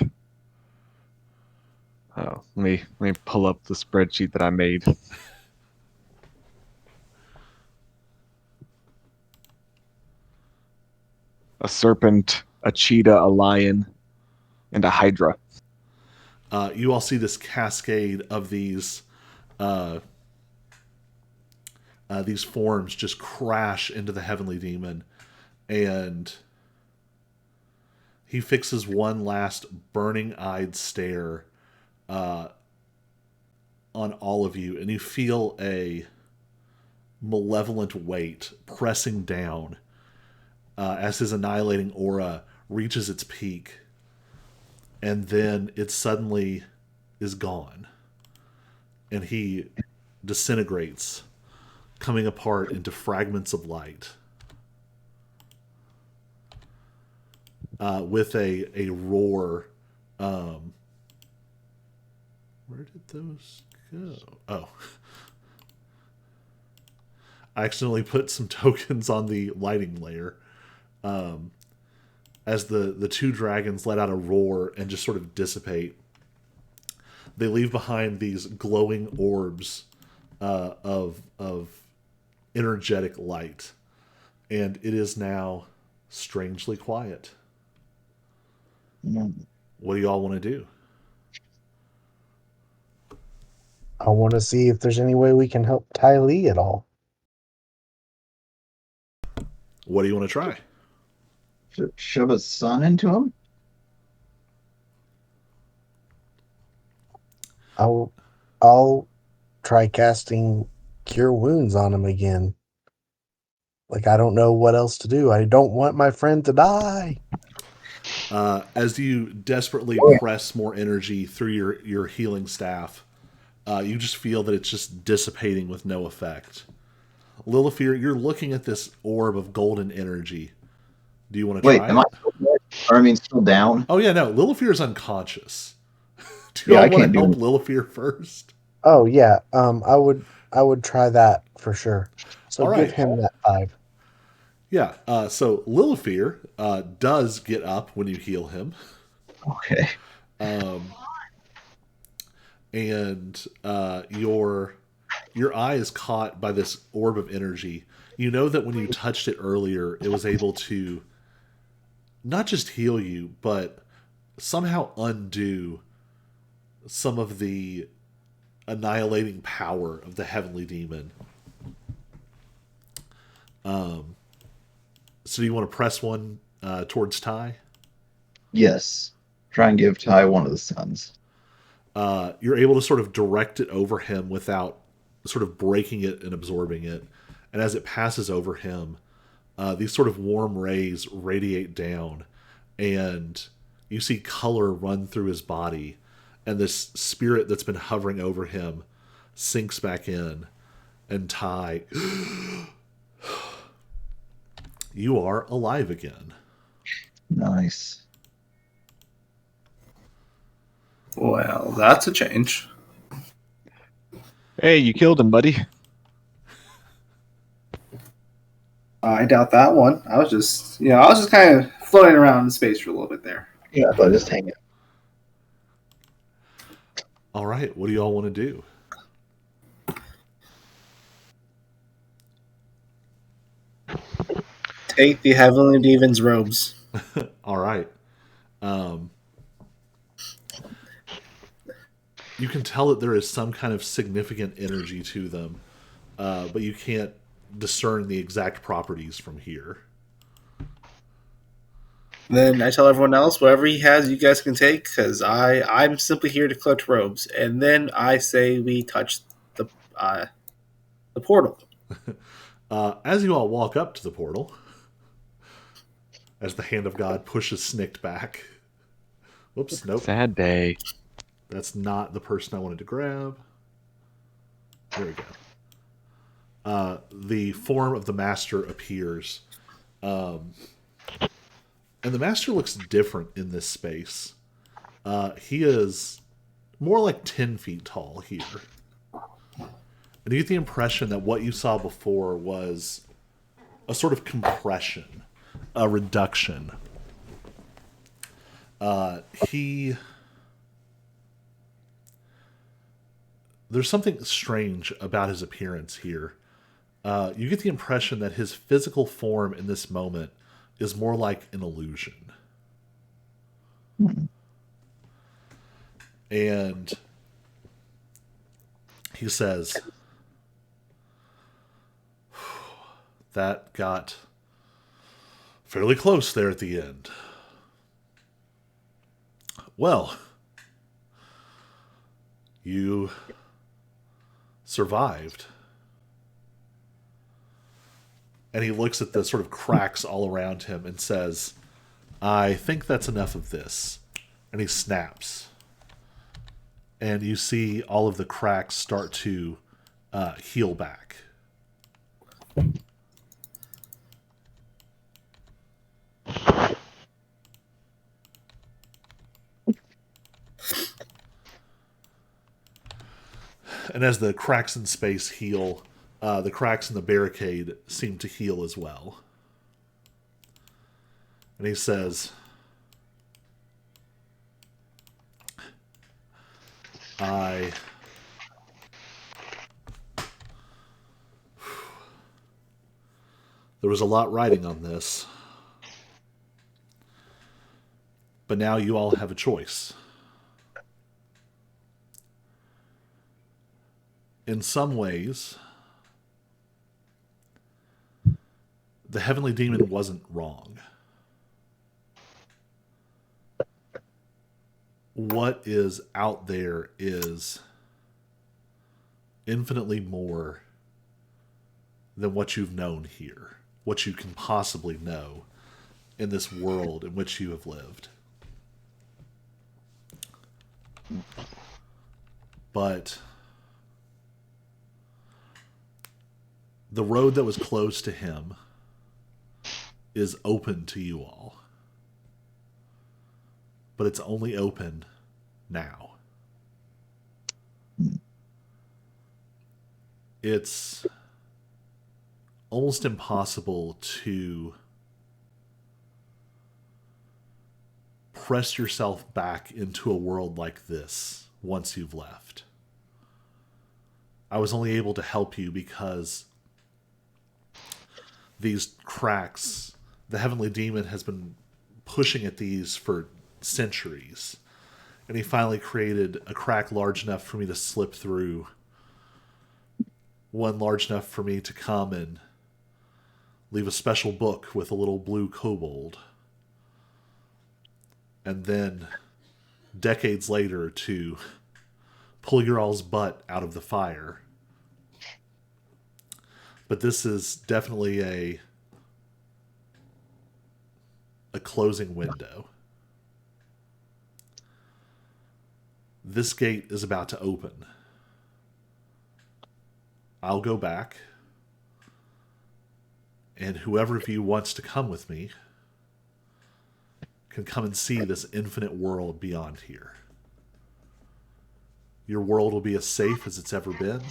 Oh, let me pull up the spreadsheet that I made. A serpent, a cheetah, a lion, and a hydra. You all see this cascade of these forms just crash into the heavenly demon, and he fixes one last burning-eyed stare on all of you, and you feel a malevolent weight pressing down as his annihilating aura reaches its peak, and then it suddenly is gone, and he disintegrates, coming apart into fragments of light. With a roar. Where did those go? Oh. I accidentally put some tokens on the lighting layer. As the two dragons let out a roar and just sort of dissipate. They leave behind these glowing orbs of energetic light. And it is now strangely quiet. What do y'all want to do? I want to see if there's any way we can help Ty Lee at all. What do you want to try? Shove a sun into him? I'll try casting Cure Wounds on him again. Like, I don't know what else to do. I don't want my friend to die. As you desperately press more energy through your healing staff, you just feel that it's just dissipating with no effect. Lilifear, you're looking at this orb of golden energy. Do you want to try am I it? still dead? Or I mean, still down? Oh yeah, no. Lilifear is unconscious. Do Yeah, y'all I want can't to do help it. Lilifear first? Oh yeah. I would try that for sure. So All give right. him that 5. Yeah. So Lilifear does get up when you heal him, Okay. and your your eye is caught by this orb of energy. You know that when you touched it earlier, it was able to not just heal you, but somehow undo some of the annihilating power of the heavenly demon. So do you want to press one towards Ty? Yes. Try and give Ty one of the suns. You're able to sort of direct it over him without sort of breaking it and absorbing it. And as it passes over him, these sort of warm rays radiate down, and you see color run through his body, and this spirit that's been hovering over him sinks back in. And Ty, you are alive again. Nice. Well, that's a change. Hey, you killed him, buddy. I doubt that one. I was just kind of floating around in space for a little bit there. Yeah, I thought just hang it. All right, what do you all want to do? Take the heavenly demon's robes. All right. You can tell that there is some kind of significant energy to them, but you can't discern the exact properties from here. Then I tell everyone else, whatever he has, you guys can take, because I'm simply here to collect robes. And then I say we touch the portal. As you all walk up to the portal, as the hand of God pushes Snicked back. Whoops, nope. Sad day. That's not the person I wanted to grab. There we go. The form of the master appears. And the master looks different in this space. He is more like 10 feet tall here. And you get the impression that what you saw before was a sort of compression, a reduction. There's something strange about his appearance here. You get the impression that his physical form in this moment is more like an illusion. And he says, that got fairly close there at the end. Well, you survived. And he looks at the sort of cracks all around him and says, I think that's enough of this. And he snaps. And you see all of the cracks start to heal back. And as the cracks in space heal, the cracks in the barricade seem to heal as well. And he says, there was a lot riding on this. But now you all have a choice. In some ways, the heavenly demon wasn't wrong. What is out there is infinitely more than what you've known here, what you can possibly know in this world in which you have lived. But the road that was closed to him is open to you all. But it's only open now. It's almost impossible to press yourself back into a world like this once you've left. I was only able to help you because these cracks, the heavenly demon has been pushing at these for centuries. And he finally created a crack large enough for me to slip through, one large enough for me to come and leave a special book with a little blue kobold. And then, decades later, to pull your all's butt out of the fire. But this is definitely a closing window. This gate is about to open. I'll go back, and whoever of you wants to come with me can come and see this infinite world beyond here. Your world will be as safe as it's ever been.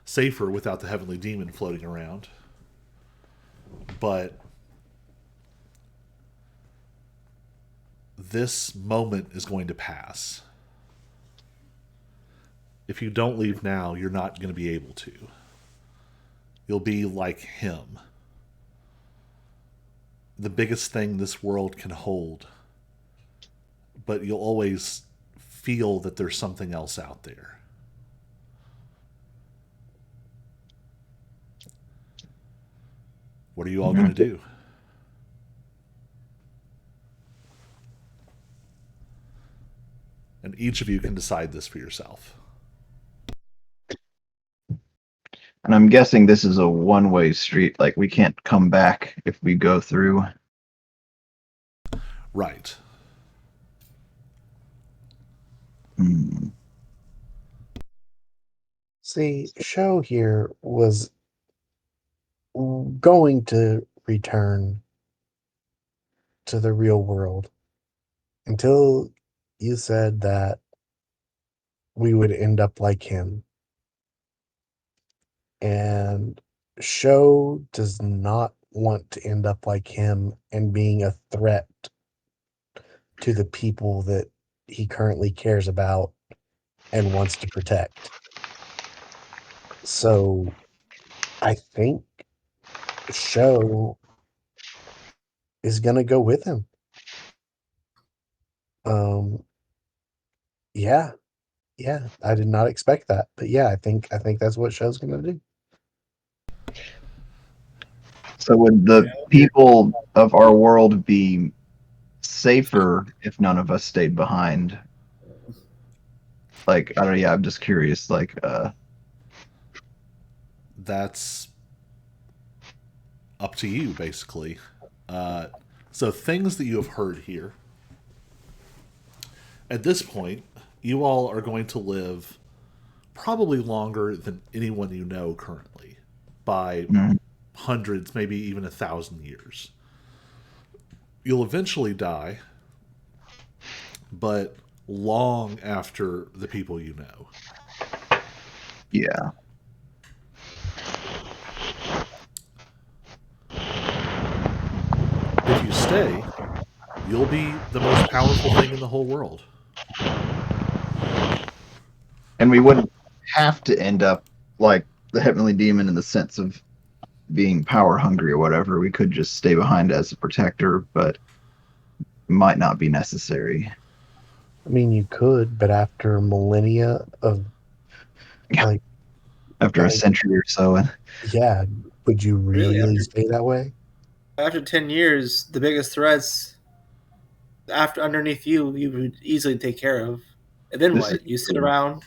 Safer without the heavenly demon floating around. But this moment is going to pass. If you don't leave now, you're not going to be able to. You'll be like him. The biggest thing this world can hold. But you'll always feel that there's something else out there. What are you all going to do? And each of you can decide this for yourself. And I'm guessing this is a one-way street. Like, we can't come back if we go through. Right. Hmm. See, Show here was going to return to the real world until you said that we would end up like him. And Show does not want to end up like him and being a threat to the people that he currently cares about and wants to protect. So I think Show is going to go with him. Yeah, I did not expect that, but yeah, I think that's what Show's going to do. So would the people of our world be safer if none of us stayed behind? Like, I don't know, yeah, I'm just curious. Like, That's up to you, basically. So things that you have heard here. At this point, you all are going to live probably longer than anyone you know currently by hundreds, maybe even 1,000 years. You'll eventually die, but long after the people you know. yeah. If you stay, you'll be the most powerful thing in the whole world. And we wouldn't have to end up like the heavenly demon in the sense of being power hungry or whatever. We could just stay behind as a protector, but might not be necessary. I mean, you could, but after millennia of Yeah. like, After a century or so. yeah, would you really stay that way? After 10 years, the biggest threats after underneath you would easily take care of. And then This what? is You sit true. around,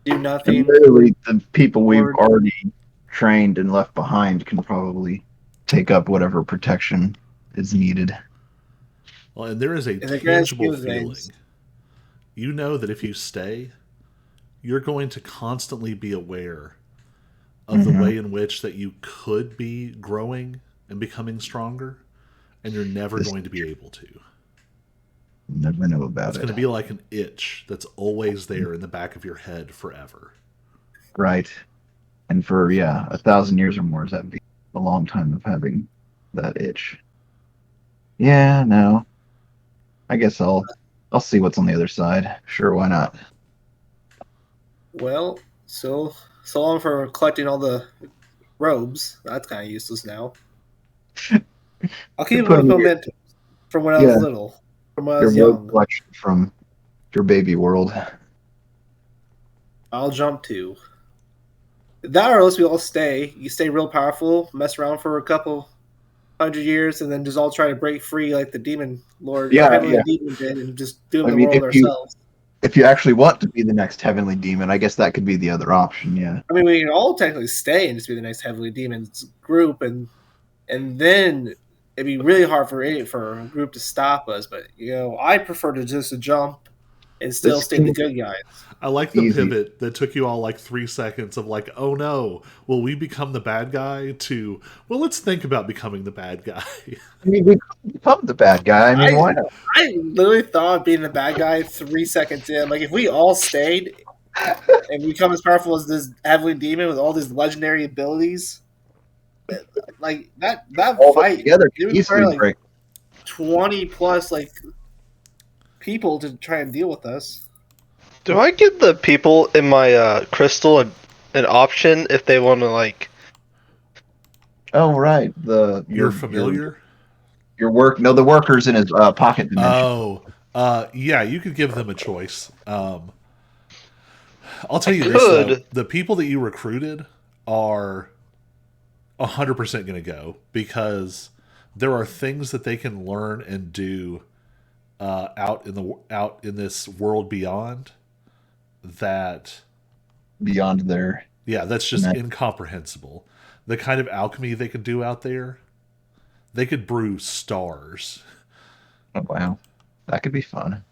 do And nothing. literally, the people we've Or- already trained and left behind can probably take up whatever protection is needed. Well, and there is a In the grand tangible scheme of feeling. things. You know that if you stay, you're going to constantly be aware of the way in which that you could be growing and becoming stronger, and you're never This- going to be able to. Never know about It's it. going to be like an itch that's always there in the back of your head forever. Right. And for 1,000 years or more, that'd be a long time of having that itch. Yeah, no. I guess I'll see what's on the other side. Sure, why not? Well, so long for collecting all the robes. That's kind of useless now. I'll keep it Put with 'em in momentum from when I was yeah, little, from when I your was road young. collection from your baby world. I'll jump to that, or else we all stay. You stay real powerful, mess around for a couple 100 years, and then just all try to break free like the demon lord or Yeah, heavenly yeah. demon did, and just doom I the mean, world ourselves. if you actually want to be the next heavenly demon, I guess that could be the other option. Yeah. I mean, we can all technically stay and just be the next heavenly demons group, and then it'd be really hard for a group to stop us. But I prefer to just jump and still This stay the seems good guys. I like the easy. pivot that took you all like 3 seconds of like, oh no, will we become the bad guy? To, well, let's think about becoming the bad guy. I mean, we could become the bad guy. I mean, I why not? I literally thought of being the bad guy 3 seconds in. Like if we all stayed and we become as powerful as this heavenly demon with all these legendary abilities, like that All of us fight, together it could would easily require like break. 20 plus like people to try and deal with us. Do I give the people in my crystal an option if they want to like? Oh, right. You're familiar? Your work. No, the workers in his pocket dimension. Oh, yeah, you could give them a choice. I'll I tell you this though: could. the people that you recruited are 100% going to go because there are things that they can learn and do out in this world beyond that. Beyond their Yeah, that's just dimension. incomprehensible. The kind of alchemy they could do out there, they could brew stars. Oh, wow, that could be fun.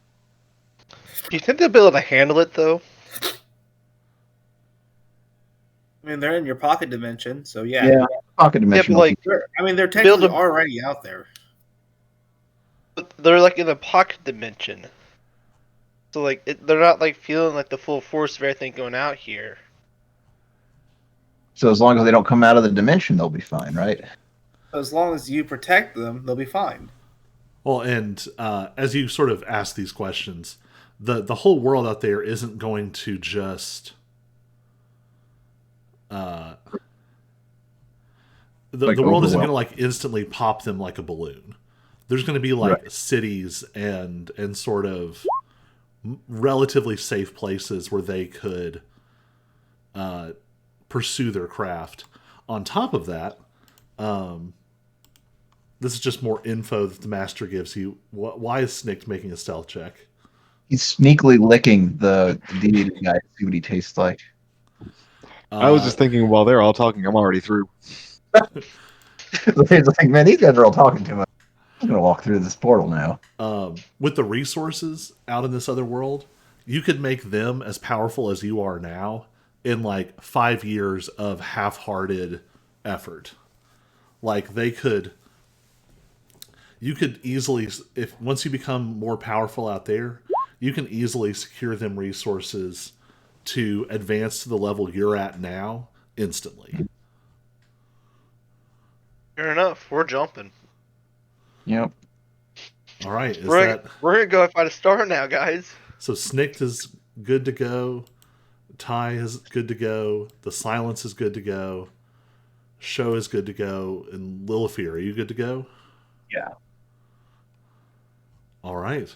Do you think they'll be able to handle it though? I mean, they're in your pocket dimension, so yeah. Yeah, pocket Yeah, dimension. but like They're be able technically to. already out there. They're like in a pocket dimension, so like they're not like feeling like the full force of everything going out here. So as long as they don't come out of the dimension, they'll be fine, right? As long as you protect them, they'll be fine. Well, and as you sort of ask these questions, the whole world out there isn't going to just Like the world isn't going overwhelmed. to like instantly pop them like a balloon. There's going to be Right. like cities and sort of relatively safe places where they could pursue their craft. On top of that, this is just more info that the master gives you. Why is Snicked making a stealth check? He's sneakily licking the deity guy to see what he tastes like. I was just thinking while they're all talking, I'm already through. He's like, man, these guys are all talking too much. I'm gonna walk through this portal now. With the resources out in this other world, you could make them as powerful as you are now in like 5 years of half-hearted effort. Like you could easily, if once you become more powerful out there, you can easily secure them resources to advance to the level you're at now instantly. Fair enough. We're jumping. Yep. All right, is We're that we're gonna go find a star now, guys. so? Snicked is good to go. Ty is good to go. The silence is good to go. Show is good to go. And Lilifir, are you good to go? Yeah. All right.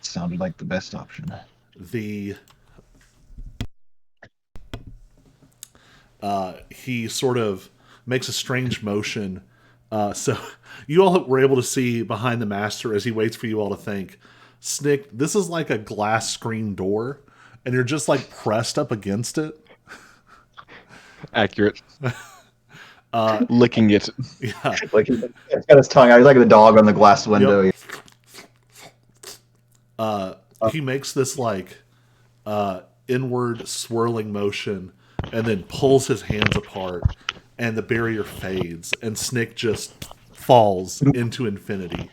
Sounded like the best option. The he sort of makes a strange motion. So you all were able to see behind the master as he waits for you all to think. Snick, this is like a glass screen door, and you're just like pressed up against it. Accurate. Licking it. Yeah. Like he's got his tongue out. He's like the dog on the glass window. Yep. He makes this like inward swirling motion and then pulls his hands apart and the barrier fades and Snick just falls into infinity.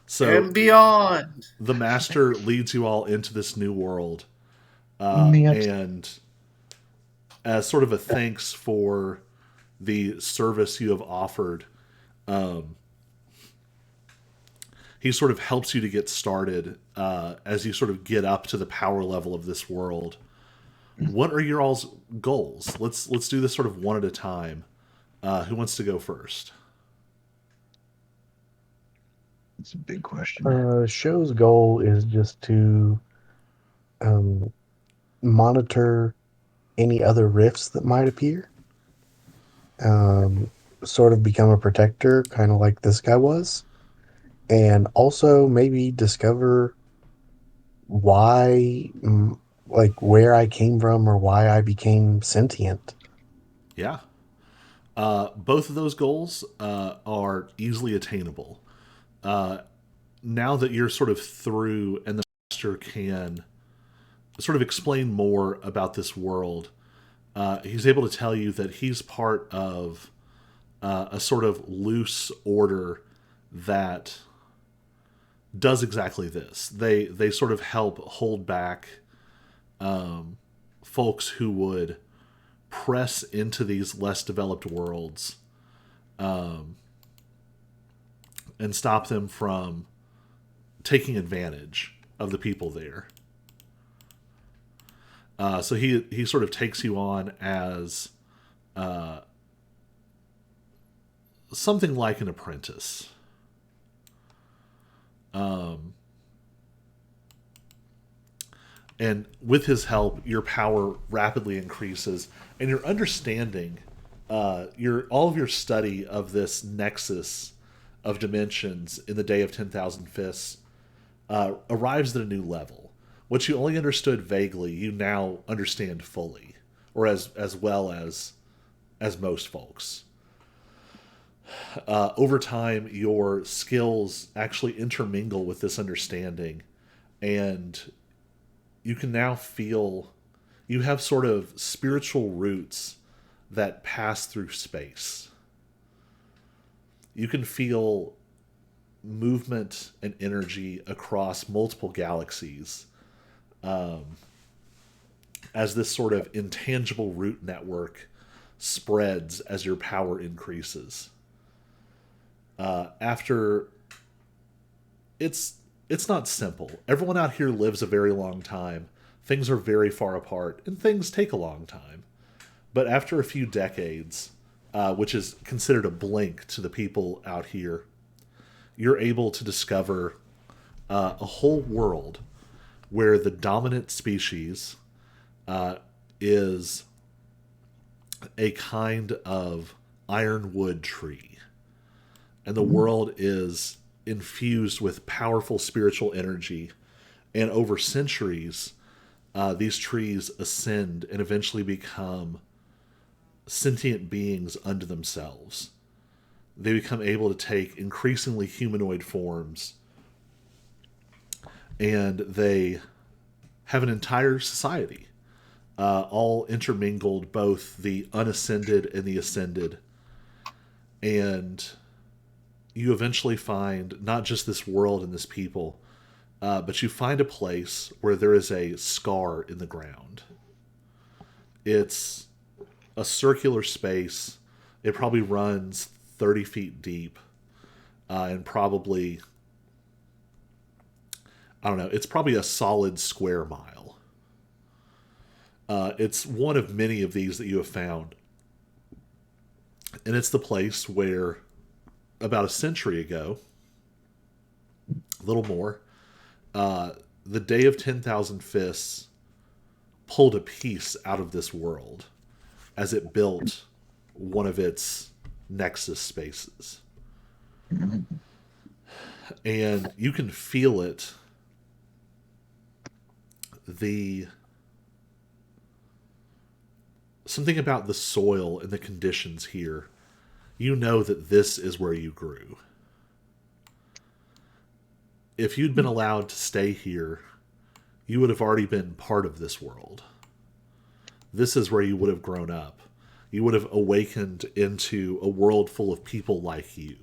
So And beyond. the master leads you all into this new world, Yes. and as sort of a thanks for the service you have offered, he sort of helps you to get started as you sort of get up to the power level of this world. What are your all's goals? Let's do this sort of one at a time. Who wants to go first? It's a big question. Show's goal is just to um, monitor any other rifts that might appear. Sort of become a protector, kind of like this guy was, and also maybe discover why, like where I came from or why I became sentient. Yeah. Both of those goals are easily attainable. Now that you're sort of through and the master can sort of explain more about this world, he's able to tell you that he's part of a sort of loose order that does exactly this. They sort of help hold back folks who would press into these less developed worlds and stop them from taking advantage of the people there. So he sort of takes you on as something like an apprentice. And with his help, your power rapidly increases, and your understanding, your all of your study of this nexus of dimensions in the Day of 10,000 Fists arrives at a new level. What you only understood vaguely, you now understand fully, or as well as most folks. Over time, your skills actually intermingle with this understanding, and you can now feel you have sort of spiritual roots that pass through space. You can feel movement and energy across multiple galaxies as this sort of intangible root network spreads as your power increases. After it's not simple. Everyone out here lives a very long time. Things are very far apart, and things take a long time. But after a few decades, which is considered a blink to the people out here, you're able to discover a whole world where the dominant species is a kind of ironwood tree. And the world is infused with powerful spiritual energy. And over centuries, these trees ascend and eventually become sentient beings unto themselves. They become able to take increasingly humanoid forms, and they have an entire society, all intermingled, both the unascended and the ascended. And you eventually find not just this world and this people, but you find a place where there is a scar in the ground. It's a circular space. It probably runs 30 feet deep, and probably, I don't know, it's probably a solid square mile. It's one of many of these that you have found. And it's the place where, about a century ago, a little more, the Day of 10,000 Fists pulled a piece out of this world as it built one of its nexus spaces. And you can feel it. Something about the soil and the conditions here. You know that this is where you grew. If you'd been allowed to stay here, you would have already been part of this world. This is where you would have grown up. You would have awakened into a world full of people like you.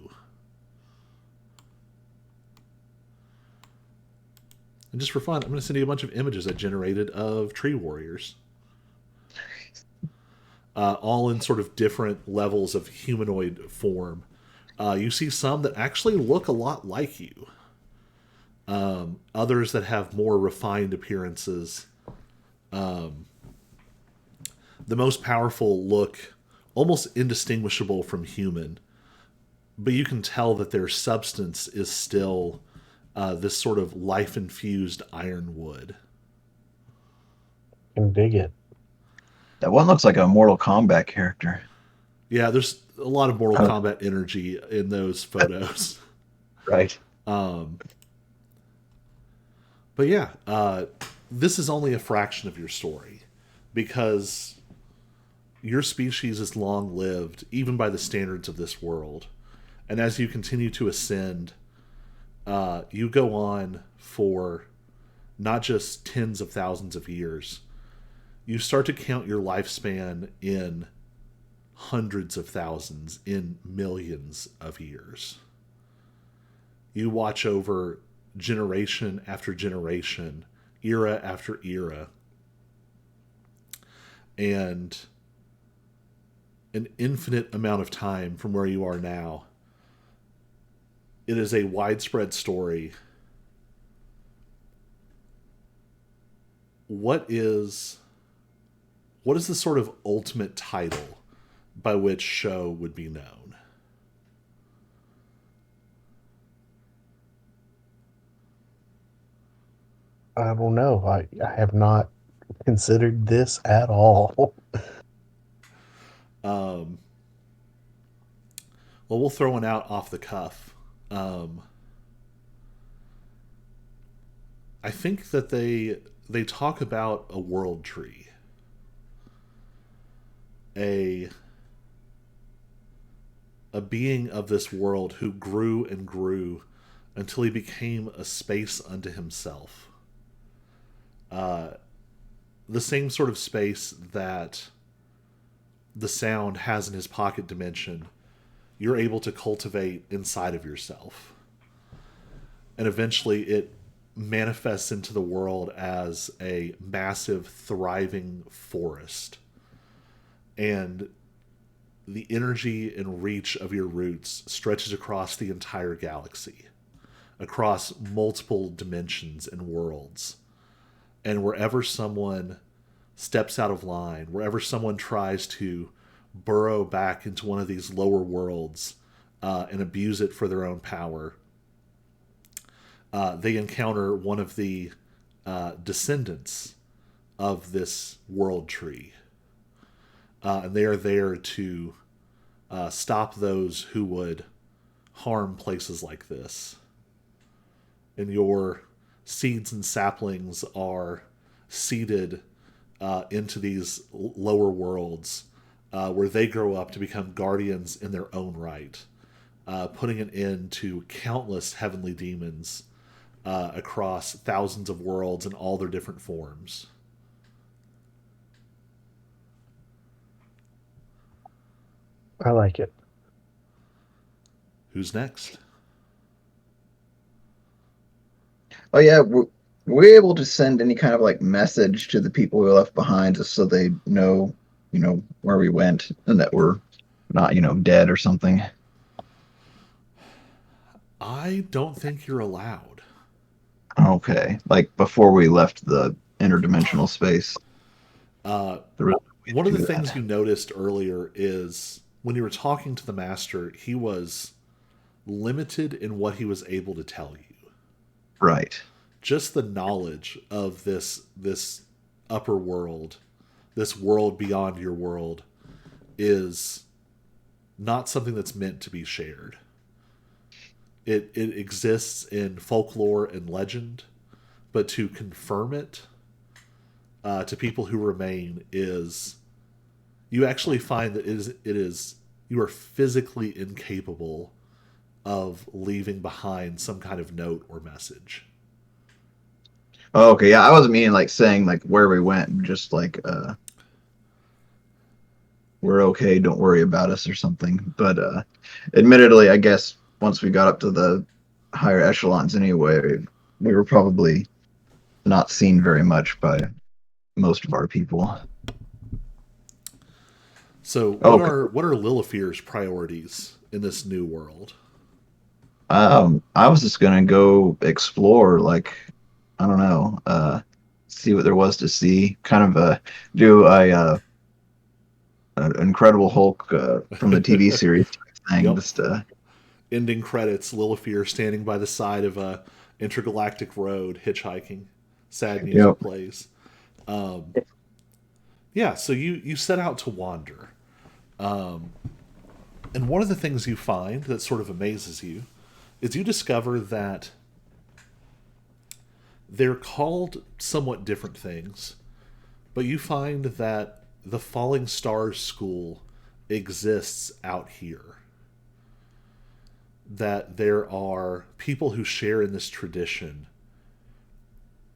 And just for fun, I'm going to send you a bunch of images I generated of tree warriors. All in sort of different levels of humanoid form. You see some that actually look a lot like you. Others that have more refined appearances. The most powerful look almost indistinguishable from human, but you can tell that their substance is still this sort of life infused iron wood. Can dig it. That one looks like a Mortal Kombat character. Yeah, there's a lot of Mortal Oh. Kombat energy in those photos. Right. But yeah, this is only a fraction of your story because your species is long lived, even by the standards of this world. And as you continue to ascend, you go on for not just tens of thousands of years. You start to count your lifespan in hundreds of thousands, in millions of years. You watch over generation after generation, era after era, and an infinite amount of time from where you are now. It is a widespread story. What is the sort of ultimate title by which Show would be known? I don't know. I have not considered this at all. Well, we'll throw one out off the cuff. I think that they talk about a world tree, a being of this world who grew and grew until he became a space unto himself. The same sort of space that the sound has in his pocket dimension, you're able to cultivate inside of yourself. And eventually it manifests into the world as a massive, thriving forest. And the energy and reach of your roots stretches across the entire galaxy, across multiple dimensions and worlds. And wherever someone steps out of line, wherever someone tries to burrow back into one of these lower worlds and abuse it for their own power, they encounter one of the descendants of this world tree. And they are there to stop those who would harm places like this. And your seeds and saplings are seeded into these lower worlds where they grow up to become guardians in their own right, putting an end to countless heavenly demons across thousands of worlds in all their different forms. I like it. Who's next? Oh yeah, were we able to send any kind of like message to the people we left behind, just so they know, where we went and that we're not, dead or something? I don't think you're allowed. Okay, like before we left the interdimensional space. Uh, There was no way One to of the do things that. you noticed earlier is when you were talking to the master, he was limited in what he was able to tell you. Right. Just the knowledge of this upper world, this world beyond your world, is not something that's meant to be shared. It exists in folklore and legend, but to confirm it to people who remain is, you actually find that it is you are physically incapable of leaving behind some kind of note or message. Oh, okay, yeah, I wasn't meaning like saying like where we went, just like we're okay, don't worry about us or something. But admittedly, I guess once we got up to the higher echelons anyway, we were probably not seen very much by most of our people. So Okay. what are Lilithir's priorities in this new world? I was just gonna go explore, like, I don't know, see what there was to see. Kind of do an Incredible Hulk from the TV series type thing. Yep. Just Ending credits, Lilifear standing by the side of a intergalactic road, hitchhiking. Sad music yep. plays. Yeah, so you set out to wander. And one of the things you find that sort of amazes you is you discover that they're called somewhat different things, but you find that the Falling Stars School exists out here. That there are people who share in this tradition.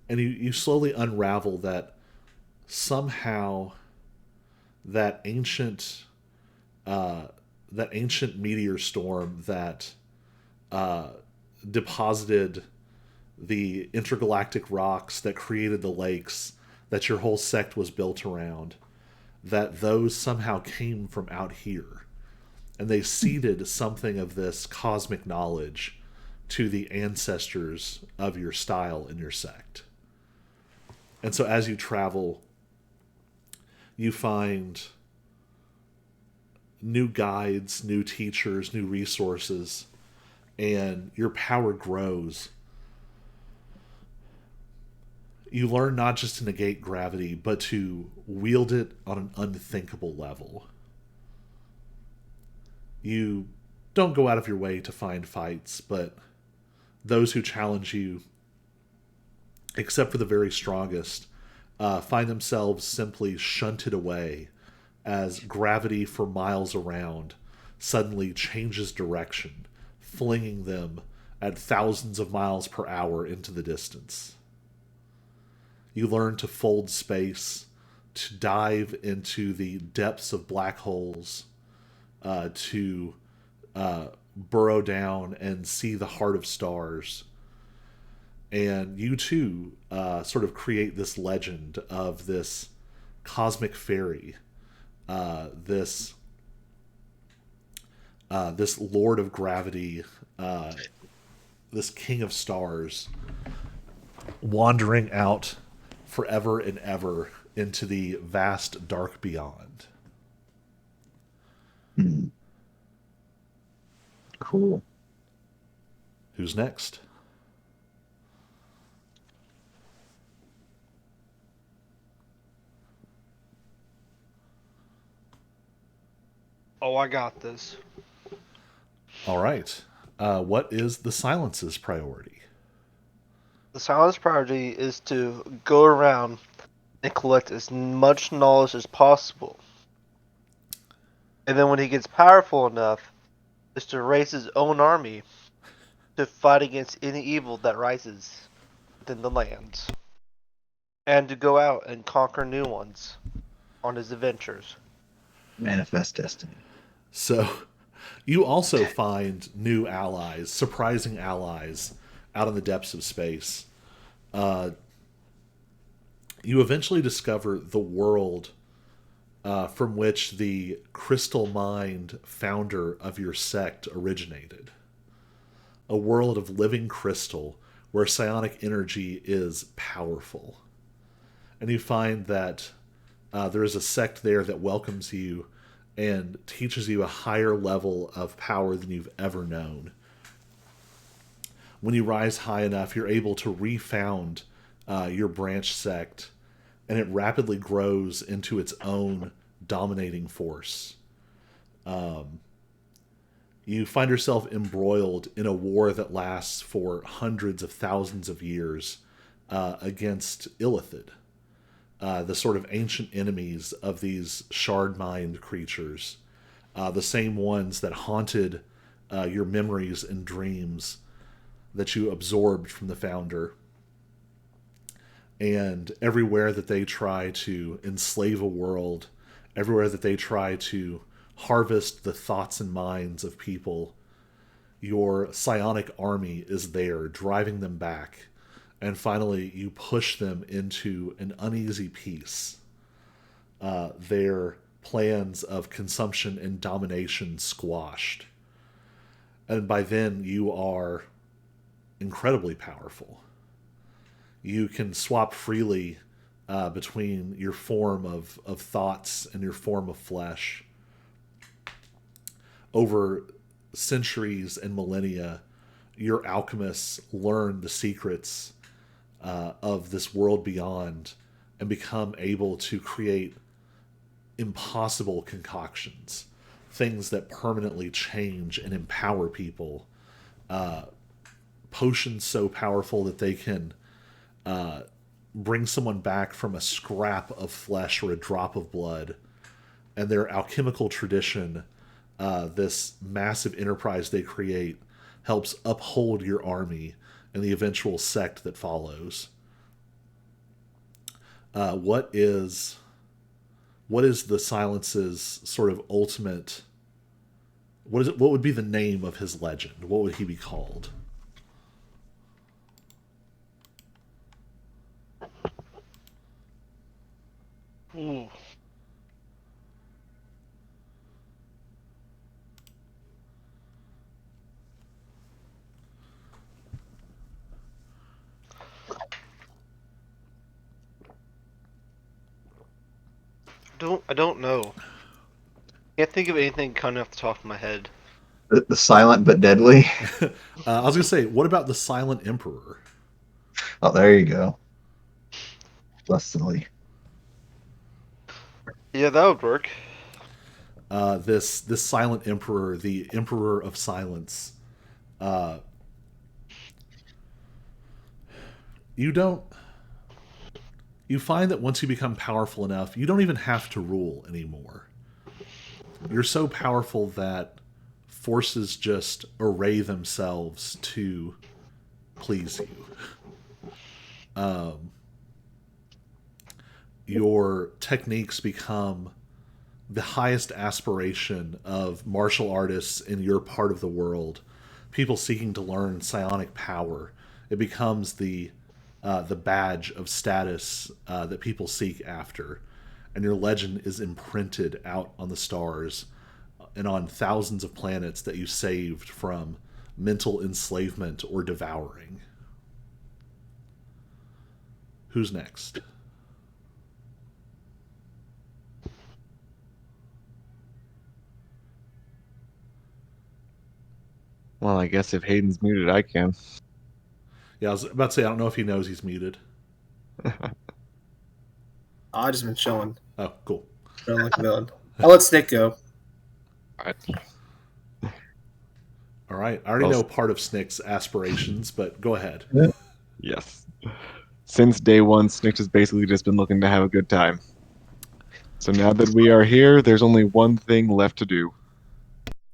And you slowly unravel that somehow that ancient that ancient meteor storm that deposited the intergalactic rocks that created the lakes that your whole sect was built around, that those somehow came from out here. And they seeded something of this cosmic knowledge to the ancestors of your style and your sect. And so as you travel, you find new guides, new teachers, new resources, and your power grows. You learn not just to negate gravity, but to wield it on an unthinkable level. You don't go out of your way to find fights, but those who challenge you, except for the very strongest, find themselves simply shunted away as gravity for miles around suddenly changes direction, flinging them at thousands of miles per hour into the distance. You learn to fold space, to dive into the depths of black holes, to burrow down and see the heart of stars. And you too sort of create this legend of this cosmic fairy, this this lord of gravity, this king of stars, wandering out forever and ever into the vast dark beyond. Hmm. Cool. Who's next? Oh, I got this. All right. What is the silence's priority? The silence priority is to go around and collect as much knowledge as possible. And then when he gets powerful enough, is to raise his own army to fight against any evil that rises within the lands. And to go out and conquer new ones on his adventures. Manifest destiny. So, you also find new allies, surprising allies, out in the depths of space. You eventually discover the world from which the crystal mind founder of your sect originated. A world of living crystal where psionic energy is powerful. And you find that there is a sect there that welcomes you and teaches you a higher level of power than you've ever known. When you rise high enough, you're able to refound your branch sect, and it rapidly grows into its own dominating force. You find yourself embroiled in a war that lasts for hundreds of thousands of years against Illithid, the sort of ancient enemies of these shard mind creatures, the same ones that haunted your memories and dreams that you absorbed from the founder. And everywhere that they try to enslave a world, everywhere that they try to harvest the thoughts and minds of people, your psionic army is there driving them back. And finally, you push them into an uneasy peace. Their plans of consumption and domination squashed. And by then, you are incredibly powerful. You can swap freely between your form of thoughts and your form of flesh. Over centuries and millennia, your alchemists learn the secrets of this world beyond and become able to create impossible concoctions, things that permanently change and empower people. Potions so powerful that they can bring someone back from a scrap of flesh or a drop of blood. And their alchemical tradition, this massive enterprise they create, helps uphold your army and the eventual sect that follows. What is the Silence's sort of ultimate? What is it? What would be the name of his legend? What would he be called? Ooh. I don't know. Can't think of anything coming off the top of my head. The silent but deadly. I was gonna say, what about the Silent Emperor? Oh, there you go. Lustily. Yeah, that would work. This Silent Emperor, the Emperor of Silence. You don't. You find that once you become powerful enough, you don't even have to rule anymore. You're so powerful that forces just array themselves to please you. Your techniques become the highest aspiration of martial artists in your part of the world. People seeking to learn psionic power. It becomes the badge of status that people seek after, and your legend is imprinted out on the stars and on thousands of planets that you saved from mental enslavement or devouring. Who's next? Well, I guess if Hayden's muted, I can. Yeah, I was about to say, I don't know if he knows he's muted. I just been chilling. Oh, cool. Chilling like a villain. I'll let Snake go. Alright. All right. I already know part of Snick's aspirations, but go ahead. Yes. Since day one, Snick has basically just been looking to have a good time. So now that we are here, there's only one thing left to do.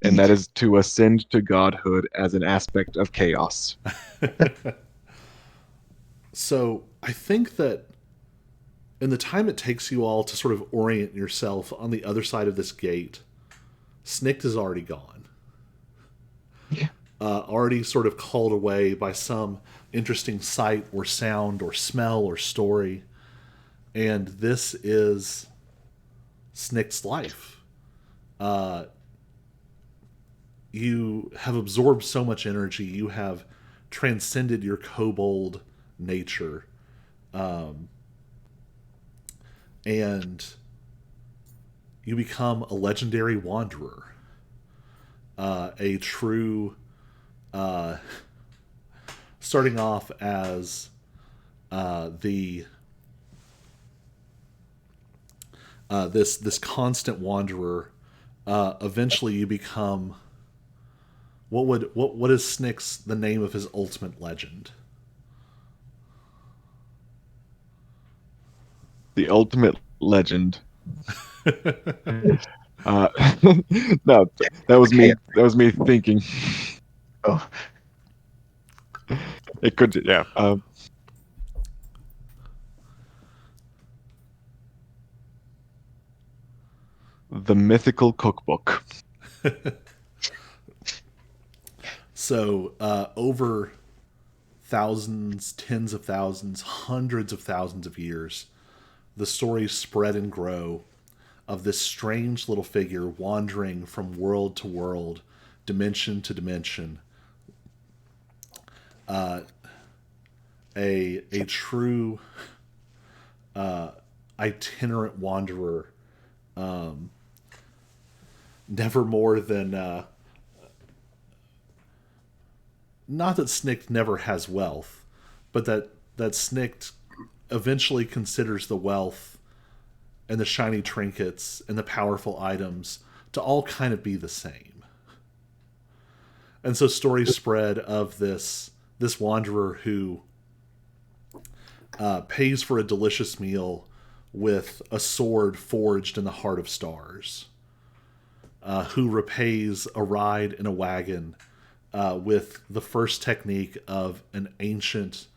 And that is to ascend to godhood as an aspect of chaos. So I think that in the time it takes you all to sort of orient yourself on the other side of this gate, Snicked is already gone. Yeah. Already sort of called away by some interesting sight or sound or smell or story. And this is Snick's life. You have absorbed so much energy. You have transcended your kobold nature. And you become a legendary wanderer. A true... starting off as this constant wanderer. Eventually you become... What is Snick's the name of his ultimate legend? The ultimate legend. No, that was me. That was me thinking. Oh, It could, yeah. The mythical cookbook. So over thousands, tens of thousands, hundreds of thousands of years, the stories spread and grow of this strange little figure wandering from world to world, dimension to dimension. A true itinerant wanderer, never more than not that Snikt never has wealth, but that Snikt eventually considers the wealth and the shiny trinkets and the powerful items to all kind of be the same. And so stories spread of this wanderer who pays for a delicious meal with a sword forged in the heart of stars, who repays a ride in a wagon with the first technique of an ancient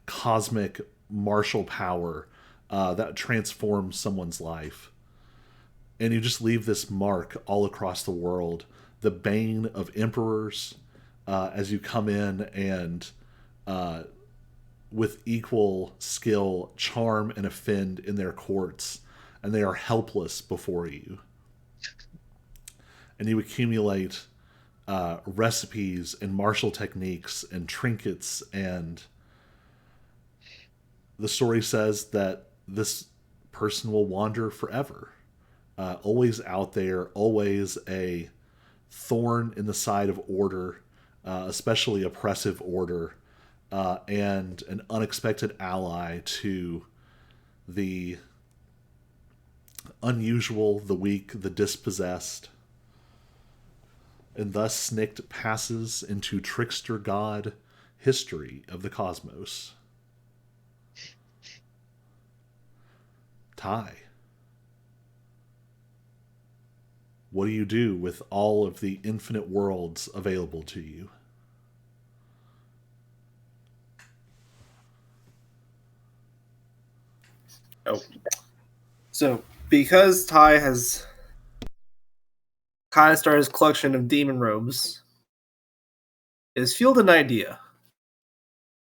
cosmic martial power that transforms someone's life. And you just leave this mark all across the world, the bane of emperors, as you come in and with equal skill charm and offend in their courts, and they are helpless before you. And you accumulate recipes and martial techniques and trinkets, and the story says that this person will wander forever, always out there, always a thorn in the side of order, especially oppressive order, and an unexpected ally to the unusual, the weak, the dispossessed. And thus Snikt passes into trickster god history of the cosmos. Ty, what do you do with all of the infinite worlds available to you? Oh. So, because Ty has kind of started his collection of demon robes, it has fueled an idea.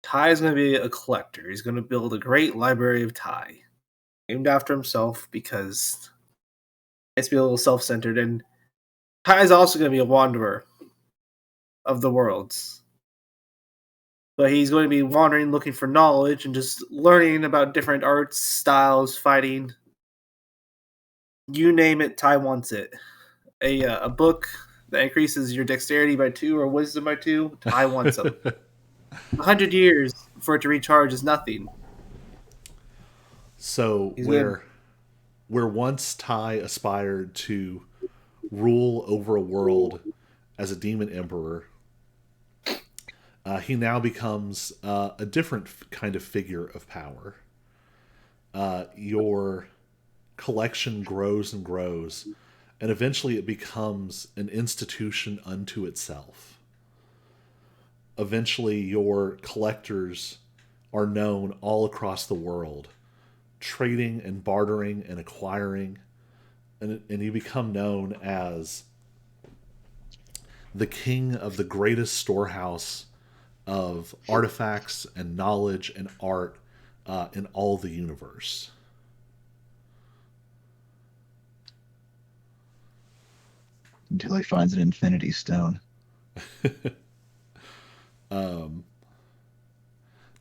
Ty is going to be a collector. He's going to build a great library of Ty, named after himself because it's be a little self-centered. And Ty is also going to be a wanderer of the worlds. But he's going to be wandering, looking for knowledge and just learning about different arts, styles, fighting. You name it, Ty wants it. A book that increases your dexterity by 2 or wisdom by 2, Ty wants them. 100 years for it to recharge is nothing. So where once Ty aspired to rule over a world as a demon emperor, he now becomes a different kind of figure of power. Your collection grows and grows, and eventually it becomes an institution unto itself. Eventually your collectors are known all across the world, trading and bartering and acquiring, and you become known as the king of the greatest storehouse of artifacts and knowledge and art in all the universe. Until he finds an infinity stone. Do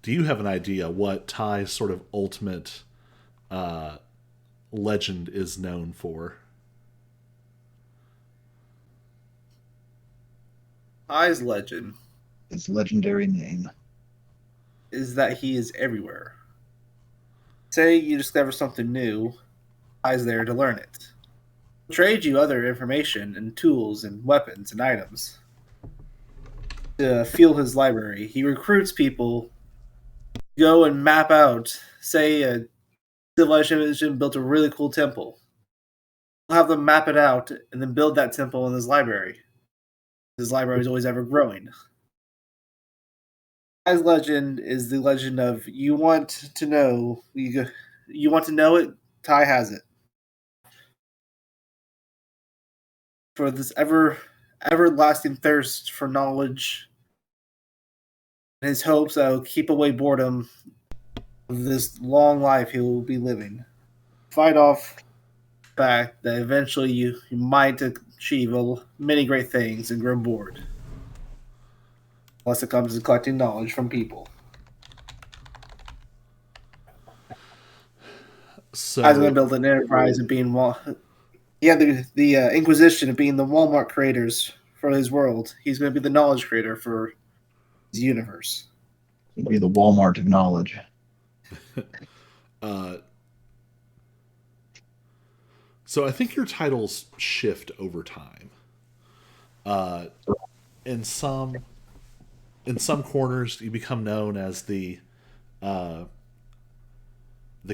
you have an idea what Ty's sort of ultimate legend is known for? Ty's legend His legendary name. is that he is everywhere. Say you discover something new, Ty's there to learn it. He'll trade you other information and tools and weapons and items to fuel his library. He recruits people to go and map out, say, a civilization built a really cool temple. He'll have them map it out and then build that temple in his library. His library is always ever growing. Ty's legend is the legend of you want to know, you want to know it, Ty has it. For this everlasting thirst for knowledge, and his hopes that will keep away boredom of this long life he will be living. Fight off fact that eventually you might achieve many great things and grow bored. Unless it comes to collecting knowledge from people. So I was going to build an enterprise and being the Inquisition of being the Walmart creators for his world. He's going to be the knowledge creator for his universe. It'll be the Walmart of knowledge. So I think your titles shift over time. In some corners, you become known as the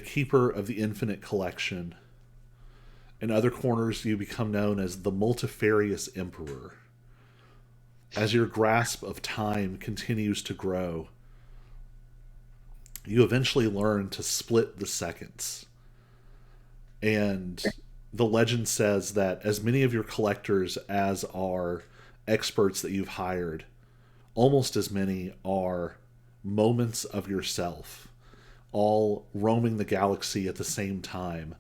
keeper of the infinite collection. In other corners, you become known as the multifarious emperor. As your grasp of time continues to grow, you eventually learn to split the seconds. And the legend says that as many of your collectors as are experts that you've hired, almost as many are moments of yourself, all roaming the galaxy at the same time,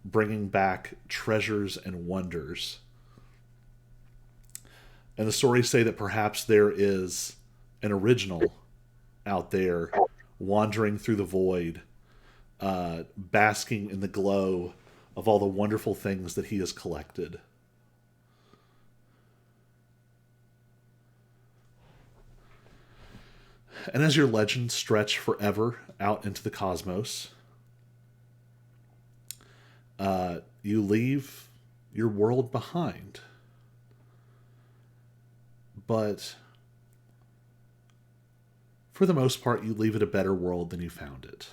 bringing back treasures and wonders. And the stories say that perhaps there is an original out there wandering through the void, basking in the glow of all the wonderful things that he has collected. And as your legends stretch forever out into the cosmos, you leave your world behind. But for the most part, you leave it a better world than you found it.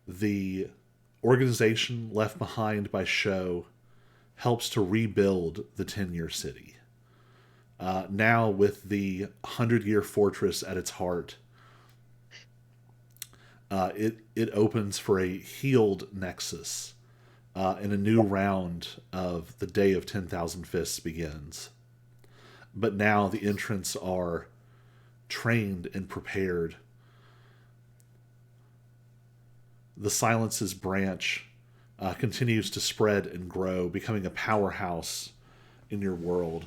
The organization left behind by Sho helps to rebuild the 10-year city. Now, with the 100-year fortress at its heart, it opens for a healed Nexus, and a new round of the Day of 10,000 Fists begins. But now the entrants are trained and prepared. The Silence's branch continues to spread and grow, becoming a powerhouse in your world.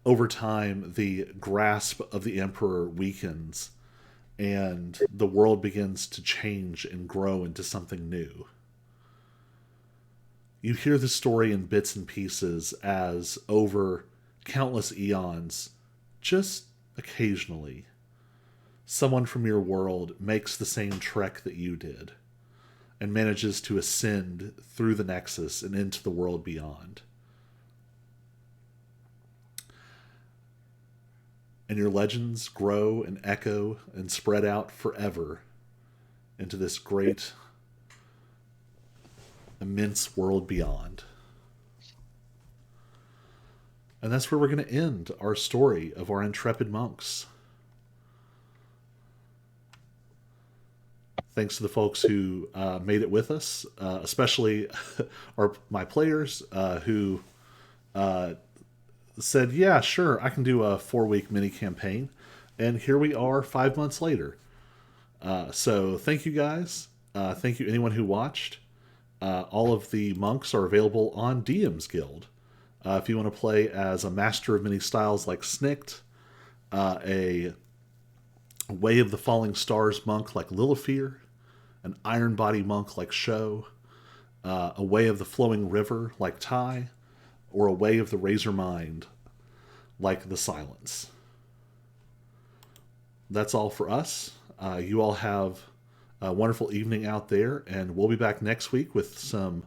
Over time, the grasp of the Emperor weakens, and the world begins to change and grow into something new. You hear the story in bits and pieces as, over countless eons, just occasionally, someone from your world makes the same trek that you did and manages to ascend through the Nexus and into the world beyond. And your legends grow and echo and spread out forever into this great, immense world beyond. And that's where we're going to end our story of our intrepid monks. Thanks to the folks who made it with us, especially my players who said, yeah, sure, I can do a 4-week mini campaign. And here we are 5 months later. So thank you guys. Thank you anyone who watched. All of the monks are available on DM's Guild. If you want to play as a master of many styles like Snikt, a Way of the Falling Stars monk like Lilifear, an Iron Body monk like Sho, a Way of the Flowing River like Tai, or a Way of the Razor Mind like the Silence. That's all for us. You all have a wonderful evening out there, and we'll be back next week with some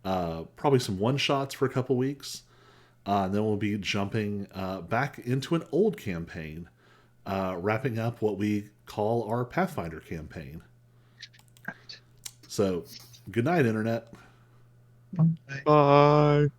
probably some one-shots for a couple weeks. And then we'll be jumping back into an old campaign, wrapping up what we call our Pathfinder campaign. So, good night, Internet. Bye.